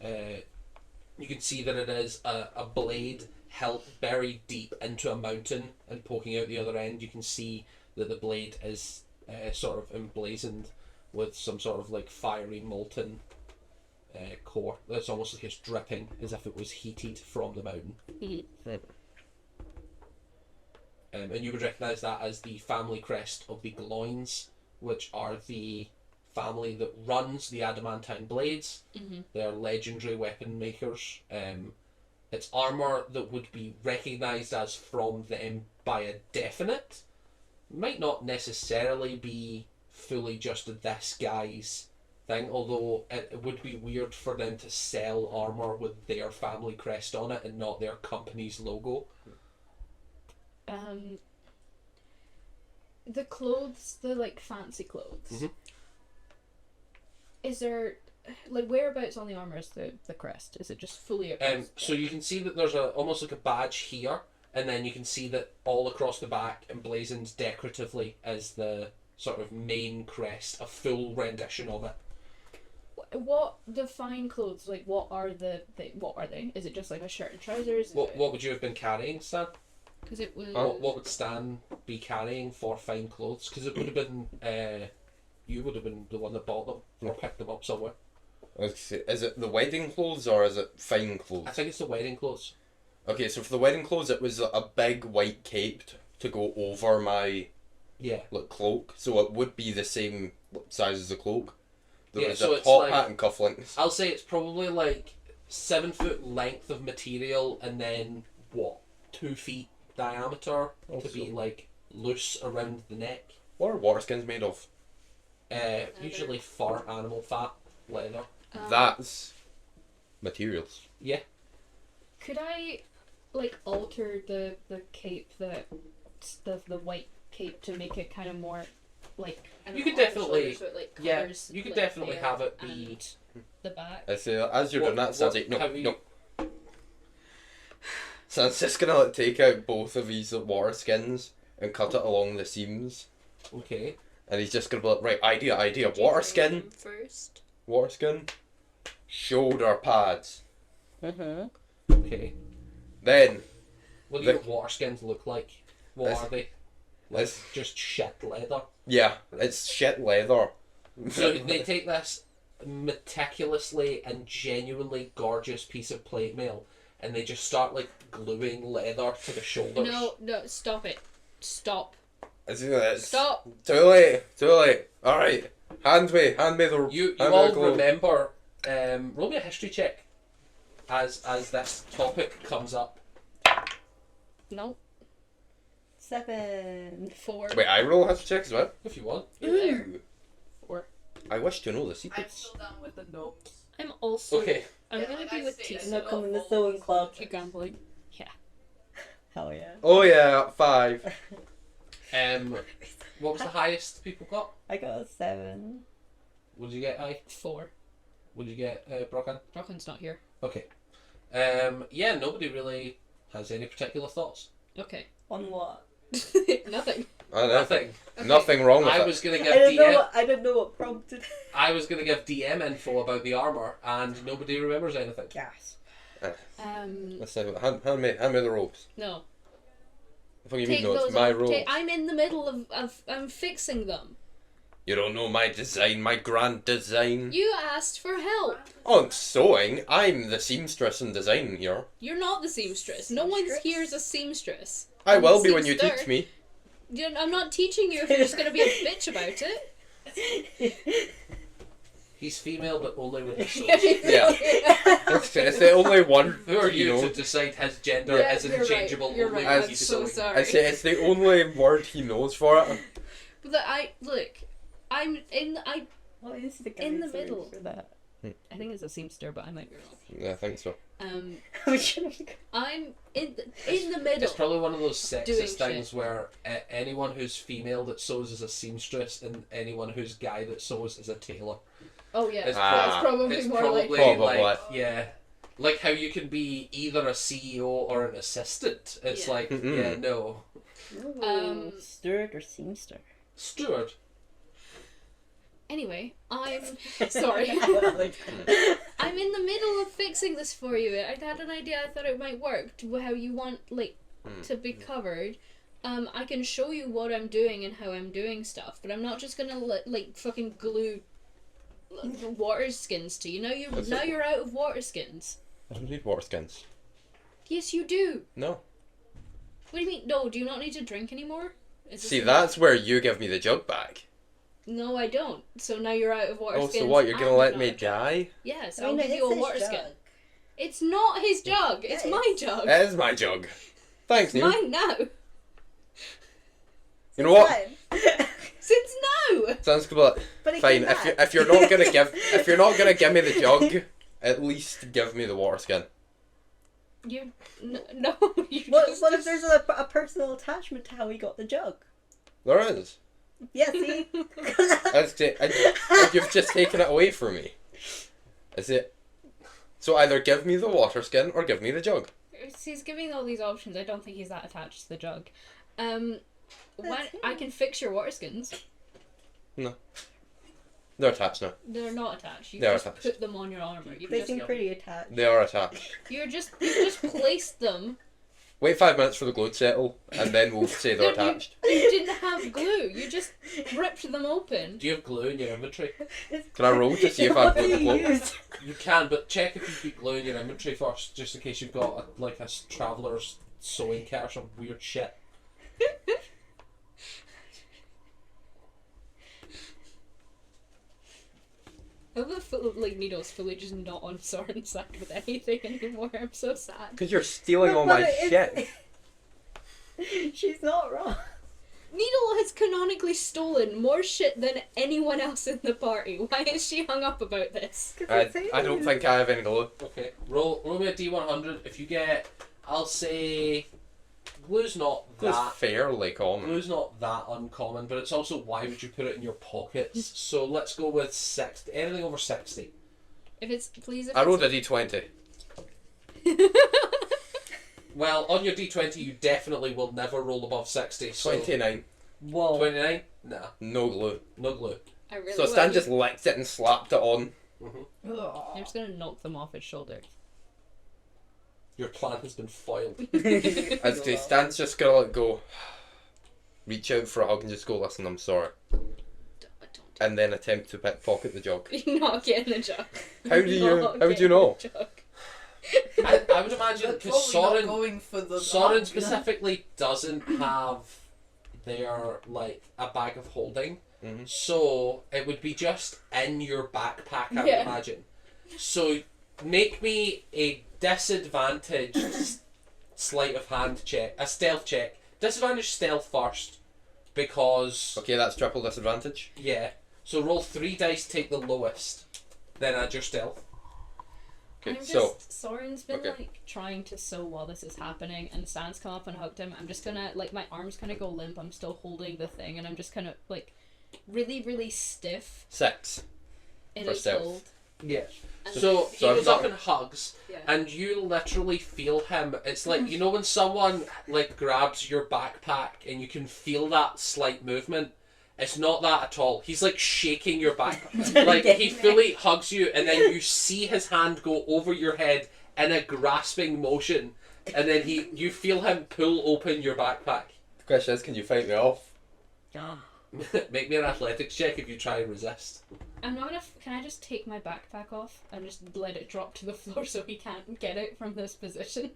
You can see that it is a blade held buried deep into a mountain and poking out the other end. You can see that the blade is sort of emblazoned with some sort of like fiery molten core. It's almost like it's dripping as if it was heated from the mountain. And you would recognise that as the family crest of the Gloins, which are the family that runs the adamantine blades. Mhm. They're legendary weapon makers. It's armor that would be recognized as from them by a definite. Might not necessarily be fully just this guy's thing, although it would be weird for them to sell armor with their family crest on it and not their company's logo. The clothes, the like fancy clothes. Mhm. Is there like whereabouts on the armor is the crest? Is it just fully across? So you can see that there's a almost like a badge here, and then you can see that all across the back, emblazoned decoratively, is the sort of main crest, a full rendition of it. What the fine clothes like? What are they? Is it just like a shirt and trousers? What would you have been carrying, Stan? Because it was. What would Stan be carrying for fine clothes? Because it would have been you would have been the one that bought them or picked them up somewhere. Is it the wedding clothes or is it fine clothes? I think it's the wedding clothes. Okay, so for the wedding clothes, it was a big white cape to go over my Yeah. cloak, so it would be the same size as the cloak. There Yeah, was so a it's top like- hat and cufflinks. I'll say it's probably like 7 foot length of material and then 2 feet diameter to be Also- like loose around the neck. What are water skins made of? Usually fur, animal fat, leather. That's materials. Yeah. Could I like alter the cape the white cape to make it kind of more like I don't You know, could on the definitely- shoulders, so it, like, Yeah, covers, you could like, definitely there have it be. and the back. I say as you're What- doing that, Stan's what- like, no, have you- no. Stan's just gonna like, take out both of these water skins and cut it along the seams, Okay. and he's just gonna be like, right, idea, water skin, First. shoulder pads. Okay. Then What do The- your water skins look like? What This- are they? Like this- just shit leather. yeah, it's shit leather. So they take this meticulously and genuinely gorgeous piece of plate mail and they just start like gluing leather to the shoulders. No, stop it. Stop. It's Stop. Too late. Alright. Hand me the You hand me all the glove. remember roll me a history check as this topic comes up. No. 7. 4. Wait, I roll a history check as well? If you want. You're there. Ooh. 4. I wish to know the I'm secrets. still down with the notes. I'm also. Okay. I'm Yeah, gonna like be I with say, Tia. I'm not coming to the sewing club. You're gambling. Hell yeah. Oh yeah, 5. What was the highest people got? I got a 7. What did you get, I? 4. What did you get, Brocken? Brooklyn's not here. Okay. Yeah, nobody really has any particular thoughts. Okay. On what? Nothing. Nothing. Nothing wrong with I it. was gonna I give didn't know DM. what, I didn't know what prompted. I was gonna give DM info about the armor, and nobody remembers anything. Gas. Listen, hand me the ropes. No. What do you Take mean? No, those it's my off. ropes. I'm in the middle of I'm fixing them. You don't know my design, my grand design. You asked for help. On sewing, I'm the seamstress in design here. You're not the seamstress. No one's Seamstress? here as a seamstress. I I'm will the be when you seamster. teach me. I'm not teaching you if you're just gonna be a bitch about it. He's female, but only with the soul. Yeah. It's the only one. Who are you you know. to decide his gender Yeah, is you're right, interchangeable you're only right, with I'm he's so sewing? sorry. I say it's the only word he knows for it. But I'm What is the In the guy's word middle. for that? I think it's a seamster, but I might be wrong. Yeah, I think so. We should have I'm in the middle. It's probably one of those Doing sexist things shit. where anyone who's female that sews is a seamstress, and anyone who's guy that sews is a tailor. Oh yeah, It's that's Ah. probably It's more probably like. Probably. like yeah, like how you can be either a CEO or an assistant. It's Yeah. like Mm-mm. yeah, no, Steward or seamster? steward. Anyway, I'm sorry. I'm in the middle of fixing this for you. I had an idea. I thought it might work. How you want to be covered. I can show you what I'm doing and how I'm doing stuff, but I'm not just gonna fucking glue water skins to you. Now you're out of water skins. I don't need water skins. Yes, you do. No. What do you mean? No, do you not need to drink anymore? Is this See, a- that's where you give me the jug back. No, I don't. So now you're out of water Oh, skins. so what? You're gonna and let not me a jug. die? Yes, I mean, I'll give it's you a his water jug. skin. It's not his jug. It's Yeah, my jug. It is my jug. Thanks, Neil. Mine now. You know what? Fine. Since now. Sounds good. But it Fine. came back. If you're not gonna give me the jug, at least give me the water skin. You no. You What just, if there's a personal attachment to how he got the jug? There is. Yeah, see? You've just taken it away from me. Is it? So either give me the water skin or give me the jug. He's giving all these options. I don't think he's that attached to the jug. When I can fix your water skins. No. They're attached now. They're not attached. You They are just attached. put them on your armor. You've They just seem pretty attached. They are attached. you just placed them. Wait 5 minutes for the glue to settle, and then we'll say they're No, attached. You didn't have glue. You just ripped them open. Do you have glue in your inventory? Can I roll to see if I've got the glue? You can, but check if you've got glue in your inventory first, just in case you've got a traveller's sewing kit or some weird shit. I love Needle's fully just not on Soren's side with anything anymore. I'm so sad. Because you're stealing all But my it's- shit. She's not wrong. Needle has canonically stolen more shit than anyone else in the party. Why is she hung up about this? I don't think I have any glue. Okay, roll me a d100. If you get, I'll say, glue's not Glue's that. fairly common. Glue's not that uncommon, but it's also why would you put it in your pockets? So let's go with 60. Anything over 60. If it's if I rolled a it's- d20. Well, on your d20, you definitely will never roll above 60. So 29. Whoa. 29? Nah, No glue. no glue. I really So will. Stan just licked it and slapped it on. I'm just gonna knock them off his shoulder. Your plan has been foiled. As to Stan's just gonna let go, reach out for a hug and just go, listen, I'm sorry. And then attempt to pickpocket the jug. You're not getting the jug. How would you know? I would imagine, That's because probably not Soren, going for the Soren jug. specifically doesn't have their, like, a bag of holding. Mhm. So it would be just in your backpack, I would Yeah. imagine. So make me a disadvantaged sleight of hand check, a stealth check. Disadvantage stealth first, because Okay, that's triple disadvantage. yeah. So roll 3 dice, take the lowest, then add your stealth. Okay, I'm so just, Soren's been okay. like trying to sew while this is happening, and Stan's come up and hugged him. I'm just gonna like my arms kind of go limp. I'm still holding the thing, and I'm just kind of like really, really stiff 6. in For its stealth. hold. Yeah. And So he So I'm goes up not- and hugs, yeah. and you literally feel him. It's like, you know when someone like grabs your backpack and you can feel that slight movement? It's not that at all. He's like shaking your back. Like he fully hugs you, and then you see his hand go over your head in a grasping motion, and then you feel him pull open your backpack. The question is, can you fight me off? Make me an athletics check if you try and resist. I'm not gonna. Can I just take my backpack off and just let it drop to the floor so he can't get it from this position?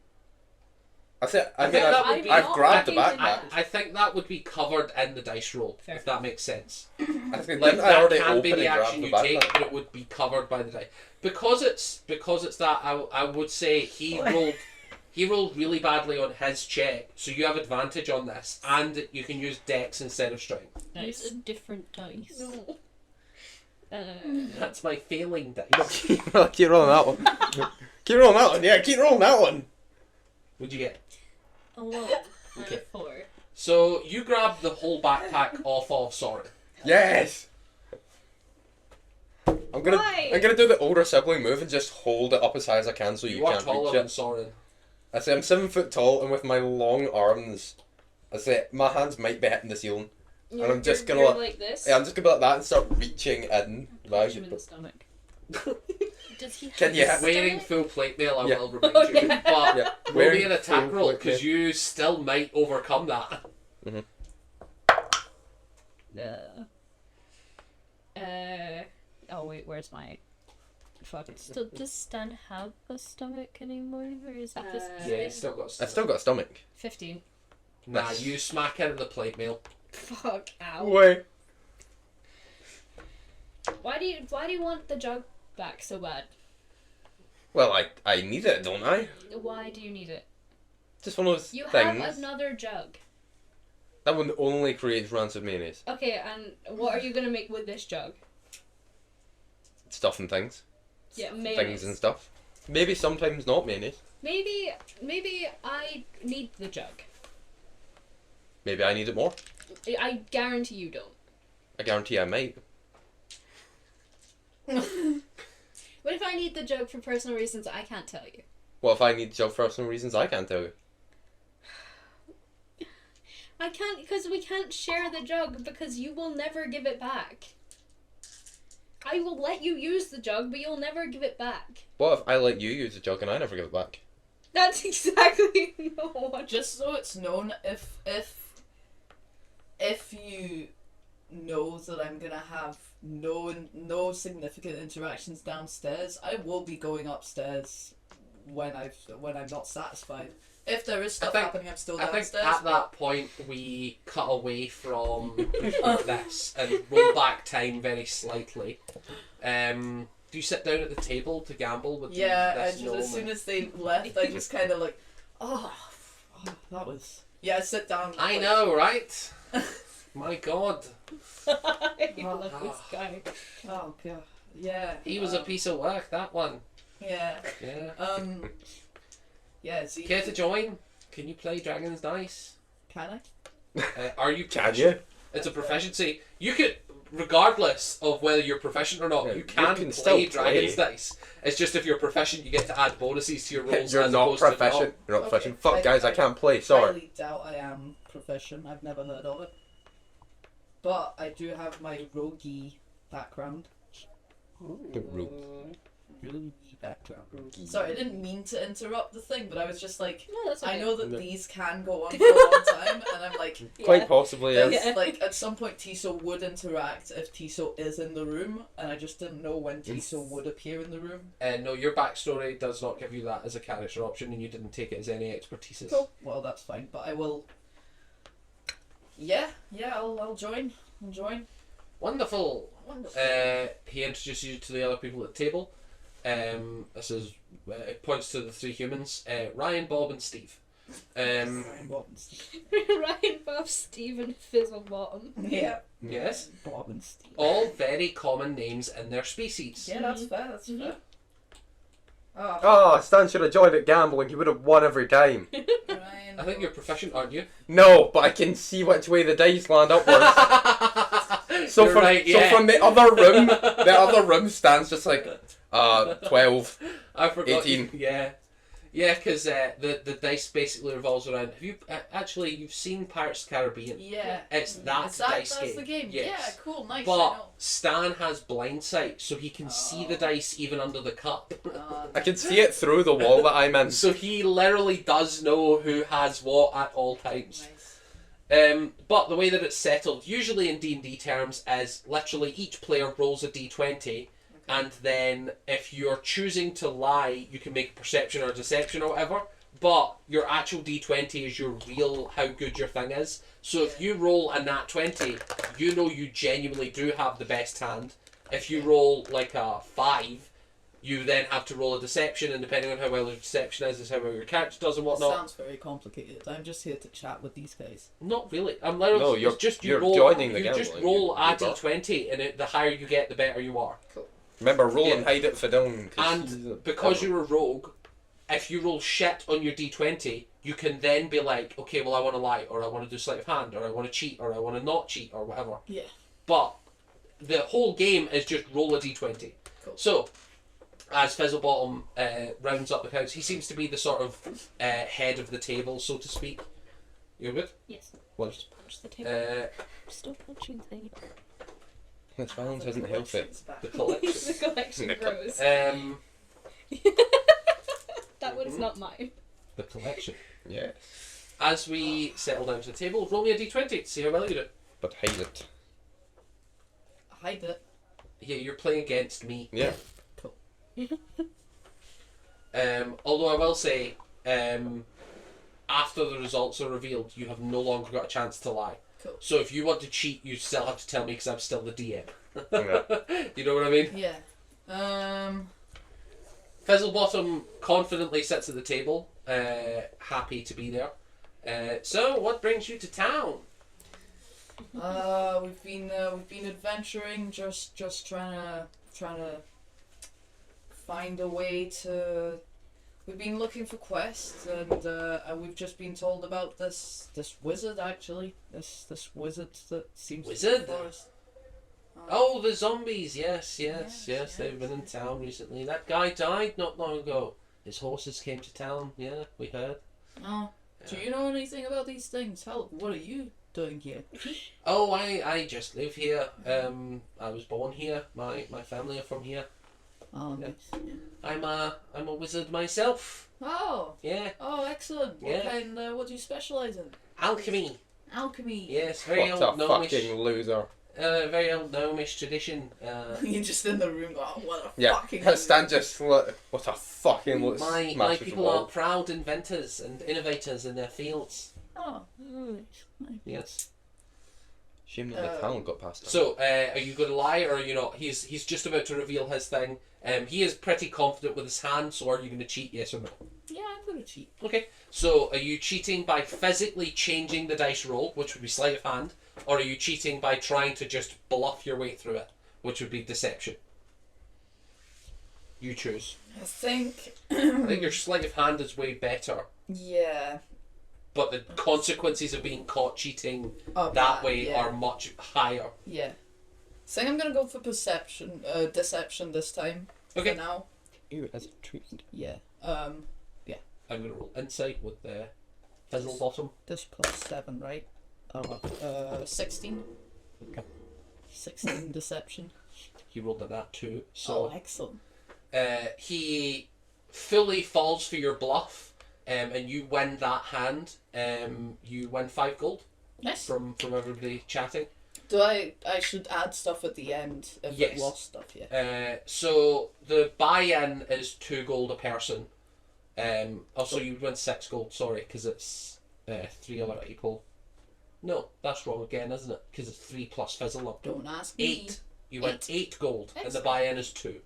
I think think that would be- I've grabbed the I'm backpack. I think that would be covered in the dice roll, Fair. if that makes sense. I think Like didn't that I already can be open the and action grab you the take, backpack? but it would be covered by the die. Because it's that I would say he rolled really badly on his check, so you have advantage on this, and you can use dex instead of strength. Nice. Use a different dice. No. That's my failing dice. keep rolling that one. Keep rolling that one. Yeah, keep rolling that one. What'd you get? 11 and Okay. a 4. So you grab the whole backpack off of Soren. Yes. I'm gonna Why? do the older sibling move and just hold it up as high as I can so you You are can't taller reach than it. Soren. I say I'm 7 foot tall, and with my long arms, I say my hands might be hitting the ceiling. You're, I'm just you're, gonna you're like this. Yeah, I'm just gonna be like that and start reaching in. Punch him in the stomach. Does he have Can you a hit- Wearing stomach? full plate mail, I Yeah. will remind you. Yeah. But Yeah, roll me wearing an attack full roll, plate because mail. you still might overcome that. Oh wait, where's my fucking Still, does Stan have a stomach anymore, or is it just... Yeah, he's still got I've still got a stomach. 15? Nah, Nice. you smack into the plate mail. Fuck, ow. Wait. Why do you want the jug back so bad? Well, I need it, don't I? Why do you need it? Just one of those You things. have another jug. That one only creates rancid mayonnaise. Okay, and what are you gonna make with this jug? Stuff and things. Yeah, Things mayonnaise. and stuff. Maybe sometimes not mayonnaise. Maybe I need the jug. Maybe I need it more. I guarantee you don't. I guarantee I might. What if I need the jug for personal reasons I can't tell you? What if I need the jug for personal reasons I can't tell you? I can't, because we can't share the jug because you will never give it back. I will let you use the jug, but you'll never give it back. What if I let you use the jug and I never give it back? That's exactly no. Just so it's known, if you know that I'm gonna have no significant interactions downstairs, I will be going upstairs when I'm not satisfied. If there is stuff happening, I'm still I think downstairs. at that point we cut away from this and roll back time very slightly. Do you sit down at the table to gamble with yeah, this as gnome soon as they left, I just kind of like, that was. Yeah, I sit down. I like, know, right? My God. I love this guy. Oh god. Yeah. He was a piece of work, that one. Yeah. Yeah. Yeah. See. Care to join? Can you play Dragon's Dice? Can I? Are you Can proficient? you? It's a proficiency. You could, regardless of whether you're proficient or not, Yeah, you you can, can play still Dragon's play. Dice. It's just if you're proficient, you get to add bonuses to your rolls. You're as not opposed to proficient. You're not Okay. proficient. Fuck, guys, I can't play. Sorry. highly doubt I am proficient. I've never heard of it. But I do have my roguey background. Roguey background. Sorry, I didn't mean to interrupt the thing, but I was just like, No, that's okay. I know that these can go on for a long time, and I'm like, Quite possibly, there's, yes. like at some point Tiso would interact if Tiso is in the room, and I just didn't know when Tiso would appear in the room. No, your backstory does not give you that as a character option, and you didn't take it as any expertise. Cool. Well, that's fine, but I will. Yeah, I'll join. I'll join. Wonderful. Wonderful. He introduces you to the other people at the table. This is it points to the three humans: Ryan, Bob, and Steve. Ryan Bobbins. Ryan, Bob, Steve, and Fizzlebottom. Yeah. Yes, Bob and Steve. all very common names in their species. Yeah, that's fair. That's fair. Oh, Oh, Stan should have joined at gambling. He would have won every time. Ryan. I think you're proficient, aren't you? No, but I can see which way the dice land upwards. So You're from right, yeah. so from the other room, Stan's just like 12. I forgot. 18. Yeah, because the dice basically revolves around. Have you actually you've seen Pirates of the Caribbean? Yeah. It's that Is dice that's game. the game. Yes. Yeah, cool, nice. I But know. Stan has blind sight, so he can see the dice even under the cup. I can see it through the wall that I'm in. So he literally does know who has what at all times. Nice. But the way that it's settled, usually in D&D terms, is literally each player rolls a d20, and then if you're choosing to lie, you can make a perception or deception or whatever, but your actual d20 is your real how good your thing is. So if you roll a nat 20, you know you genuinely do have the best hand. If you roll like a 5, you then have to roll a deception, and depending on how well your deception is how well your character does and It whatnot. sounds very complicated. I'm just here to chat with these guys. Not really. I'm literally. No, it's just you you're roll. joining the you just gambling. roll a You're- d20, and the higher you get, the better you are. Remember, roll Yeah. and hide it for Dylan. And because you're a rogue, if you roll shit on your d20, you can then be like, okay, well, I want to lie, or I want to do sleight of hand, or I want to cheat, or I want to not cheat, or whatever. Yeah. But the whole game is just roll a d20. Cool. So, as Fizzlebottom rounds up the house, he seems to be the sort of head of the table, so to speak. You're good? Yes. Well, Just punch the table. Still punching things. this balance isn't healthy. The collection. The collection grows. That one's not mine. The collection. Yeah, As we settle down to the table, roll me a d20 to see how well you do. but hide it. Hide it. Yeah, you're playing against me. Yeah. Although I will say, after the results are revealed, you have no longer got a chance to lie. Cool. So if you want to cheat, you still have to tell me because I'm still the DM. Yeah. You know what I mean? Yeah. Fizzlebottom confidently sits at the table, happy to be there. So, what brings you to town? We've been adventuring, just trying to find a way to. We've been looking for quests, and we've just been told about this wizard actually. This wizard that seems Wizard? to be for us. Oh, the zombies! Yes. Yes. They've been in town recently. That guy died not long ago. His horses came to town. Yeah, we heard. Oh, do you know anything about these things? What are you doing here? Oh, I just live here. I was born here. My family are from here. Oh, Yeah. nice. I'm a wizard myself. Oh, Yeah, excellent. Yeah. What do you specialize in? alchemy. Alchemy. Yes, very What old a gnomish. fucking loser. Very old gnomish tradition. You're just in the room. Oh, what a Yeah, fucking. Stan just what a fucking look. My people are proud inventors and innovators in their fields. Oh, Yes. Shame that the talent got past him. So, are you going to lie or are you not? He's just about to reveal his thing. He is pretty confident with his hand, so are you going to cheat, yes or no? yeah, I'm gonna cheat. Okay. So, are you cheating by physically changing the dice roll, which would be sleight of hand, or are you cheating by trying to just bluff your way through it, which would be deception? You choose. I think. I think your sleight of hand is way better, Yeah. but the consequences of being caught cheating Oh, that way yeah. are much higher. Yeah. So I'm gonna go for deception this time. Okay. For now. Ew, as a treat. Yeah. I'm going to roll insight with the fizzle bottom. This plus 7, right? 16. Okay. 16 deception. He rolled a nat 2, so excellent. he fully falls for your bluff, and you win that hand. You win 5 gold Nice. from everybody chatting. Do I should add stuff at the end if Yes. it was stuff, yeah. So the buy-in is 2 gold a person. Also, you would win 6 gold. Sorry, because it's 3 other people. No, that's wrong again, isn't it? Because it's 3 plus fizzle up. Don't ask me. 8. You win 8 gold, and the Excellent. buy-in is 2.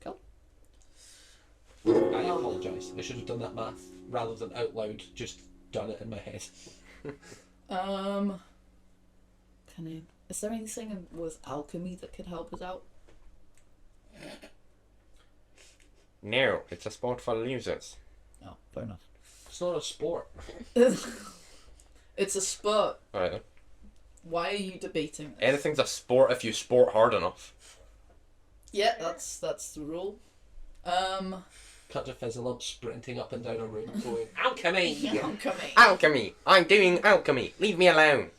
Cool. I apologise. I should have done that math rather than out loud. Just done it in my head. Is there anything with alchemy that could help us out? No, it's a sport for losers. No, fair enough. It's not a sport. It's a sport. Right then. Why are you debating this? Anything's a sport if you sport hard enough. Yeah, that's the rule. Cut to fizzle up, sprinting up and down a room, going, alchemy! I'm coming. Alchemy! I'm doing alchemy! Leave me alone!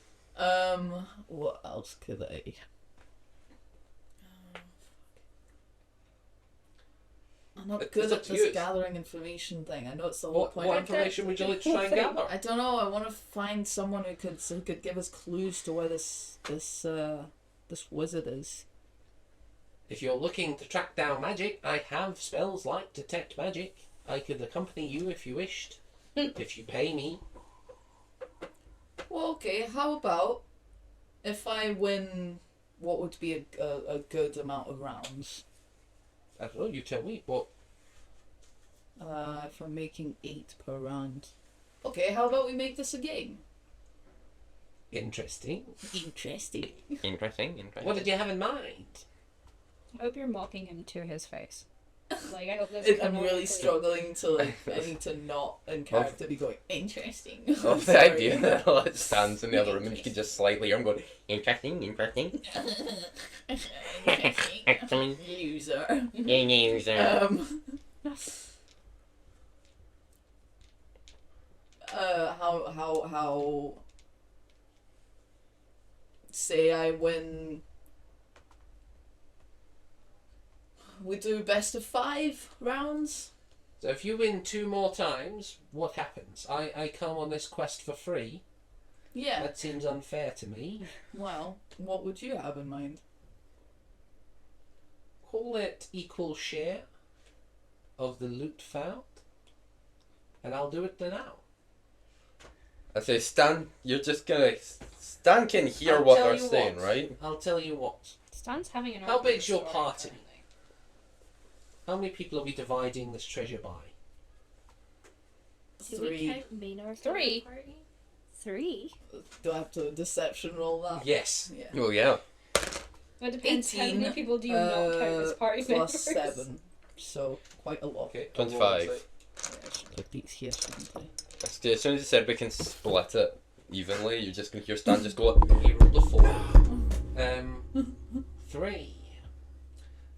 What else could I? I'm not It's good up at to this you. gathering information thing. I know it's the whole What point. information would you like to try and gather? I don't know. I want to find someone who could give us clues to where this wizard is. If you're looking to track down magic, I have spells like Detect Magic. I could accompany you if you wished. If you pay me. Well, okay. How about if I win? What would be a good amount of rounds? I don't know, you tell me. What? If I'm making 8 per round. Okay. How about we make this a game? Interesting. Interesting. Interesting. What did you have in mind? I hope you're mocking him to his face. Like, I hope that's I'm really struggling to like. I need to not in character be going interesting. Oh, the Sorry. idea that it stands in the other room and you can just slightly hear him going, interesting. Actually, Loser. loser. How say I win. We do best of 5 rounds. So if you win 2 more times, what happens? I come on this quest for free. Yeah. That seems unfair to me. Well, what would you have in mind? Call it equal share of the loot found. And I'll do it now. I say, Stan, you're just gonna... Stan can hear I'll what tell they're you saying, what. right? I'll tell you what. Stan's having an How origin big's your story party? currently. How many people are we dividing this treasure by? Do we 3. count Maynard? 3. Party? 3? Do I have to deception roll that? Yes. Yeah. Oh, yeah. Well, it depends. How 18, many people do you not count as party plus members? 7. So, quite a lot. Okay. 25. Yeah, I should put these here, shouldn't I? As soon as you said we can split it evenly, you're just gonna hear Stan just go like, He rolled a 4. 3.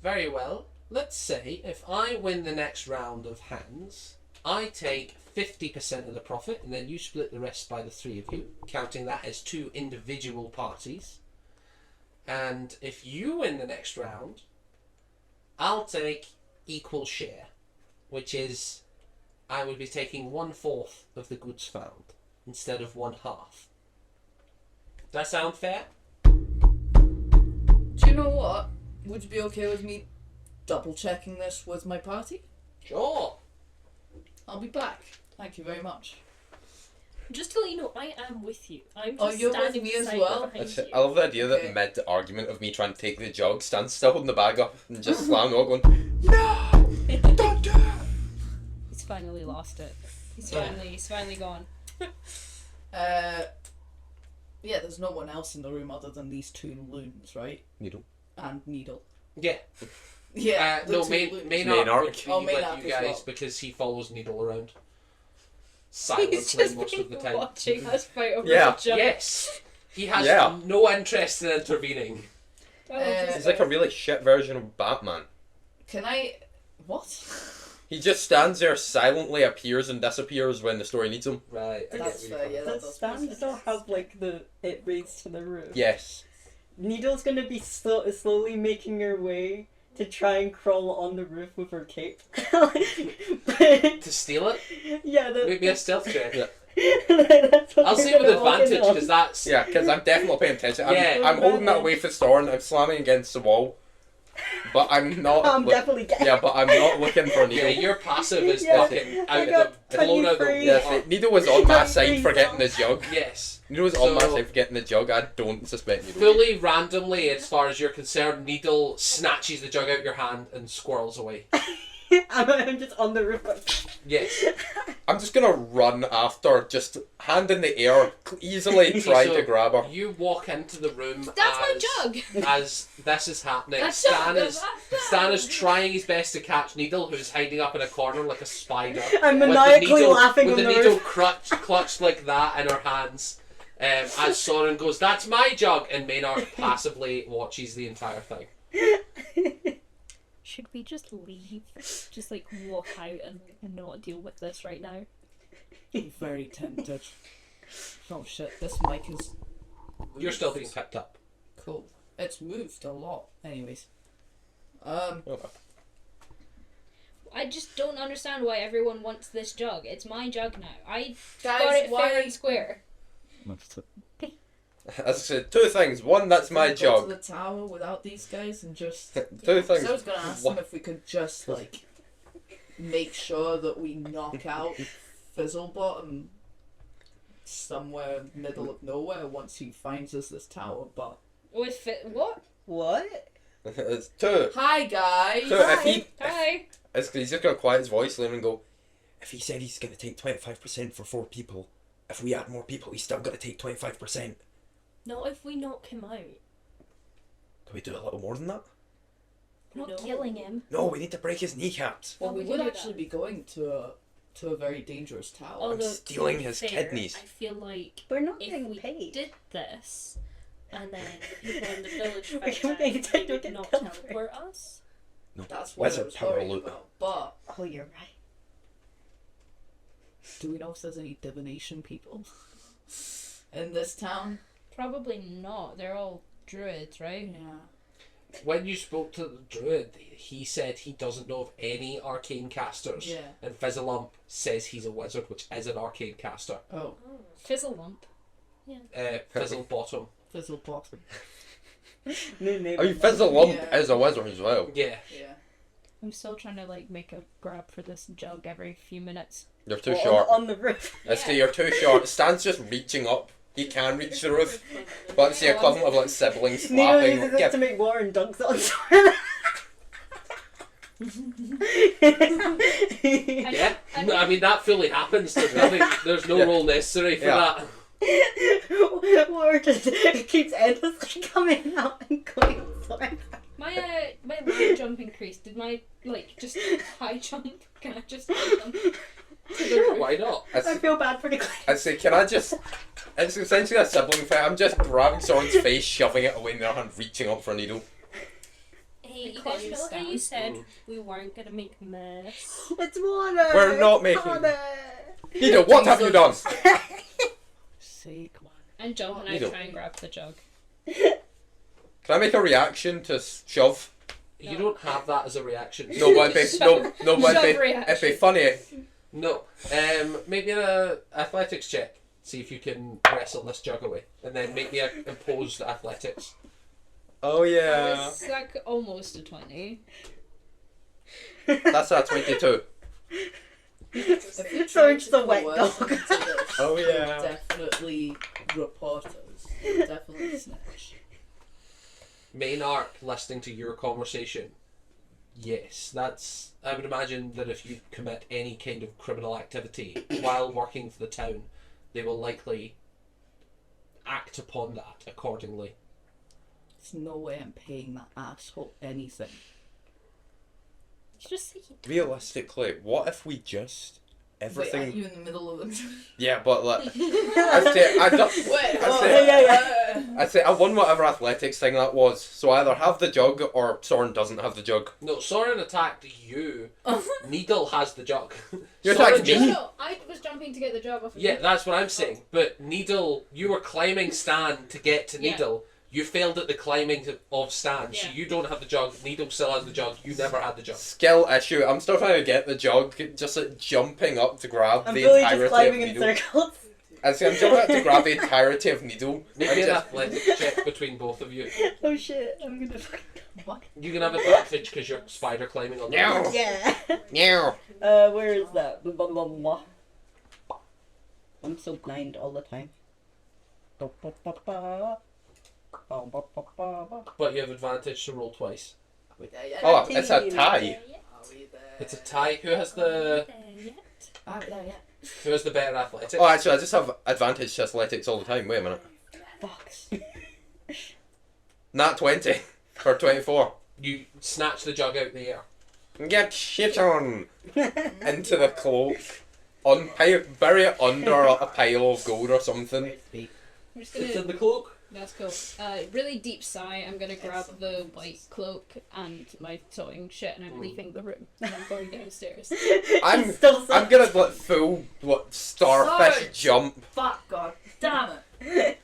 Very well. Let's say if I win the next round of hands, I take 50% of the profit, and then you split the rest by the 3 of you, counting that as 2 individual parties. And if you win the next round, I'll take equal share, which is I would be taking 1/4 of the goods found instead of 1/2. Does that sound fair? Do you know what? Would you be okay with me double checking this with my party? Sure. I'll be back. Thank you very much. Just to let you know, I am with you. I'm just Oh, you're with standing me as beside well? behind That's you. it. I love the idea Okay. that mid the argument of me trying to take the jug, Stan's still holding the bag up and just slamming it all going, no! Don't do it! He's finally lost it. He's finally gone. Yeah, there's no one else in the room other than these 2 loons, right? Needle. And Needle. Yeah. Yeah, the No, 2 Maynard loons. Maynard. would be Oh, with Maynard you as guys well. because he follows Needle around. He's Silently just most of the been time. watching us fight over Yeah. the jug. Yes. He has Yeah. no interest in intervening. Oh, just- He's like a really shit version of Batman. Can I... What? He just stands there, silently appears and disappears when the story needs him. Right. I That's get where fair, you're yeah. coming Does does Stan make still sense. have like it raised to the roof? Yes. Needle's gonna be slowly making her way to try and crawl on the roof with her cape. from. To steal it? Yeah, Make me a stealth check. that's what I'll they're say with gonna walk in advantage on. because that's. Yeah, because I'm definitely paying attention. Yeah. I'm holding that away from Storm, I'm slamming against the wall. But I'm not... I'm definitely getting. Yeah, but I'm not looking for a Yeah, needle. your passive is Yeah, fucking I out got of the blown out of the 23. Yes, water. Needle was on my Got side for getting the freeze jug. Yes. Needle was on my So- side for getting the jug. I don't suspect Needle. Fully randomly, as far as you're concerned, Needle snatches the jug out your hand and squirrels away. I'm just on the roof. Like, Yes. I'm just gonna run after, just hand in the air, easily try So, to grab her. You walk into the room That's my jug! as this is happening. That's Stan is trying his best to catch Needle, who's hiding up in a corner like a spider. I'm With the maniacally needle- laughing with on the the needle roof. clutched like that in her hands. As Soren goes, "That's my jug," and Maynard passively watches the entire thing. Should we just leave? Just like walk out and not deal with this right now? I'm very tempted. Oh shit, this mic is... You're still being picked up. Cool. It's moved a lot. Anyways. I just don't understand why everyone wants this jug. It's my jug now. I Guys, got it why... fair and square. As I said, 2 things. One, that's my Go to jug. the tower without these guys and just... 2 So things. I was gonna ask them if we could just, like, make sure that we knock out Fizzlebottom somewhere middle of nowhere once he finds us this tower, but... What? What? It's 2. Hi, guys! So if he... Hi. He's just gonna quiet his voice and go, if he said he's gonna take 25% for 4 people, if we add more people, he's still gonna take 25%. Not if we knock him out. Can we do a little more than that? Not No. killing him. No, we need to break his kneecaps. Well, Oh, we we would can do actually that. be going to a very dangerous tower. Although, stealing to be his fair, kidneys. I feel like We're not if getting we paid. did this, and then people in the village We're found gonna out, get they to would get not covered. teleport us. No, That's what I wizard was power worried loot. about. But Oh, you're right. do we know if there's any divination people in this town? Probably not. They're all druids, right? Yeah. When you spoke to the druid, he said he doesn't know of any arcane casters. Yeah. And Fizzlelump says he's a wizard, which is an arcane caster. Oh, Fizzlelump. Fizzlebottom. Fizzlebottom. New name. I mean, Fizzlelump Yeah. is a wizard as well. Yeah. Yeah. I'm still trying to like make a grab for this jug every few minutes. You're too Or short. on the roof. You're too short. Stan's just reaching up. He can reach the roof. But it's the equivalent of like siblings Neo slapping. uses it Yeah, to make water and dunks it on Soren. Yeah, no, I mean that fully happens. There's no role necessary for Yeah. that. Water just keeps endlessly coming out and going forward. My low jump increased. Did my just high jump? Can I just jump them to the Sure, roof? why not? I feel bad for the class. I'd say, can I just... It's essentially a sibling fight. I'm just grabbing someone's face, shoving it away in their hand, reaching up for a needle. Hey, you Call guys you feel like you Stan. said we weren't gonna make a mess. It's water. We're not it's making- water. Needle, what have you done? Say, come on. And jump and I Needle. try and grab the jug. Can I make a reaction to shove? You don't have that as a reaction. No, but it'd be, no, but Shove it'd reaction. be funny. No. Make me an athletics check. See if you can wrestle this jug away, and then make me an imposed athletics. Oh yeah. It's like almost a 20. That's a 22. If you So try it's to the wet coerce dog. into this, Oh, you'll yeah. definitely report us. You'll definitely snitch. Main arc listening to your conversation. Yes, that's. I would imagine that if you commit any kind of criminal activity while working for the town, they will likely act upon that accordingly. There's no way I'm paying that asshole anything. You just say you Realistically, what if we just Wait, everything? aren't you in the middle of it? Yeah, but like, I'd say I don't. Wait, I'd say, yeah. I'd say I won whatever athletics thing that was. So I either have the jug or Soren doesn't have the jug. No, Soren attacked you. Needle has the jug. You Soren attacked me? just- No, I was jumping to get the jug off of Yeah, you. that's what I'm saying. But Needle, you were climbing Stan to get to Yeah. Needle. You failed at the climbing of Stan, so Yeah. you don't have the jug. Needle still has the jug. You never had the jug. Skill issue. I'm still trying to get the jug, just like jumping up to grab I'm the really entirety just climbing of in needle. circles. I'm jumping up to grab the entirety of needle. Make I'm me an just- athletics check between both of you. Oh shit, I'm gonna fucking... What? You can have advantage because you're spider climbing on the No. wall. Yeah. Meow. Where is that? Blah, blah, blah, blah. I'm so blind all the time. Ba, ba, ba, ba. Ba, ba, ba, ba, ba. But you have advantage to roll twice. Are we there yet? Oh, it's a tie. Are we there? It's a tie. Who has the Are we there yet? better athletics? Oh, actually, I just have advantage to athletics all the time. Wait a minute. Fuck. Nat 20 for 24. You snatch the jug out the air. Get shit on into the cloak. Bury it under a pile of gold or something. I'm just It's gonna. in the cloak. That's cool. Really deep sigh. I'm gonna grab the white cloak and my sewing shit, and I'm leaving the room. And I'm going downstairs. I'm Still I'm gonna like full starfish Sorry. jump. Fuck, god damn it.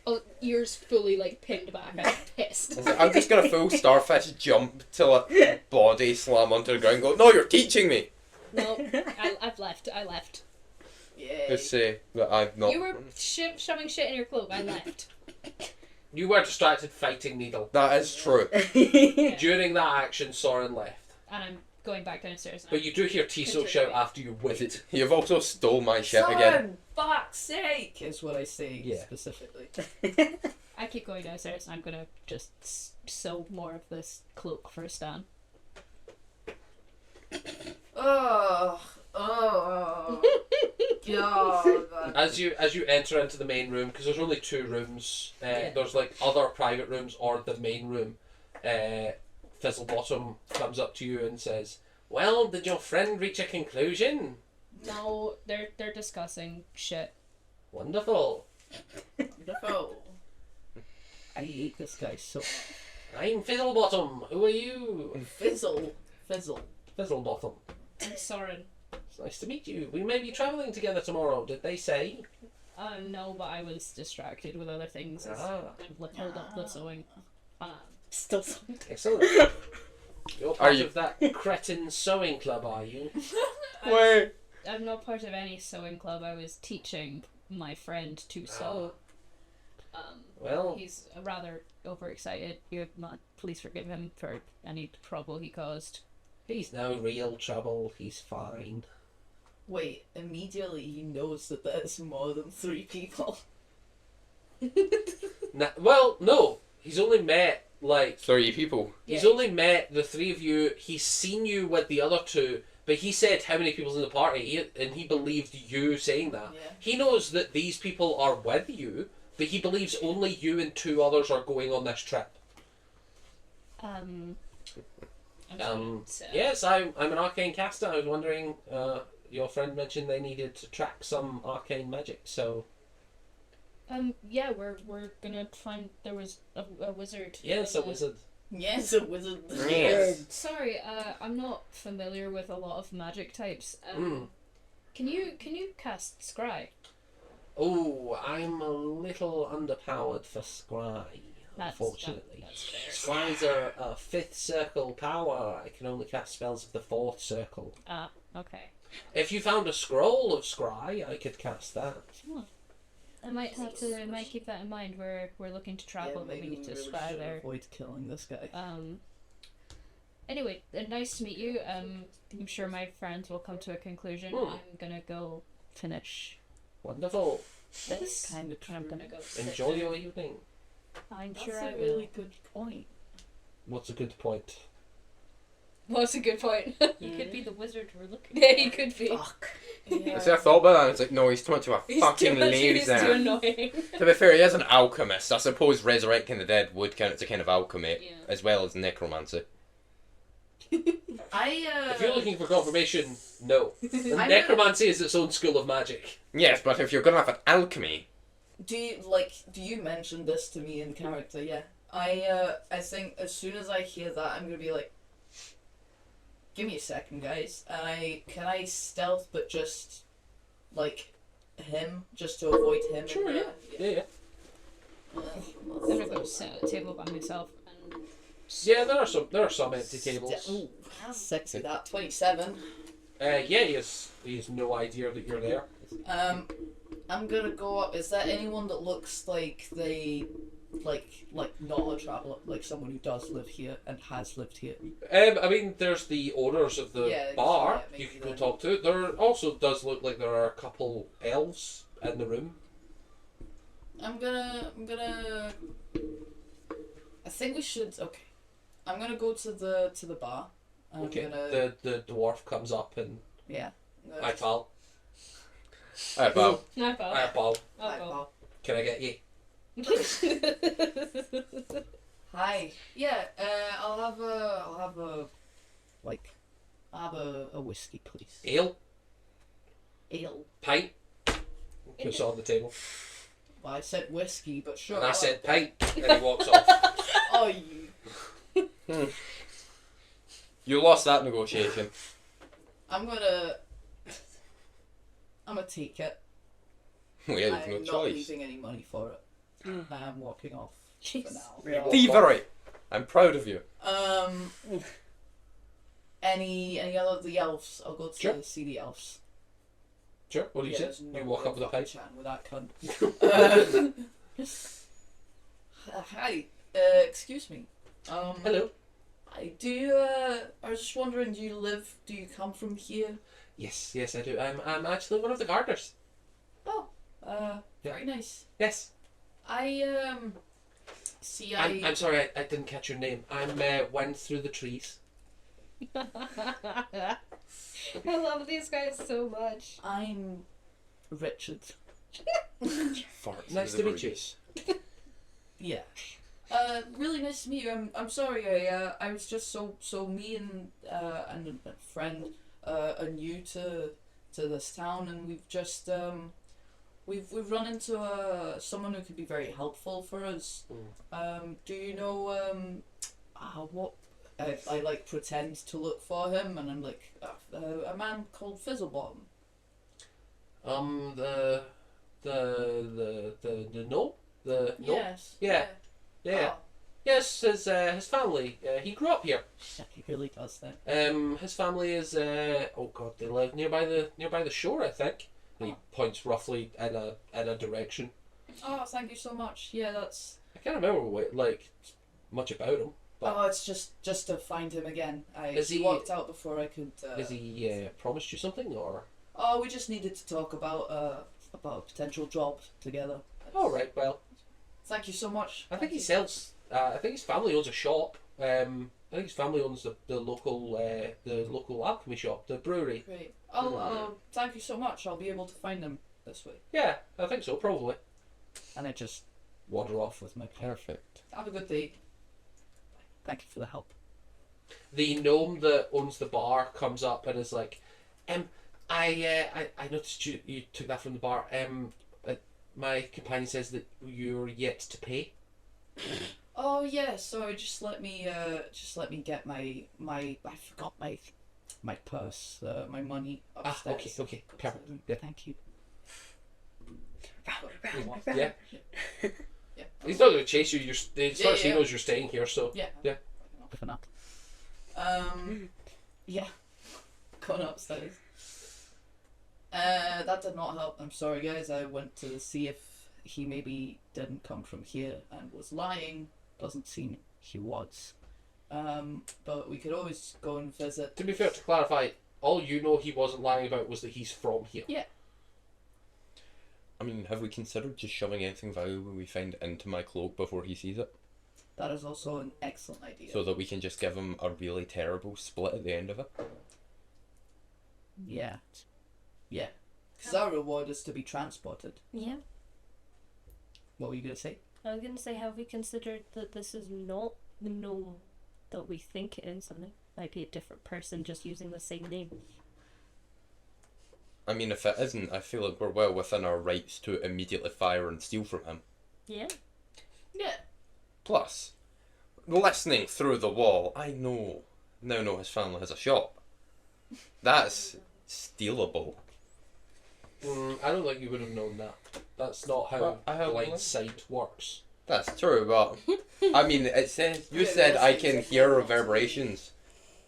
Oh, ears fully like pinned back. I'm pissed. I'm just gonna full starfish jump till a body slam onto the ground. And go, no, you're teaching me. No, I've left. I left. Yay. Just say that I've not. You were shoving shit in your cloak. I left. You were distracted fighting Needle. That is true. During that action, Soren left. And I'm going back downstairs. But you do hear Tiso shout after you wait. You've also stole my shit again. Son, fuck's sake, is what I say Yeah. specifically. I keep going downstairs, and I'm gonna just sew more of this cloak for Stan. Oh, God. As you enter into the main room, because there's only two rooms. Yeah. There's like other private rooms or the main room. Fizzlebottom comes up to you and says, "Well, did your friend reach a conclusion?" No, they're discussing shit. Wonderful. Oh. I hate this guy so. I'm Fizzlebottom. Who are you? Fizzle. Fizzlebottom. I'm Soren. It's nice to meet you. We may be travelling together tomorrow. Did they say? No, but I was distracted with other things as Ah. I've held up the sewing. Still something. Excellent. You're part you- of that cretin sewing club, are you? Wait. I'm not part of any sewing club. I was teaching my friend to sew. Well, He's rather overexcited. Please forgive him for any trouble he caused. He's no real trouble. He's fine. Wait, immediately he knows that there's more than 3 people. Well, no. He's only met, like... 3 people. He's Yeah. only met the 3 of you. He's seen you with the other 2, but he said how many people's in the party, and he believed you saying that. Yeah. He knows that these people are with you, but he believes only you and 2 others are going on this trip. I'm sorry, Yes, I'm an arcane caster. I was wondering, your friend mentioned they needed to track some arcane magic, so... yeah, we're gonna find there was a wizard. Yes, a wizard. Yes, a wizard. Yes. Sorry, I'm not familiar with a lot of magic types. Mm. Can you cast scry? Oh, I'm a little underpowered for scry, unfortunately. That's fair. Scries are a 5th circle power. I can only cast spells of the 4th circle. Ah, okay. If you found a scroll of scry, I could cast that. I might have to. I might keep that in mind. We're looking to travel, but we need to scry there. avoid killing this guy. Anyway, nice to meet you. I'm sure my friends will come to a conclusion. Hmm. I'm gonna go finish Wonderful. this. Kind of And I'm gonna go. sit Enjoy down. your evening. I'm That's sure I a will. really good point. What's a good point? Well, that's a good point. He could Mhm. be the wizard we're looking. Yeah, he could be. Fuck. Yeah. See, I thought about that and it's like, no, he's too much of a He's fucking too much. He's too loser. annoying. To be fair, he is an alchemist. I suppose resurrecting the dead would count as a kind of alchemy, Yeah. as well as necromancy. If you're looking for confirmation, no. I'm Necromancy is its own school of magic. Yes, but if you're gonna have an alchemy, Do you mention this to me in character? Yeah. I think as soon as I hear that, I'm gonna be like, give me a second, guys. And can I stealth, but just like him, just to avoid him. Sure, and, yeah. I'm gonna go sit at a table by myself and. Yeah, there are some empty tables. Ooh, sexy that 27. Yeah, he has no idea that you're there. I'm gonna go up. Is there anyone that looks like they, like not a traveller, like someone who does live here and has lived here? I mean, there's the owners of the Yeah, bar yeah, you maybe can go then. talk to. There also does look like there are a couple elves in the room. I'm gonna. I think we should. Okay, I'm gonna go to the bar. I'm Okay, gonna. the dwarf comes up and Yeah. hi pal, alright, pal. No, pal. hi pal, Hi, I'll pal. can I get you? go. Hi. Yeah. I'll have a. Like, I'll have a whiskey, please. Ale, Ale. pint. Puts it on the table, Well, I said whiskey, but sure. and I I'll said have pint, and he walks off. that. Oh, you. You lost that negotiation. I'm gonna take it. Well, yeah, I'm there's no not choice. leaving any money for it. I'm walking off for Jeez. now. Real. Thievery! I'm proud of you. Any other of the elves? I'll go to Sure. see the elves. Sure. What do you say? there's no You walk way up with a I'm fucking pint. chatting with that cunt. Hi. Excuse me. Hello. I was just wondering, do you come from here? Yes, I do. I'm actually one of the gardeners. Oh, very nice. Yes. I'm sorry, I didn't catch your name. I'm Went Through the Trees. I love these guys so much. I'm Richard. Farts Nice into to the meet you. breeze. Yeah. Really nice to meet you. I'm sorry. I was just so me and a friend are new to this town, and we've just we've run into someone who could be very helpful for us. Do you know what? I like pretend to look for him, and I'm like a man called Fizzlebottom. The no? The no? Yes. Yeah. Yeah. Oh, Yes, his family. He grew up here. shit, he really does then. His family is oh god, they live nearby the shore, I think. And he points roughly in a direction. Oh, thank you so much. Yeah, that's. I can't remember much about him. But Oh, it's just to find him again. Is He he- walked out before I could. has he promised you something, or? Oh, we just needed to talk about a potential job together. All right. Well, Thank you so much. I think Thank he you. sells. I think his family owns a shop. I think his family owns the local alchemy shop, the brewery. Great. I'll thank you so much. I'll be able to find him this way. Yeah, I think so. Probably. And I just Wander off. with my Perfect. Have a good day. thank you for the help. The gnome that owns the bar comes up and is like, I noticed you took that from the bar. My companion says that you're yet to pay. Oh yeah, sorry. Just let me get my I forgot my purse, my money upstairs. Okay, perfect. Yeah. Thank you. Yeah. Yeah. He's not going to chase you. As far as he Yeah. knows, you're staying here. So Yeah. Yeah. Open up. Yeah. Gone upstairs. That did not help. I'm sorry, guys. I went to see if he maybe didn't come from here and was lying. Doesn't seem he was. But we could always go and visit. to be fair, to clarify, all you know he wasn't lying about was that he's from here. Yeah. I mean, have we considered just shoving anything valuable we find into my cloak before he sees it? That is also an excellent idea. So that we can just give him a really terrible split at the end of it? Yeah. Yeah. Because our reward is to be transported. Yeah. What were you going to say? I was gonna say, have we considered that this is not the gnome that we think it is, and it might be a different person just using the same name? I mean, if it isn't, I feel like we're well within our rights to immediately fire and steal from him. Yeah. Yeah. Plus, listening through the wall, I know his family has a shop. That's stealable. I don't think you would have known that. That's not how Well, I have blind one. sight works. That's true, but I mean, it says you Yeah, said that's I can exactly hear what I'm reverberations.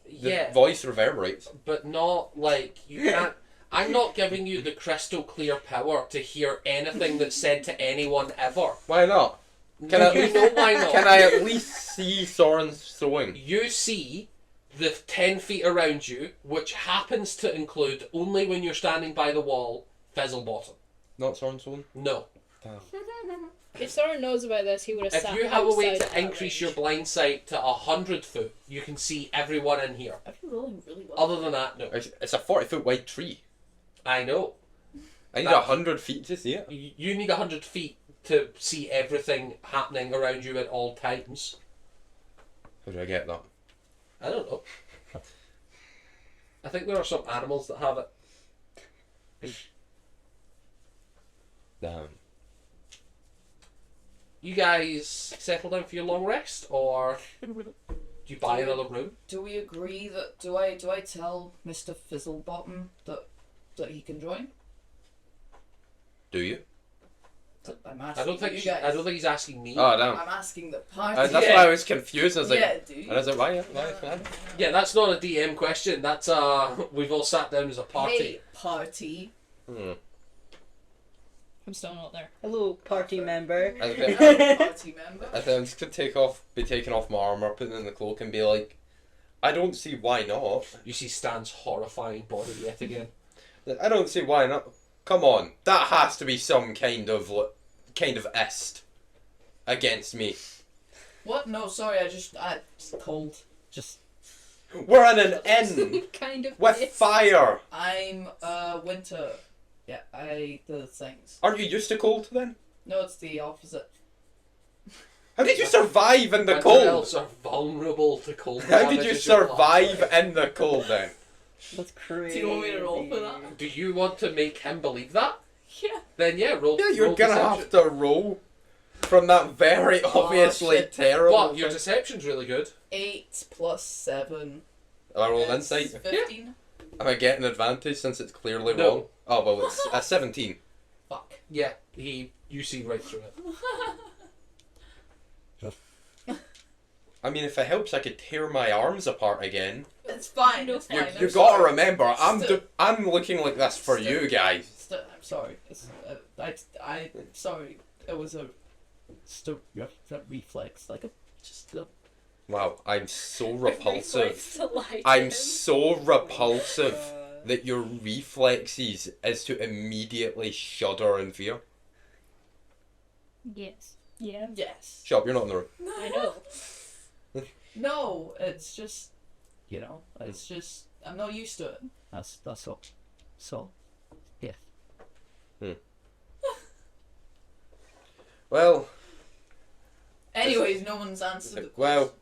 The Yeah, voice reverberates. but not like you can't. I'm not giving you the crystal clear power to hear anything that's said to anyone ever. Why not? Can No, I- you know why not? Can I at least see Soren's throwing? You see the 10 feet around you, which happens to include, only when you're standing by the wall, Fizzlebottom. Not Soren's throwing? No. If Soren knows about this, he would have If sat you have a way outside to that increase range. your blind sight to 100 foot, you can see everyone in here. I've been rolling really well. Other than that, no. It's a 40-foot wide tree. I know. I need That- 100 feet to see it. You need 100 feet to see everything happening around you at all times. How do I get that? I don't know. I think there are some animals that have it. Damn. You guys settle down for your long rest, or do you buy another room? Do we agree that do I tell Mr. Fizzlebottom that he can join? Do you? I'm asking I don't think you guys. I don't think he's asking me. Oh, damn. I'm asking the party. That's Yeah. why I was confused. I was like, yeah, dude. and I was like, why? Yeah, that's not a DM question. That's we've all sat down as a party. Hey, party. I'm still not there. Hello, party member. I think I'm a party member. I'm just gonna be taking off my armor, put it in the cloak, and be like, I don't see why not. You see Stan's horrifying body yet again. I don't see why not. Come on, that has to be some kind of est against me. What? No, sorry. I just cold. Just We're in an inn Kind of. with is. fire. I'm winter. Yeah, the things. Aren't you used to cold then? No, it's the opposite. How did you survive in the Winter cold? elves are vulnerable to cold. How did damage you as your survive class. in the cold then? that's crazy. Do you want me to roll for that? Do you want to make him believe that? Yeah. Then yeah, roll. Yeah, you're roll gonna deception. have to roll from that very obviously shit. terrible. But your thing. deception's really good. 8 plus 7. Am I rolling is insight? 15. Am I getting advantage since it's clearly No. wrong? Oh well, it's a 17. Fuck. Yeah, you see right through it. I mean, if it helps, I could tear my arms apart again. It's fine. No, It's you- fine. You I'm gotta sorry. remember, Still- I'm looking like this for you guys. I'm sorry. It's, I sorry. It was a reflex, like a Wow, I'm so Reflex repulsive. to lie to I'm him. so repulsive that your reflexes is to immediately shudder in fear. Yes. Yeah. Yes. Shut up, you're not in the room. I know. No, it's just, it's just I'm not used to it. That's all. So, yeah. Well, Anyways, no one's answered the question. well,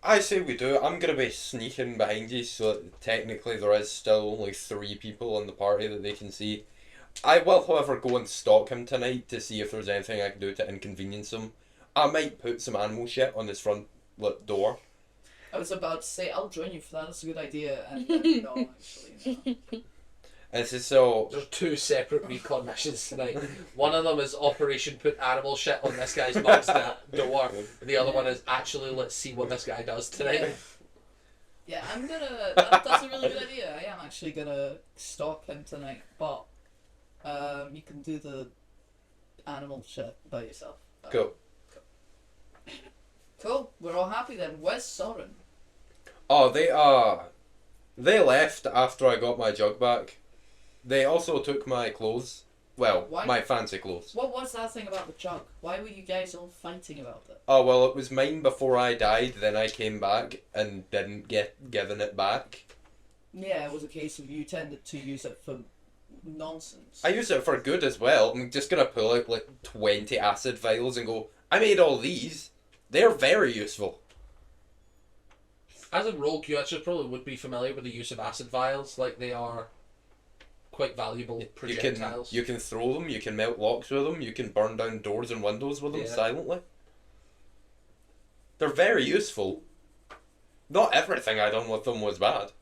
I say we do it. I'm gonna be sneaking behind you so that technically there is still only 3 people in the party that they can see. I will, however, go and stalk him tonight to see if there's anything I can do to inconvenience him. I might put some animal shit on his front door. I was about to say I'll join you for that. That's a good idea. And no, actually, no. And so There's 2 separate recon missions tonight. One of them is Operation Put Animal Shit on this guy's mum's door. And the other one is actually let's see what this guy does tonight. Yeah, I'm gonna. That's a really good idea. I am actually gonna stalk him tonight, but you can do the animal shit by yourself. Cool. Cool. We're all happy then. Where's Soren? Oh, they left after I got my jug back. They also took my clothes. Well, Why? my fancy clothes. What was that thing about the jug? Why were you guys all fighting about it? Oh, well, it was mine before I died, then I came back and didn't get given it back. Yeah, it was a case of you tended to use it for nonsense. I use it for good as well. I'm just gonna pull out like 20 acid vials and go, I made all these. They're very useful. As a rogue, you actually probably would be familiar with the use of acid vials. Like, they are quite valuable projectiles. You can throw them, you can melt locks with them, you can burn down doors and windows with them Yeah. silently. They're very useful. Not everything I done with them was bad.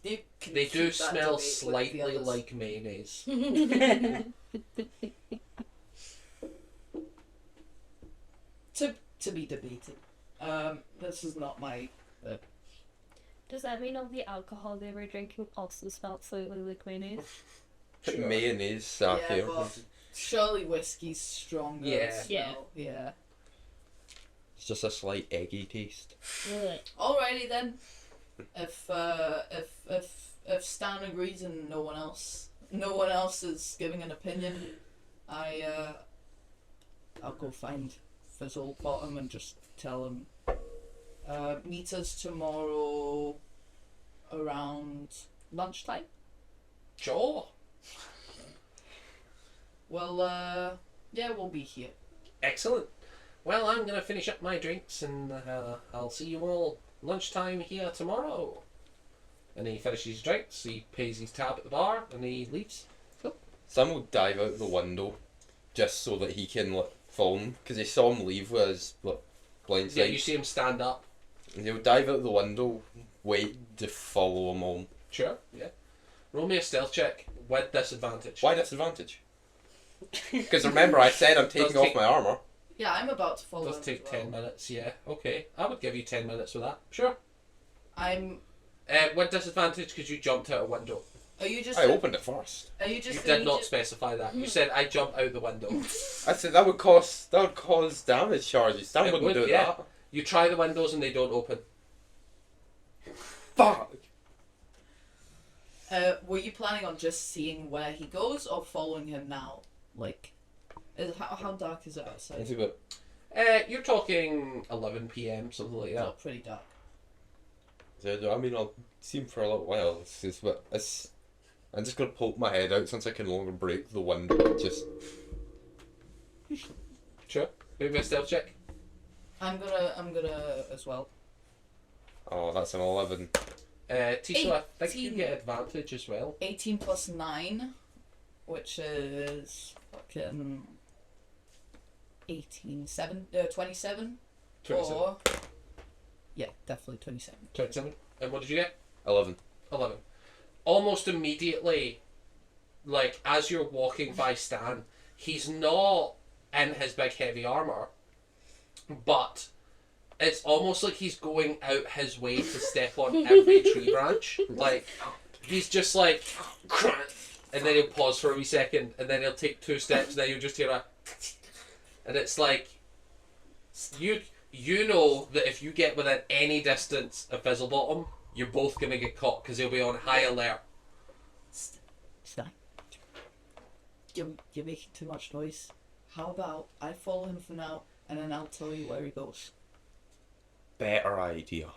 You can They keep do that smell debate with the slightly others. like mayonnaise. To be debated. This is not my. Does that mean all the alcohol they were drinking also smelled slightly like mayonnaise? Sure. Mayonnaise sake. Yeah, but surely whiskey's stronger. Yeah. Smell. Yeah. It's just a slight eggy taste. Ugh. Alrighty then. If Stan agrees and no one else is giving an opinion, I'll go find Fizzle Bottom and just tell him. Meet us tomorrow around lunchtime. Sure. Well, yeah, we'll be here. Excellent. Well, I'm going to finish up my drinks and I'll see you all lunchtime here tomorrow. And he finishes his drinks, he pays his tab at the bar, and he leaves. Sam will dive out the window just so that he can follow him, because he saw him leave with his blind Yeah, side. you see him stand up. And he'll dive out the window, wait to follow him home. Sure, yeah. Roll me a stealth check with disadvantage. Why disadvantage? Because remember, I said I'm taking Does off take- my armour. Yeah, I'm about to follow Does him take as well. 10 minutes, yeah. Okay, I would give you 10 minutes with that. Sure. I'm. With disadvantage because you jumped out a window. Are you just? I opened it first. Are you just? You did not specify that. You said I jump out the window. I said that would cause damage charges. Sam It wouldn't would, do yeah. that. You try the windows and they don't open. Fuck. Were you planning on just seeing where he goes or following him now? Like, how dark is it outside? It's about You're talking 11 p.m. something like It's that. not pretty dark. I mean, I'll see him for a little while. I'm just gonna poke my head out since I can no longer break the window. Just Sure. Maybe a stealth check. I'm gonna as well. oh, that's an 11. Tiso, I think you 18. get advantage as well. 18 plus 9, which is fucking 27. 27. Or yeah, definitely 27. 27. And what did you get? 11. 11. Almost immediately, like, as you're walking by Stan, he's not in his big heavy armour, but it's almost like he's going out his way to step on every tree branch. Like, he's just like, and then he'll pause for a wee second, and then he'll take 2 steps, and then you'll just hear a, and it's like, You know that if you get within any distance of Fizzlebottom, you're both gonna get caught because he'll be on high alert. Stein. You're making too much noise. How about I follow him for now, and then I'll tell you where he goes. Better idea.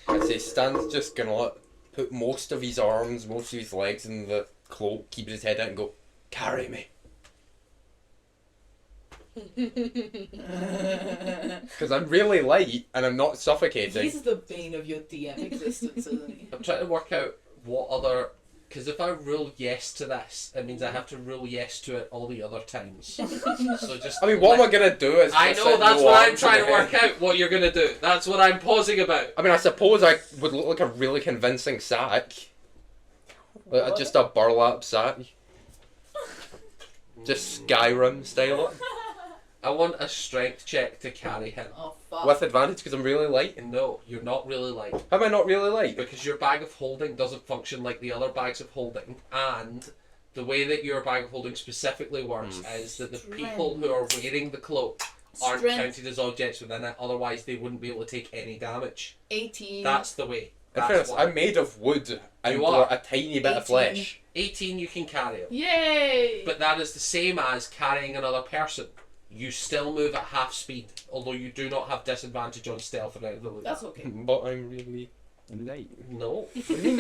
I say Stan's just gonna put most of his arms, most of his legs in the cloak, keep his head out and go, carry me. Because I'm really light and I'm not suffocating. He's the bane of your DM existence, isn't he? I'm trying to work out what other. Because if I rule yes to this, it means I have to rule yes to it all the other times. So just. I mean, what am I gonna do? Is I just know, sit that's no what I'm arms trying in to the work head? out, what you're gonna do. That's what I'm pausing about. I mean, I suppose I would look like a really convincing sack. Like, just a burlap sack. Just Skyrim style. I want a strength check to carry him. Oh fuck. With advantage because I'm really light. No, you're not really light. How am I not really light? Because your bag of holding doesn't function like the other bags of holding, and the way that your bag of holding specifically works is that the people who are wearing the cloak aren't Strength. counted as objects within it, otherwise they wouldn't be able to take any damage. 18. That's the way. In That's fairness, why. I'm made of wood and You are. a tiny bit of 18. flesh. 18 you can carry him. Yay! But that is the same as carrying another person. You still move at half speed, although you do not have disadvantage on stealth or anything like that. That's okay. But I'm really light. No.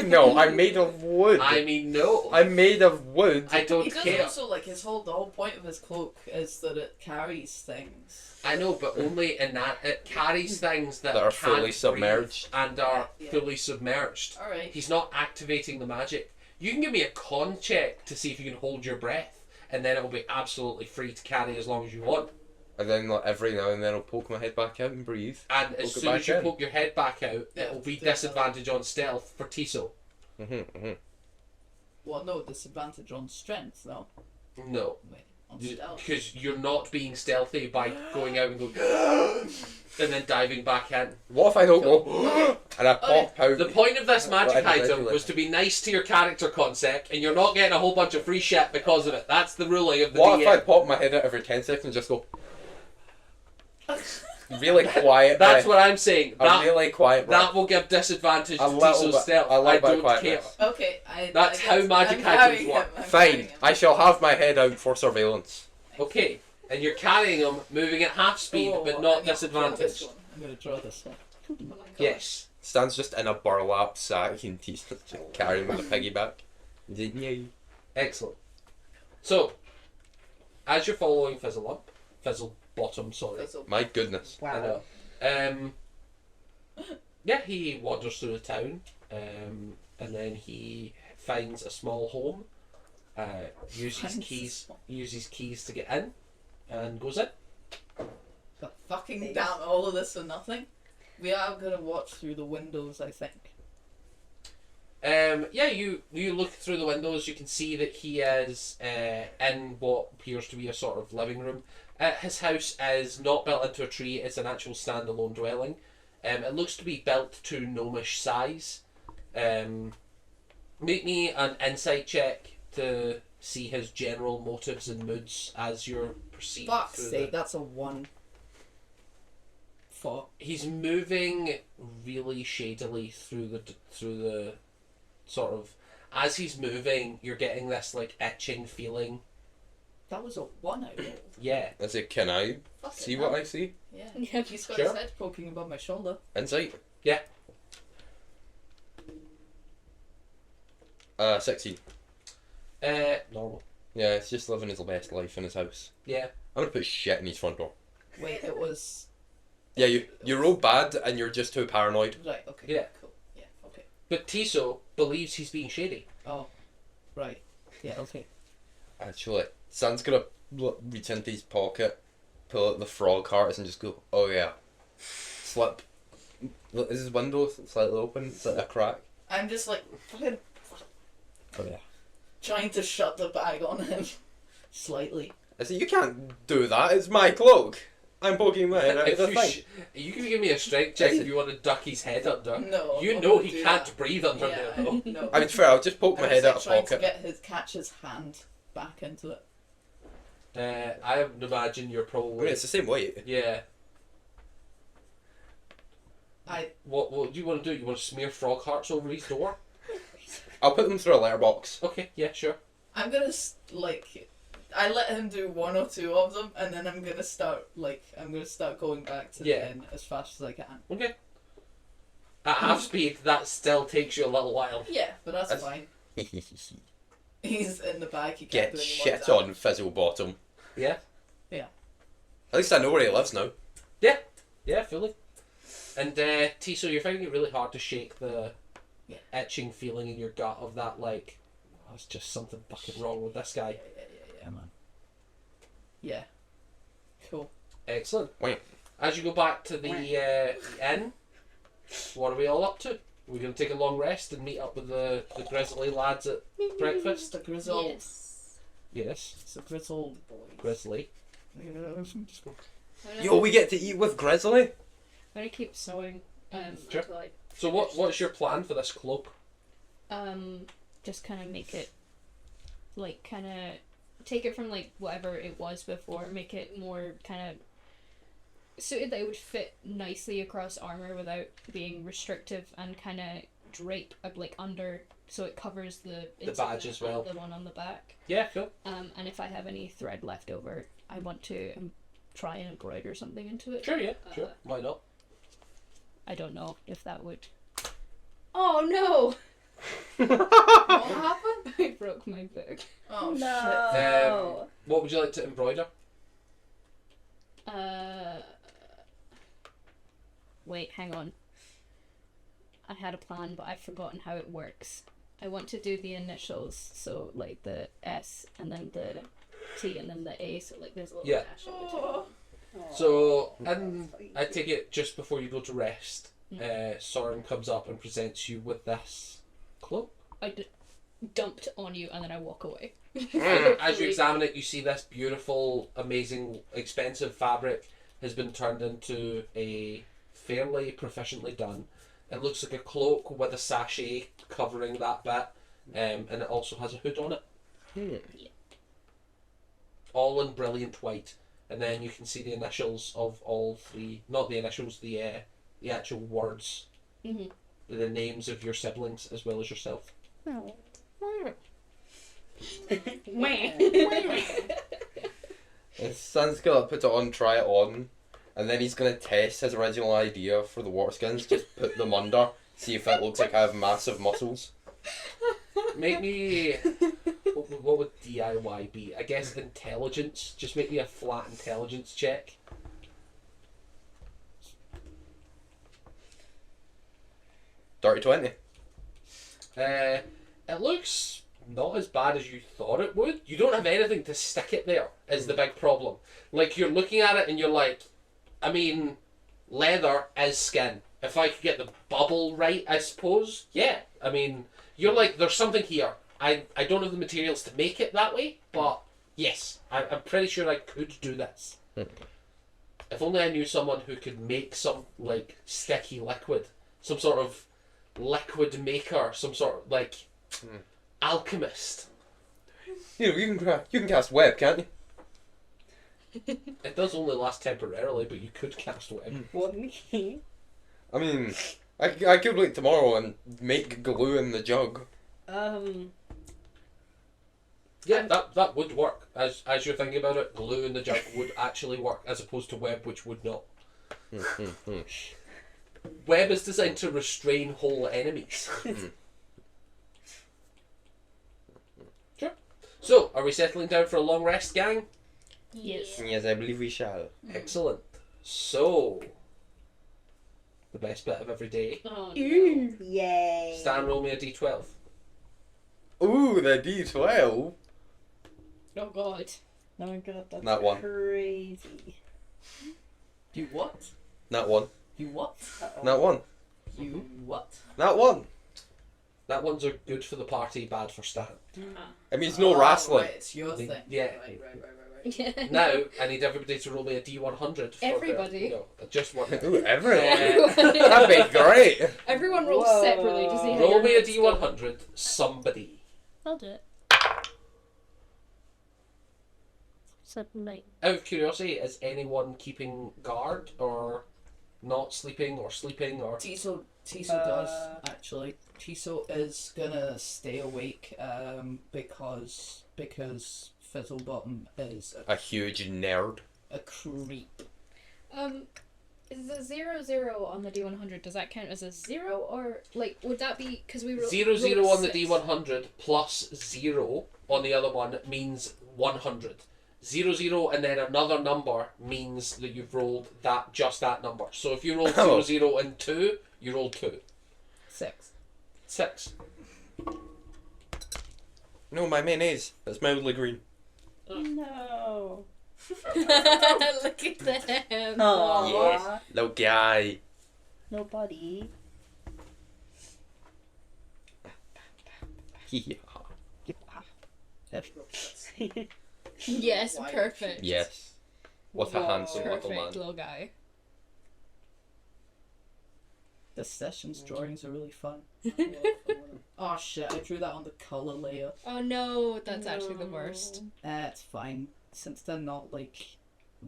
No, I'm made of wood. I mean, no. I'm made of wood. I don't He does care. also, like, the whole point of his cloak is that it carries things. I know, but only in that it carries things that That are can't fully submerged. breathe and are Yeah. fully submerged. Alright. He's not activating the magic. You can give me a con check to see if you can hold your breath, and then it will be absolutely free to carry as long as you want. And then like, every now and then I'll poke my head back out and breathe. And as Poke it soon as back you in. poke your head back out, Yeah, it will be do that. disadvantage on stealth for Tiso. Well, no, disadvantage on strength, though. No. Wait, on stealth. Because you're not being stealthy by going out and going and then diving back in. What if I don't go and I pop out? The point of this magic Well, item individually. was to be nice to your character concept, and you're not getting a whole bunch of free shit because of it. That's the ruling of the What if I DM. pop my head out every 10 seconds and just go really quiet? That's what I'm saying. A That, really quiet breath. that will give disadvantage to A little Tiso's bit- stealth. a little I bit of don't quietness. care. Okay, That's how magic I'm items carrying work. him, I'm Fine, carrying him. I shall have my head out for surveillance. Okay, and you're carrying him, moving at half speed, Oh, but I not need to draw this disadvantaged. one. I'm gonna draw this one. Oh my God. Yes. Stan's just in a burlap sack and he's just carrying with a piggyback. Yay. Excellent. So, as you're following Fizzlebottom, sorry. That's okay. My goodness. I Wow. know. Yeah, he wanders through the town, and then he finds a small home. Uses Finds a keys to get in, and goes in. But fucking damn all of this for nothing. We are gonna watch through the windows, I think. Yeah, you look through the windows. You can see that he is in what appears to be a sort of living room. His house is not built into a tree. It's an actual standalone dwelling. It looks to be built to gnomish size. Make me an insight check to see his general motives and moods as you're proceeding Fuck's through sake, the... that's a 1. Fuck. He's moving really shadily through the sort of... As he's moving, you're getting this like itching feeling. That was a 1 I rolled. Yeah. I say, can I Fucking see hell. what I see? Yeah. Yeah. He's got Sure. his head poking above my shoulder. Insight? Yeah. 16. Normal. Yeah, it's just living his best life in his house. Yeah. I'm gonna put shit in his front door. Wait, it was... Yeah, you roll bad and you're just too paranoid. Right, okay. Yeah. Cool. Yeah, okay. But Tiso believes he's being shady. Oh. Right. Yeah, okay. Actually, Stan's gonna reach into his pocket, pull out the frog hearts and just go, oh yeah. Slip. Look, is his window slightly open? It's like a crack. I'm just like, fucking Oh yeah. trying to shut the bag on him. Slightly. I say, you can't do that, it's my cloak. I'm poking my head out of If the you, thing. you can give me a strength check if you want to duck his head under. No. You I know won't he do can't that. breathe under Yeah, there though. no. I mean, fair, I'll just poke my I'm head just, out like, of trying pocket. to catch his hand back into it. I would imagine you're I mean, probably... it's the same weight. Yeah. What do you want to do? You want to smear frog hearts over his door? I'll put them through a letterbox. Okay, yeah, sure. I'm gonna I let him do one or two of them, and then I'm gonna start going back to the inn as fast as I can. Okay. At half speed, that still takes you a little while. Yeah, but that's fine. He's in the bag. He can't Get do any more shit damage. on, Fizzlebottom. Yeah? At least I know where he lives now. Yeah, fully. And Tiso, you're finding it really hard to shake the itching feeling in your gut of that, like, oh, there's just something fucking wrong with this guy. Yeah, man. Yeah. Cool. Excellent. Wait. As you go back to the inn, what are we all up to? We're going to take a long rest and meet up with the Grizzly lads at breakfast? The Grizzled. Yes. It's the Grizzled boys. Grizzly. Yo, we get to eat with Grizzly? I'm gonna keep sewing. Sure. Until I So what's your plan for this cloak? just kind of make it, like, kind of take it from like whatever it was before, make it more kind of suited that it would fit nicely across armor without being restrictive, and kind of drape like under so it covers the badge as well. the one on the back. Yeah, cool. And if I have any thread left over, I want to try and embroider something into it. Sure, yeah, sure. Why not? I don't know if that would. Oh no! What happened? I broke my book. Oh No. What would you like to embroider? Wait, hang on. I had a plan, but I've forgotten how it works. I want to do the initials, so like the S and then the T and then the A, so like there's a little dash in between. So, and I take it just before you go to rest, Soren comes up and presents you with this cloak. Dumped on you, and then I walk away. As you examine it, you see this beautiful, amazing, expensive fabric has been turned into a fairly proficiently done. It looks like a cloak with a sachet covering that bit, and it also has a hood on it. Yeah. All in brilliant white. And then you can see the initials of all three, not the initials, the actual words, the names of your siblings as well as yourself. His son's gonna put it on, try it on, and then he's gonna test his original idea for the water skins. Just put them under, see if it looks like I have massive muscles. Make me. What would DIY be? I guess intelligence. Just make me a flat intelligence check. Dirty 20. It looks not as bad as you thought it would. You don't have anything to stick it there, is the big problem. Like, you're looking at it and you're like, I mean, leather is skin. If I could get the bubble right, I suppose. Yeah, I mean, you're like, there's something here. I don't have the materials to make it that way, but yes, I'm pretty sure I could do this. If only I knew someone who could make some, like, sticky liquid. Some sort of liquid maker. Some sort of, like, alchemist. You know, you can cast web, can't you? It does only last temporarily, but you could cast web. What me? I mean, I could wait tomorrow and make glue in the jug. Yeah, that would work. As you're thinking about it, glue in the jug would actually work, as opposed to web, which would not. Web is designed to restrain whole enemies. Sure. So, are we settling down for a long rest, gang? Yes. Yes, I believe we shall. Excellent. So, the best bit of every day. Oh, no. Yay. Stan, roll me a d12. Ooh, the D12. Oh god. Oh my god, that's That one. crazy. You what? That one. You what? That one. You what? That one. That ones are good for the party, bad for Stan. It means no Oh, wrestling. Right, it's your thing. Yeah. Right. Now, I need everybody to roll me a d100. For Everybody? No, just one. Ooh, everyone. Uh, That'd be great. Everyone rolls Whoa. separately to see how roll your me a hits go. d100, somebody. I'll do it. 7, 9. Out of curiosity, is anyone keeping guard or not sleeping or sleeping or... Tiso does actually. Tiso is gonna stay awake because Fizzlebottom is A huge nerd. a creep. Is the 0 on the D100, does that count as a 0 or like would that be because we wrote 0 0 on the 6. D100 plus 0 on the other one means 100. 0 0 and then another number means that you've rolled just that number. So if you roll 0 0 and 2, you roll 2. 6. 6. No, my mayonnaise. It's mildly green. No. Look at them. Aww. Yes. Little guy. Nobody. Yeah. Yes, Why? perfect. Yes. What a handsome little Perfect man. little guy. The sessions drawings are really fun. Oh shit! I drew that on the color layer. Oh no, that's actually the worst. It's fine. Since they're not like,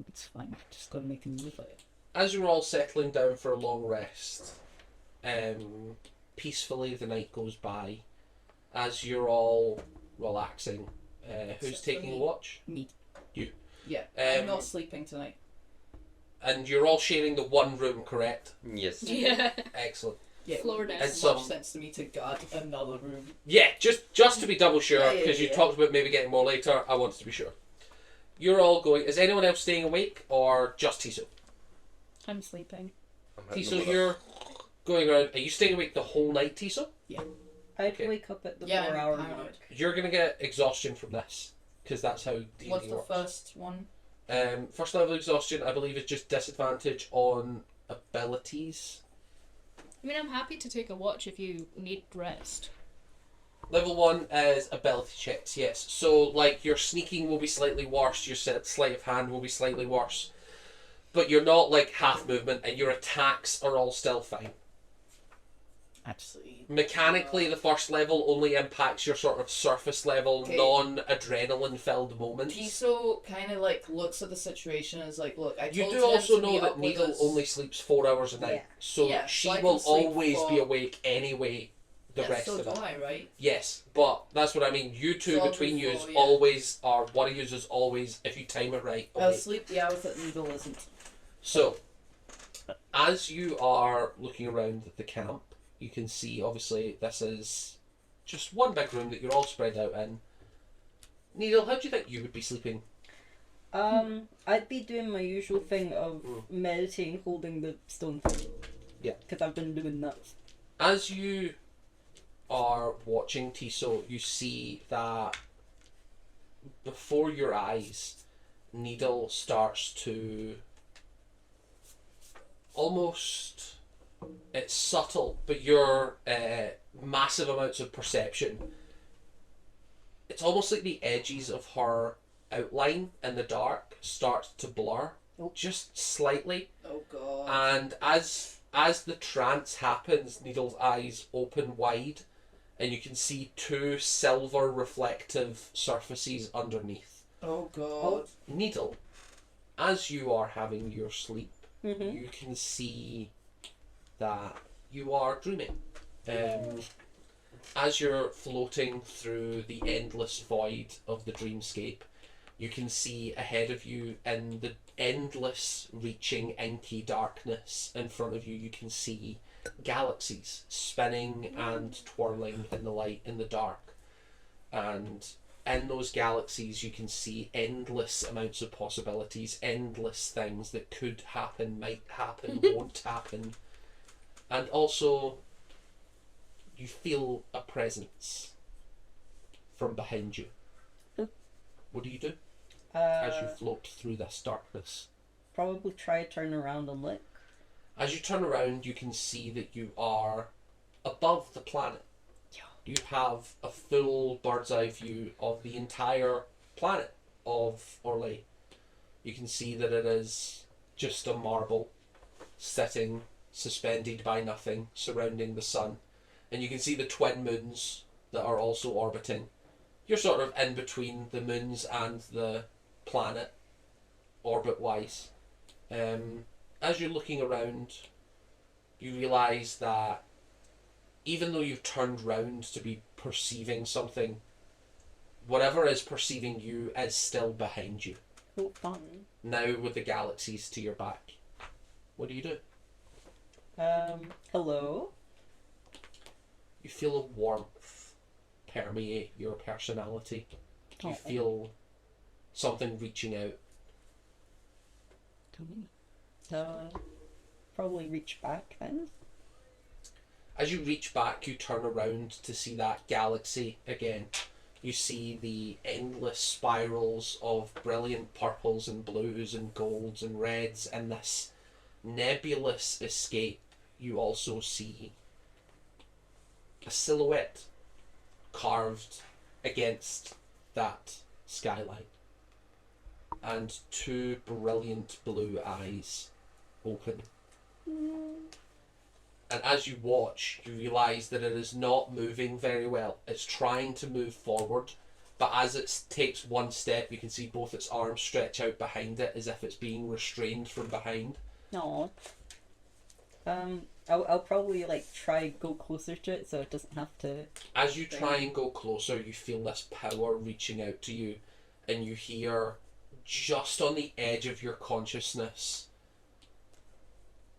it's fine. Just gotta make them move it. As you're all settling down for a long rest, peacefully the night goes by. As you're all relaxing, who's Except for taking me. watch? Me. You. Yeah. Um, I'm not sleeping tonight. And you're all sharing the one room, correct? Yes. Yeah. Excellent. Yeah. Floor it down. makes And much some- sense to me to guard another room. Yeah, just to be double sure, Yeah, yeah, because you yeah. talked about maybe getting more later. I wanted to be sure. You're all going. Is anyone else staying awake, or just Tiso? I'm sleeping. Tiso, you're going around. Are you staying awake the whole night, Tiso? I'd Okay. wake up at the Yeah, 4-hour I'm mark. paranoid. You're gonna get exhaustion from this, because that's how D&D What's the works. first one? First level exhaustion, I believe, is just disadvantage on abilities. I mean, I'm happy to take a watch if you need rest. Level 1 is ability checks, yes. So, like, your sneaking will be slightly worse, your sleight of hand will be slightly worse. But you're not, like, half movement, and your attacks are all still fine. Actually. Mechanically, the first level only impacts your sort of surface level, Okay. non-adrenaline filled moments. Tiso kind of like looks at the situation and is like, look, I You told do him also to know meet that up with Needle us. only sleeps 4 hours a night, Yeah. so Yeah, she so I will can sleep always be for- awake anyway. The Yeah, rest so of do it. I, right? Yes, but that's what I mean. You two So I'll between do you four, yeah. always are. One of you is always, if you time it right. I'll awake. sleep the hours that Needle isn't. So, as you are looking around the camp, you can see obviously this is just one big room that you're all spread out in. Needle, how do you think you would be sleeping? I'd be doing my usual thing of Mm. meditating, holding the stone. Yeah. Because I've been doing that. As you are watching Tiso, you see that before your eyes, Needle starts to almost, it's subtle, but your massive amounts of perception, it's almost like the edges of her outline in the dark starts to blur, Oh. just slightly. Oh god. And as the trance happens, Needle's eyes open wide, and you can see two silver reflective surfaces underneath. Oh god. Needle, as you are having your sleep, Mm-hmm. you can see that you are dreaming. As you're floating through the endless void of the dreamscape, you can see ahead of you in the endless reaching inky darkness in front of you, you can see galaxies spinning and twirling in the light in the dark. And in those galaxies you can see endless amounts of possibilities, endless things that could happen, might happen, won't happen. And also you feel a presence from behind you. What do you do as you float through this darkness? Probably try to turn around and look. As you turn around, you can see that you are above the planet. You have a full bird's eye view of the entire planet of Orlea. You can see that it is just a marble sitting suspended by nothing surrounding the sun. And you can see the twin moons that are also orbiting. You're sort of in between the moons and the planet, orbit-wise. as you're looking around, you realise that even though you've turned round to be perceiving something, whatever is perceiving you is still behind you. So fun. Now with the galaxies to your back. What do you do? Hello? You feel a warmth permeate your personality. You Oh. feel something reaching out. Probably reach back then. As you reach back, you turn around to see that galaxy again. You see the endless spirals of brilliant purples and blues and golds and reds, and this nebulous escape. You also see a silhouette carved against that skyline, and two brilliant blue eyes open. And as you watch, you realise that it is not moving very well. It's trying to move forward, but as it takes one step, you can see both its arms stretch out behind it as if it's being restrained from behind. No. I'll probably like try go closer to it so it doesn't have to. As you try and go closer, you feel this power reaching out to you, and you hear just on the edge of your consciousness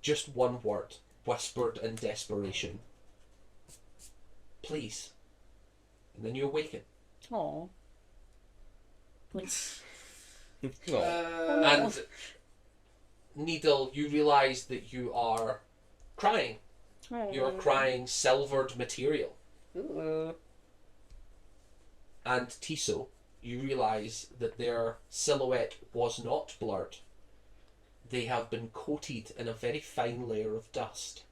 just one word, whispered in desperation. Please. And then you awaken. Oh. No. And Needle, you realise that you are crying. You're crying silvered material. Ooh. And Tiso, you realise that their silhouette was not blurred. They have been coated in a very fine layer of dust.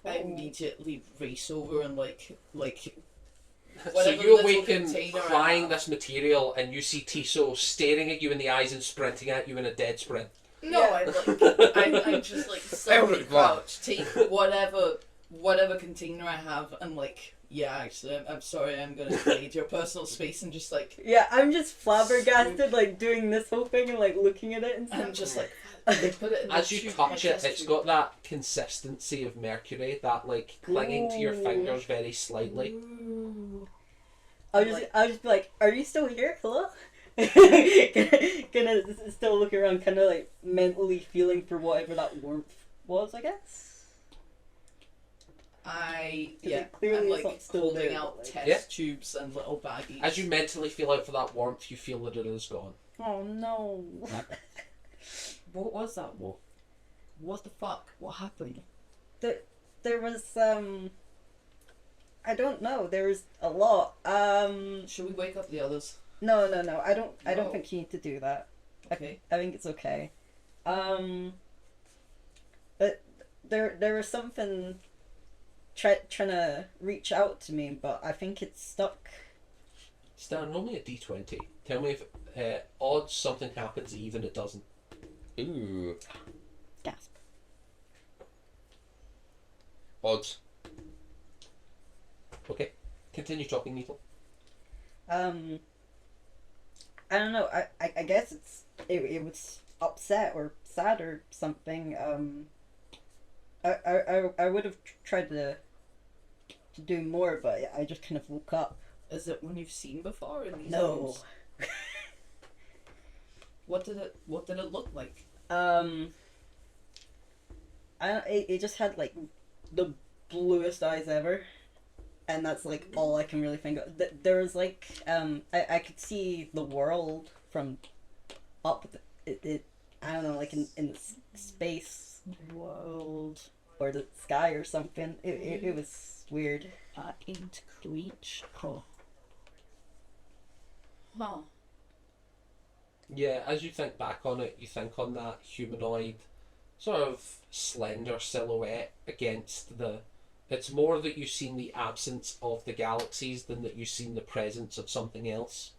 I immediately race over and like So whatever you little awaken container I crying have. this material, and you see Tiso staring at you in the eyes and sprinting at you in a dead sprint. No, Yeah. I'm just like suddenly Eldritch Blast. crouched, take whatever container I have, and like, yeah, actually, I'm sorry, I'm gonna invade your personal space, and just like, Yeah, I'm just flabbergasted, like doing this whole thing and like looking at it and stuff. I'm just like, they put it in As the you tube, touch my it, test it's tube. got that consistency of mercury, that like clinging to your Ooh. fingers very slightly. Ooh. I'll just be like, are you still here? Hello? Gonna still look around, kind of like mentally feeling for whatever that warmth was, I guess. Yeah, clearly I'm it's like not still holding there, out but, like- test Yeah. tubes and little baggies. As you mentally feel out for that warmth, you feel that it is gone. Oh no. What was that? What the fuck? What happened? There was I don't know. There was a lot. Should we wake up the others? No. I don't No. think you need to do that. Okay. I think it's okay. But there was something trying to reach out to me, but I think it's stuck. Stan, roll me a d20. Tell me if odds something happens, even it doesn't. Ooh. Gasp. Odds. Okay, continue talking, Needle. I don't know. I guess it was upset or sad or something. I would have tried to do more, but I just kind of woke up. Is it one you've seen before in these No. rooms? What did it look like? It just had like the bluest eyes ever, and that's like all I can really think of. There was like I could see the world from up. It I don't know, like in space World. or the sky or something. It was weird. Into creature. Huh. Yeah, as you think back on it, you think on that humanoid, sort of slender silhouette against the... It's more that you've seen the absence of the galaxies than that you've seen the presence of something else.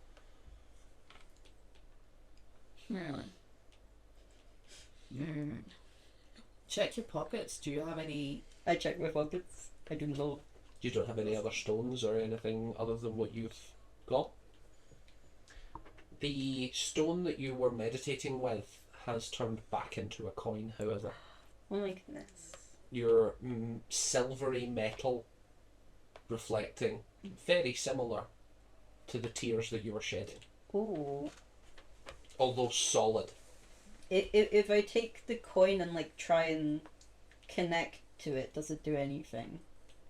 Check your pockets. Do you have any? I checked my pockets. I do not. You don't have any other stones or anything other than what you've got? The stone that you were meditating with has turned back into a coin, however. Oh my goodness. Your silvery metal reflecting, very similar to the tears that you were shedding, Ooh. although solid. If I take the coin and like try and connect to it, does it do anything?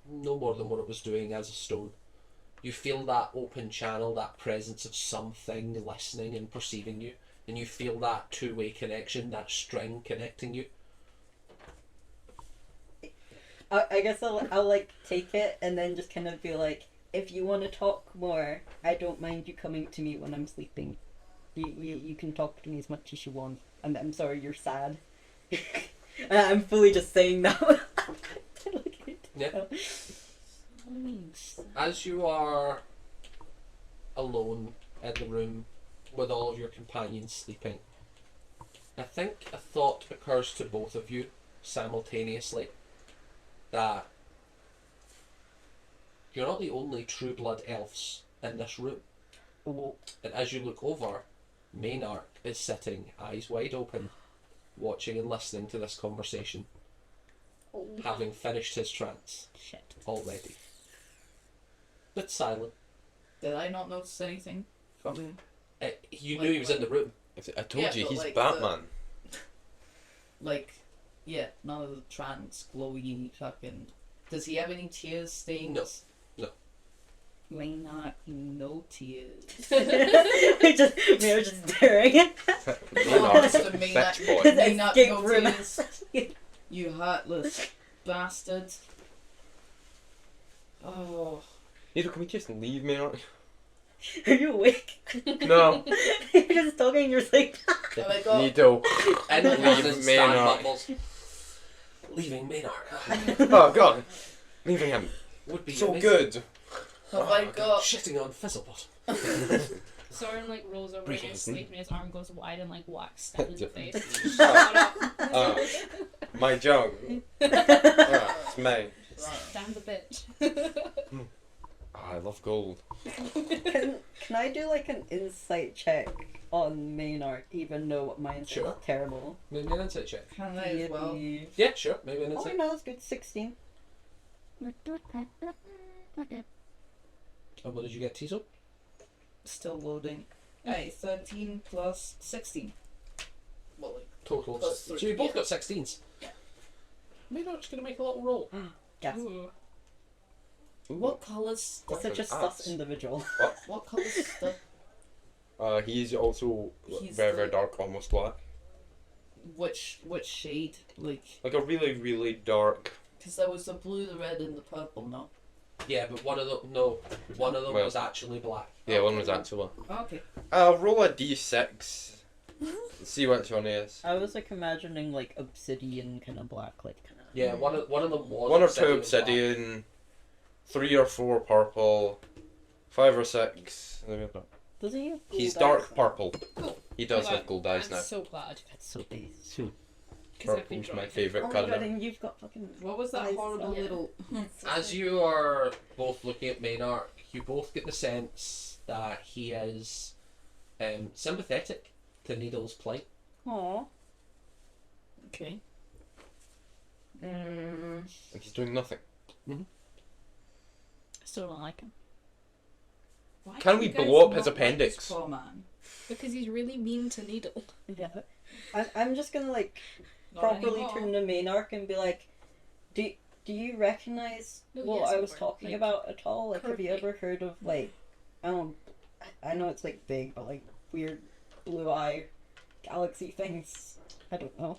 No more than what it was doing as a stone. You feel that open channel, that presence of something listening and perceiving you, and you feel that two-way connection, that string connecting you. I guess I'll like take it and then just kind of be like, if you want to talk more, I don't mind you coming to me when I'm sleeping. You can talk to me as much as you want. I'm sorry, you're sad. I'm fully just saying that. Yeah. As you are alone in the room with all of your companions sleeping, I think a thought occurs to both of you simultaneously that you're not the only true blood elves in this room. Oh. And as you look over, Maynard is sitting, eyes wide open, watching and listening to this conversation, having finished his trance Shit. already. But silent. Did I not notice anything from him? You knew he was in the room. I told Yeah, you, but he's like Batman. Like, yeah, none of the trans glowy fucking. Does he have any tears stains? No. Why not? No tears. we're just staring. Maynard's Mr. a Maynard. bitch boy. Maynard, Escape no room. tears. You heartless bastard. Oh. Neither, can we just leave Maynard? Are you awake? No. You're just talking in your sleep. Oh my god. Nido. And Leave Maynard. Leaving Maynard Oh god. Leaving him. would be So amazing. good. Oh my god. Shitting on Fizzlebottom. Soren like rolls over in Breathing. his sleep and his arm goes wide and like whacks Stan in the face. My jug. It's me. Stan's a bitch. Oh, I love gold. Can I do like an insight check on Maynard, even though my insight Sure. is terrible? Maybe an insight check. Can I as well? Yeah, sure. Maybe an Oh insight. no, that's good. 16. And what did you get, Tiso? Still loading. Hey, 13 plus 16. Well, like, Total of Plus 16. So three, you both yeah. got 16s. Yeah. Maynard's going to make a little roll. Yes. Ooh. what colours stuff? Such a an sus ass. individual. What colours stuff? He's also He's very, very the- dark, almost black. Which shade? Like, Like a really, really dark. because there was the blue, the red, and the purple. No. Yeah, but one of them Well- was actually black. Yeah, one was actually. Okay. I'll roll a d6. See which one it is. I was like imagining like obsidian kind of black, like kind of. Yeah, one of them was One or two black. obsidian, 3 or 4 purple, 5 or 6. Doesn't he? Have He's gold dark eyes? purple. Cool. He does I'm have gold eyes I'm now. so glad. That's so big. Because I've been Purple's my drawing. favourite Oh my god, colour. and you've got fucking. What was that eyes, horrible yeah. little? As you are both looking at Maynard, you both get the sense that he is sympathetic to Needle's plight. Aww. Okay. And he's doing nothing. I still don't like him. Why Can do we you guys blow up his not like appendix? this poor man? Because he's really mean to Needle. Yeah. I'm just gonna like Not properly anymore. turn to Maynard and be like, do you recognize No, what yes, I was we're, talking like, about at all? Like, have you currently. ever heard of like, I know it's like big, but like weird blue eye galaxy things? I don't know.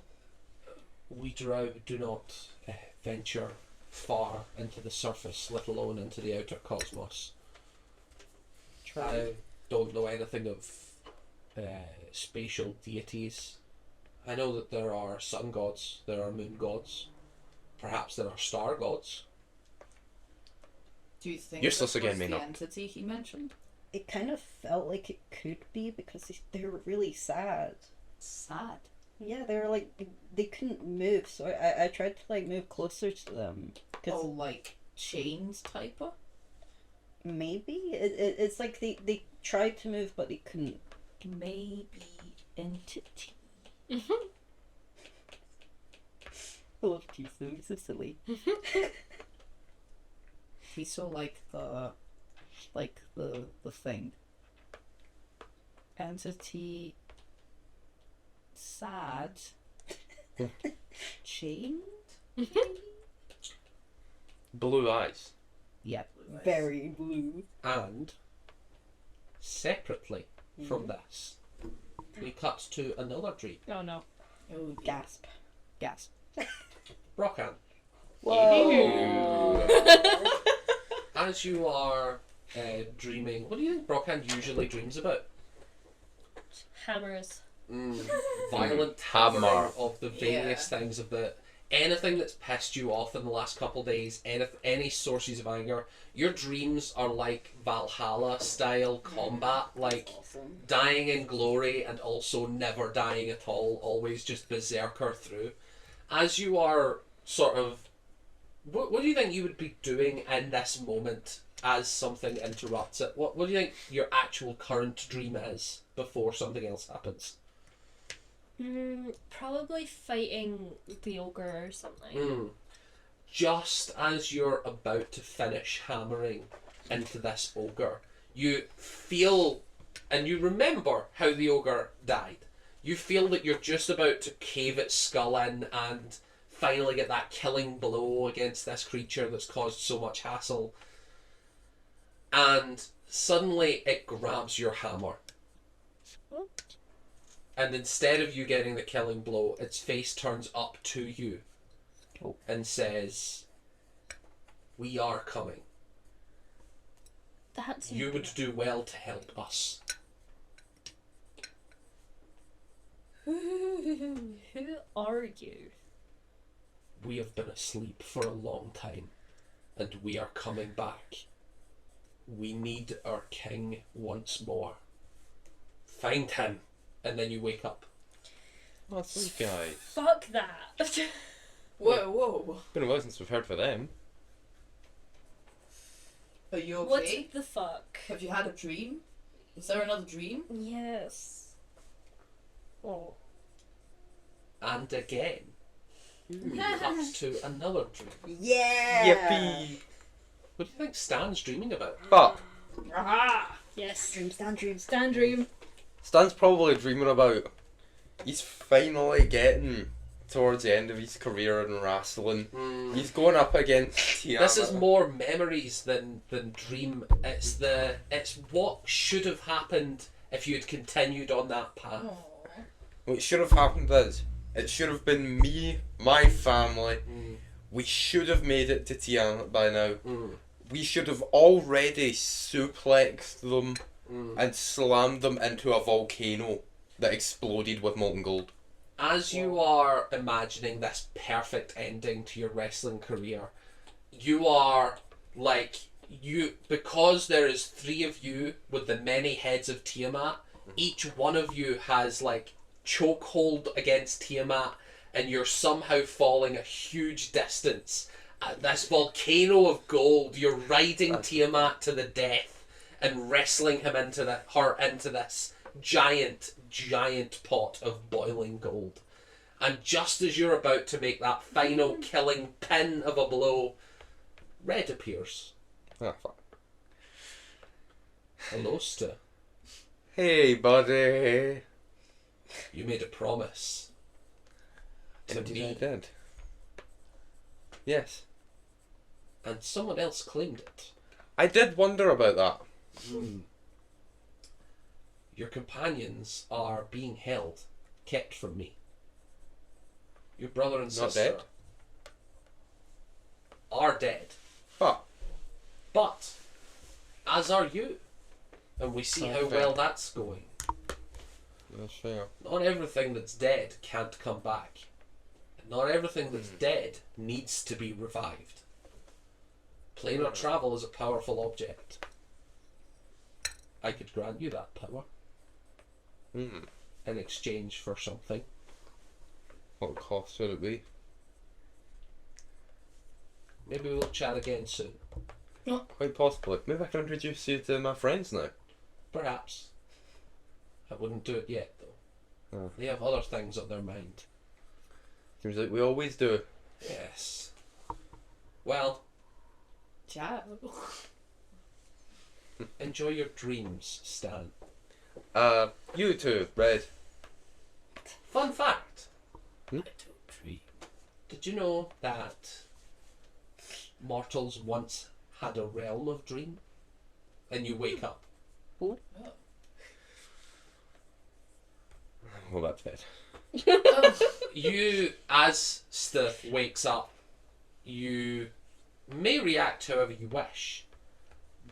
We Drow do not venture far into the surface, let alone into the outer cosmos. I don't know anything of spatial deities. I know that there are sun gods, there are moon gods, perhaps there are star gods. Do you think Useless this again, was the Maynard. entity he mentioned? It kind of felt like it could be because they were really sad. Sad. Yeah, they were like they couldn't move, so I tried to like move closer to them because Oh, like chains typer? maybe it's like they tried to move but they couldn't. Maybe entity. I love Keith, he's so silly. He's so like the thing. Entity. Sad. Chained. Blue eyes. Yep. Very blue. And separately from this, we cut to another dream. Oh no. Oh, Gasp. gasp. Brockham, Whoa! as you are dreaming, what do you think Brockham usually dreams about? Hammers. Violent Hammer. hammering of the various things of the anything that's pissed you off in the last couple of days, any sources of anger. Your dreams are like Valhalla style combat, like Awesome. dying in glory and also never dying at all, always just berserker through. As you are sort of, what do you think you would be doing in this moment as something interrupts it? What do you think your actual current dream is before something else happens? Probably fighting the ogre or something. Just as you're about to finish hammering into this ogre, you feel and you remember how the ogre died. You feel that you're just about to cave its skull in and finally get that killing blow against this creature that's caused so much hassle. And suddenly it grabs your hammer. And instead of you getting the killing blow, its face turns up to you and says, "We are coming. That's You would do well to help us." Who are you? We have been asleep for a long time, and we are coming back. We need our king once more. Find him, and then you wake up. What's these guys? Fuck that. Whoa. Been a while since we've heard from them. Are you okay? What the fuck? Have you had a dream? Is there another dream? Yes. Oh. And again, we cut to another dream. Yeah! Yippee! What do you think Stan's dreaming about? But Aha! Yes. Dream, stand dream. Stan dream. Stan's probably dreaming about he's finally getting towards the end of his career in wrestling. He's going up against Tiana. This is more memories than dream. It's what should have happened if you had continued on that path. What should have happened is, it should have been me, my family. We should have made it to Tiana by now. We should have already suplexed them and slammed them into a volcano that exploded with molten gold. As you are imagining this perfect ending to your wrestling career, you are because there is 3 of you with the many heads of Tiamat, each one of you has chokehold against Tiamat, and you're somehow falling a huge distance at this volcano of gold. You're riding Tiamat to the death and wrestling him into this giant pot of boiling gold. And just as you're about to make that final killing pin of a blow, Red appears. Ah, fuck. Hello, Stu. Hey, buddy. You made a promise to Indeed I me, did. Yes. and someone else claimed it. I did wonder about that. Your companions are being held, kept from me. Your brother and Not sister dead? are dead, but as are you, and we see how Okay. well that's going. That's fair. Not everything that's dead can't come back. Not everything that's dead needs to be revived. Planar travel is a powerful object. I could grant you that power in exchange for something. What cost would it be? Maybe we'll chat again soon. Quite possibly. Maybe I can introduce you to my friends now. Perhaps. I wouldn't do it yet, though. They have other things on their mind. Seems like we always do. Yes. Well, Ciao. enjoy your dreams, Stan. You too, Red. Fun fact. Hmm? Did you know that mortals once had a realm of dream? And you wake up. Go back to bed. You, as Stith wakes up, you may react however you wish,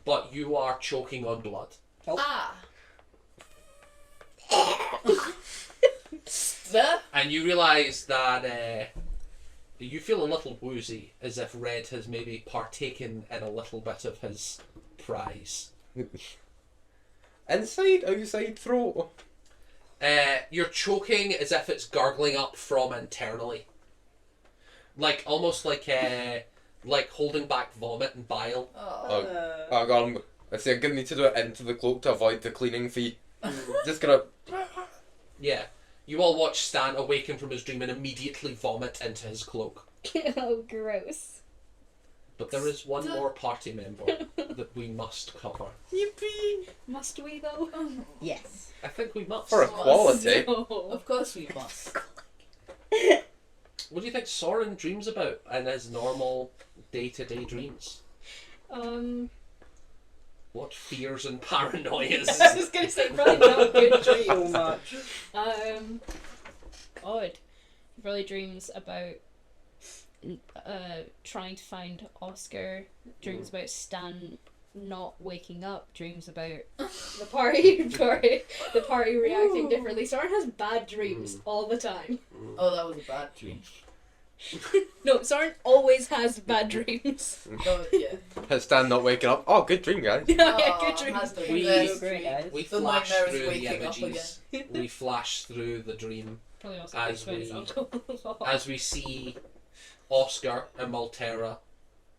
but you are choking on blood. Ah. And you realise that you feel a little woozy, as if Red has maybe partaken in a little bit of his prize. Inside, outside, throat. You're choking as if it's gurgling up from internally. Like, almost like holding back vomit and bile. Oh. Oh god, I say I'm gonna need to do it into the cloak to avoid the cleaning fee. Just gonna... Yeah. You all watch Stan awaken from his dream and immediately vomit into his cloak. Oh, gross. But there is one more party member that we must cover. Yippee! Must we, though? Yes. I think we must. For equality. No. Of course we must. What do you think Soren dreams about in his normal day-to-day dreams? What fears and paranoias? I was gonna say, probably not good So dreams. much. Odd. He probably dreams about trying to find Oscar, dreams about Stan not waking up, dreams about the party the party reacting differently. Soren has bad dreams all the time. Oh, that was a bad dream. No, Soren always has bad dreams. Oh, yeah. Has Stan not waking up? Oh, good dream, guys. Yeah, good dreams. Has the We- best Great, dream. guys. We The flash nightmare is through the waking up images. We flash through the dream Probably also As thinks about his we- uncle. as we see Oscar and Maltera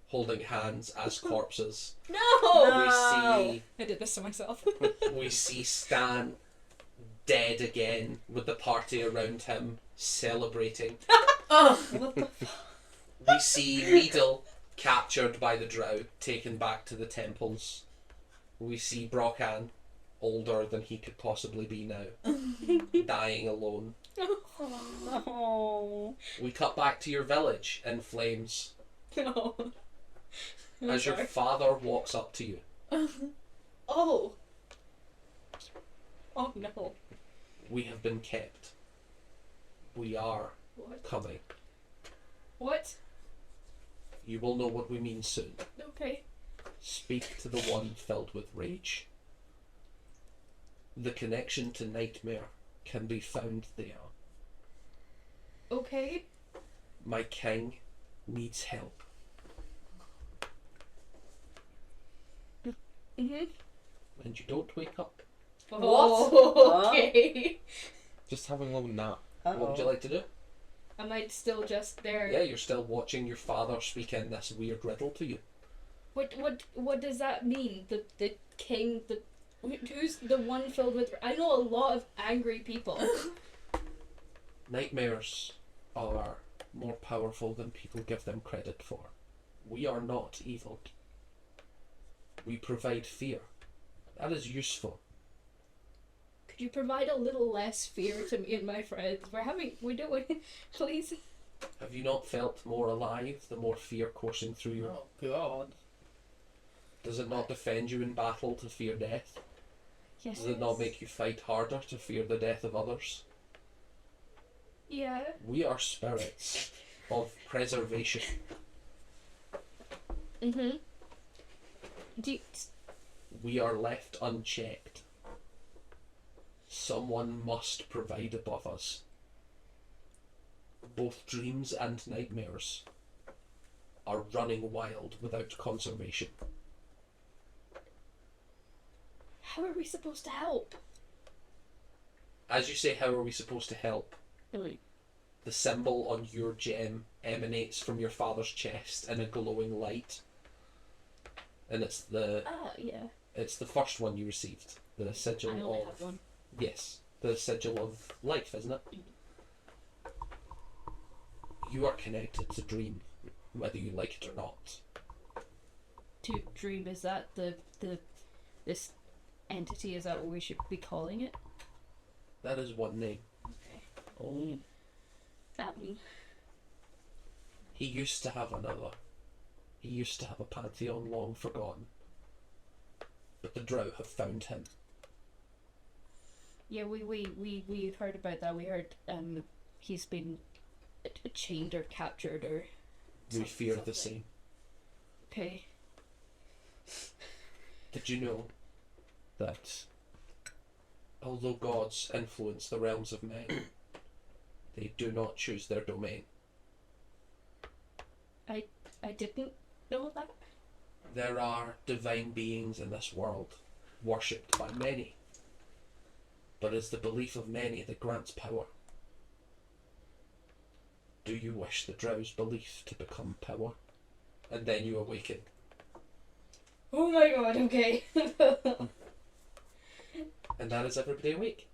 holding hands as corpses. No! We I did this to myself. see Stan dead again with the party around him celebrating. Oh. What the We see Needle captured by the Drow, taken back to the temples. We see Brocan, older than he could possibly be now, dying alone. Oh. We cut back to your village in flames No. I'm as your sorry. father walks up to you. Oh. Oh no. We have been kept. We are What? coming. What? You will know what we mean soon. Okay. Speak to the one filled with rage. The connection to nightmare can be found there. Okay. My king needs help. Mm-hmm. And you don't wake up. Oh, okay. Just having a little nap. What would you like to do? Am I still just there? Yeah, you're still watching your father speak in this weird riddle to you. What does that mean? The king, who's the one filled with? I know a lot of angry people. Nightmares are more powerful than people give them credit for. We are not evil. We provide fear. That is useful. Could you provide a little less fear to me and my friends? We're doing, please. Have you not felt more alive the more fear coursing through you? Oh, God. Does it not defend you in battle to fear death? Yes. Does it not make you fight harder to fear the death of others? Yeah. We are spirits of preservation. Mhm. We are left unchecked. Someone must provide above us. Both dreams and nightmares are running wild without conservation. How are we supposed to help? As you say, how are we supposed to help? The symbol on your gem emanates from your father's chest in a glowing light. And Yeah. it's the first one you received. The sigil I only of... have one. Yes. the sigil of life, isn't it? You are connected to Dream, whether you like it or not. To Dream, is that this entity? Is that what we should be calling it? That is one name. Okay. Oh. That one. He used to have another. He used to have a pantheon long forgotten. But the Drow have found him. Yeah, we heard about that. We heard he's been chained or captured or. We fear the same. Okay. Did you know that although gods influence the realms of men, they do not choose their domain? I didn't know that. There are divine beings in this world, worshipped by many. But it's the belief of many that grants power. Do you wish the Drow's belief to become power? And then you awaken. Oh my god, okay. And that is everybody awake.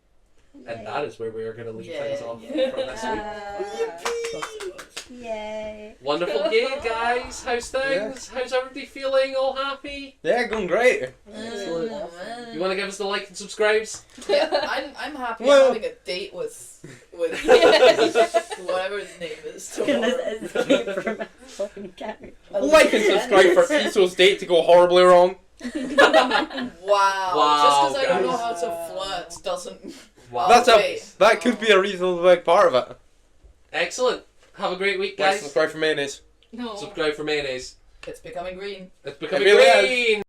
And that is where we are going to leave Yeah, things off yeah. from this week. Yay. Wonderful game, guys. How's things? How's everybody feeling? All happy? Yeah, going great. Excellent. You want to give us the like and subscribes? Yeah, I'm happy Well- I'm having a date with whatever his name is tomorrow. Goodness, it's from fucking camera. Like and subscribe for Piso's date to go horribly wrong. Wow. Wow, Just because I don't know how guys. to flirt doesn't. Wow. That's Okay. that could be a reasonable big part of it. Excellent. Have a great week, Like, guys. subscribe for mayonnaise. No. Subscribe for mayonnaise. It's becoming green. It's becoming It really is. green.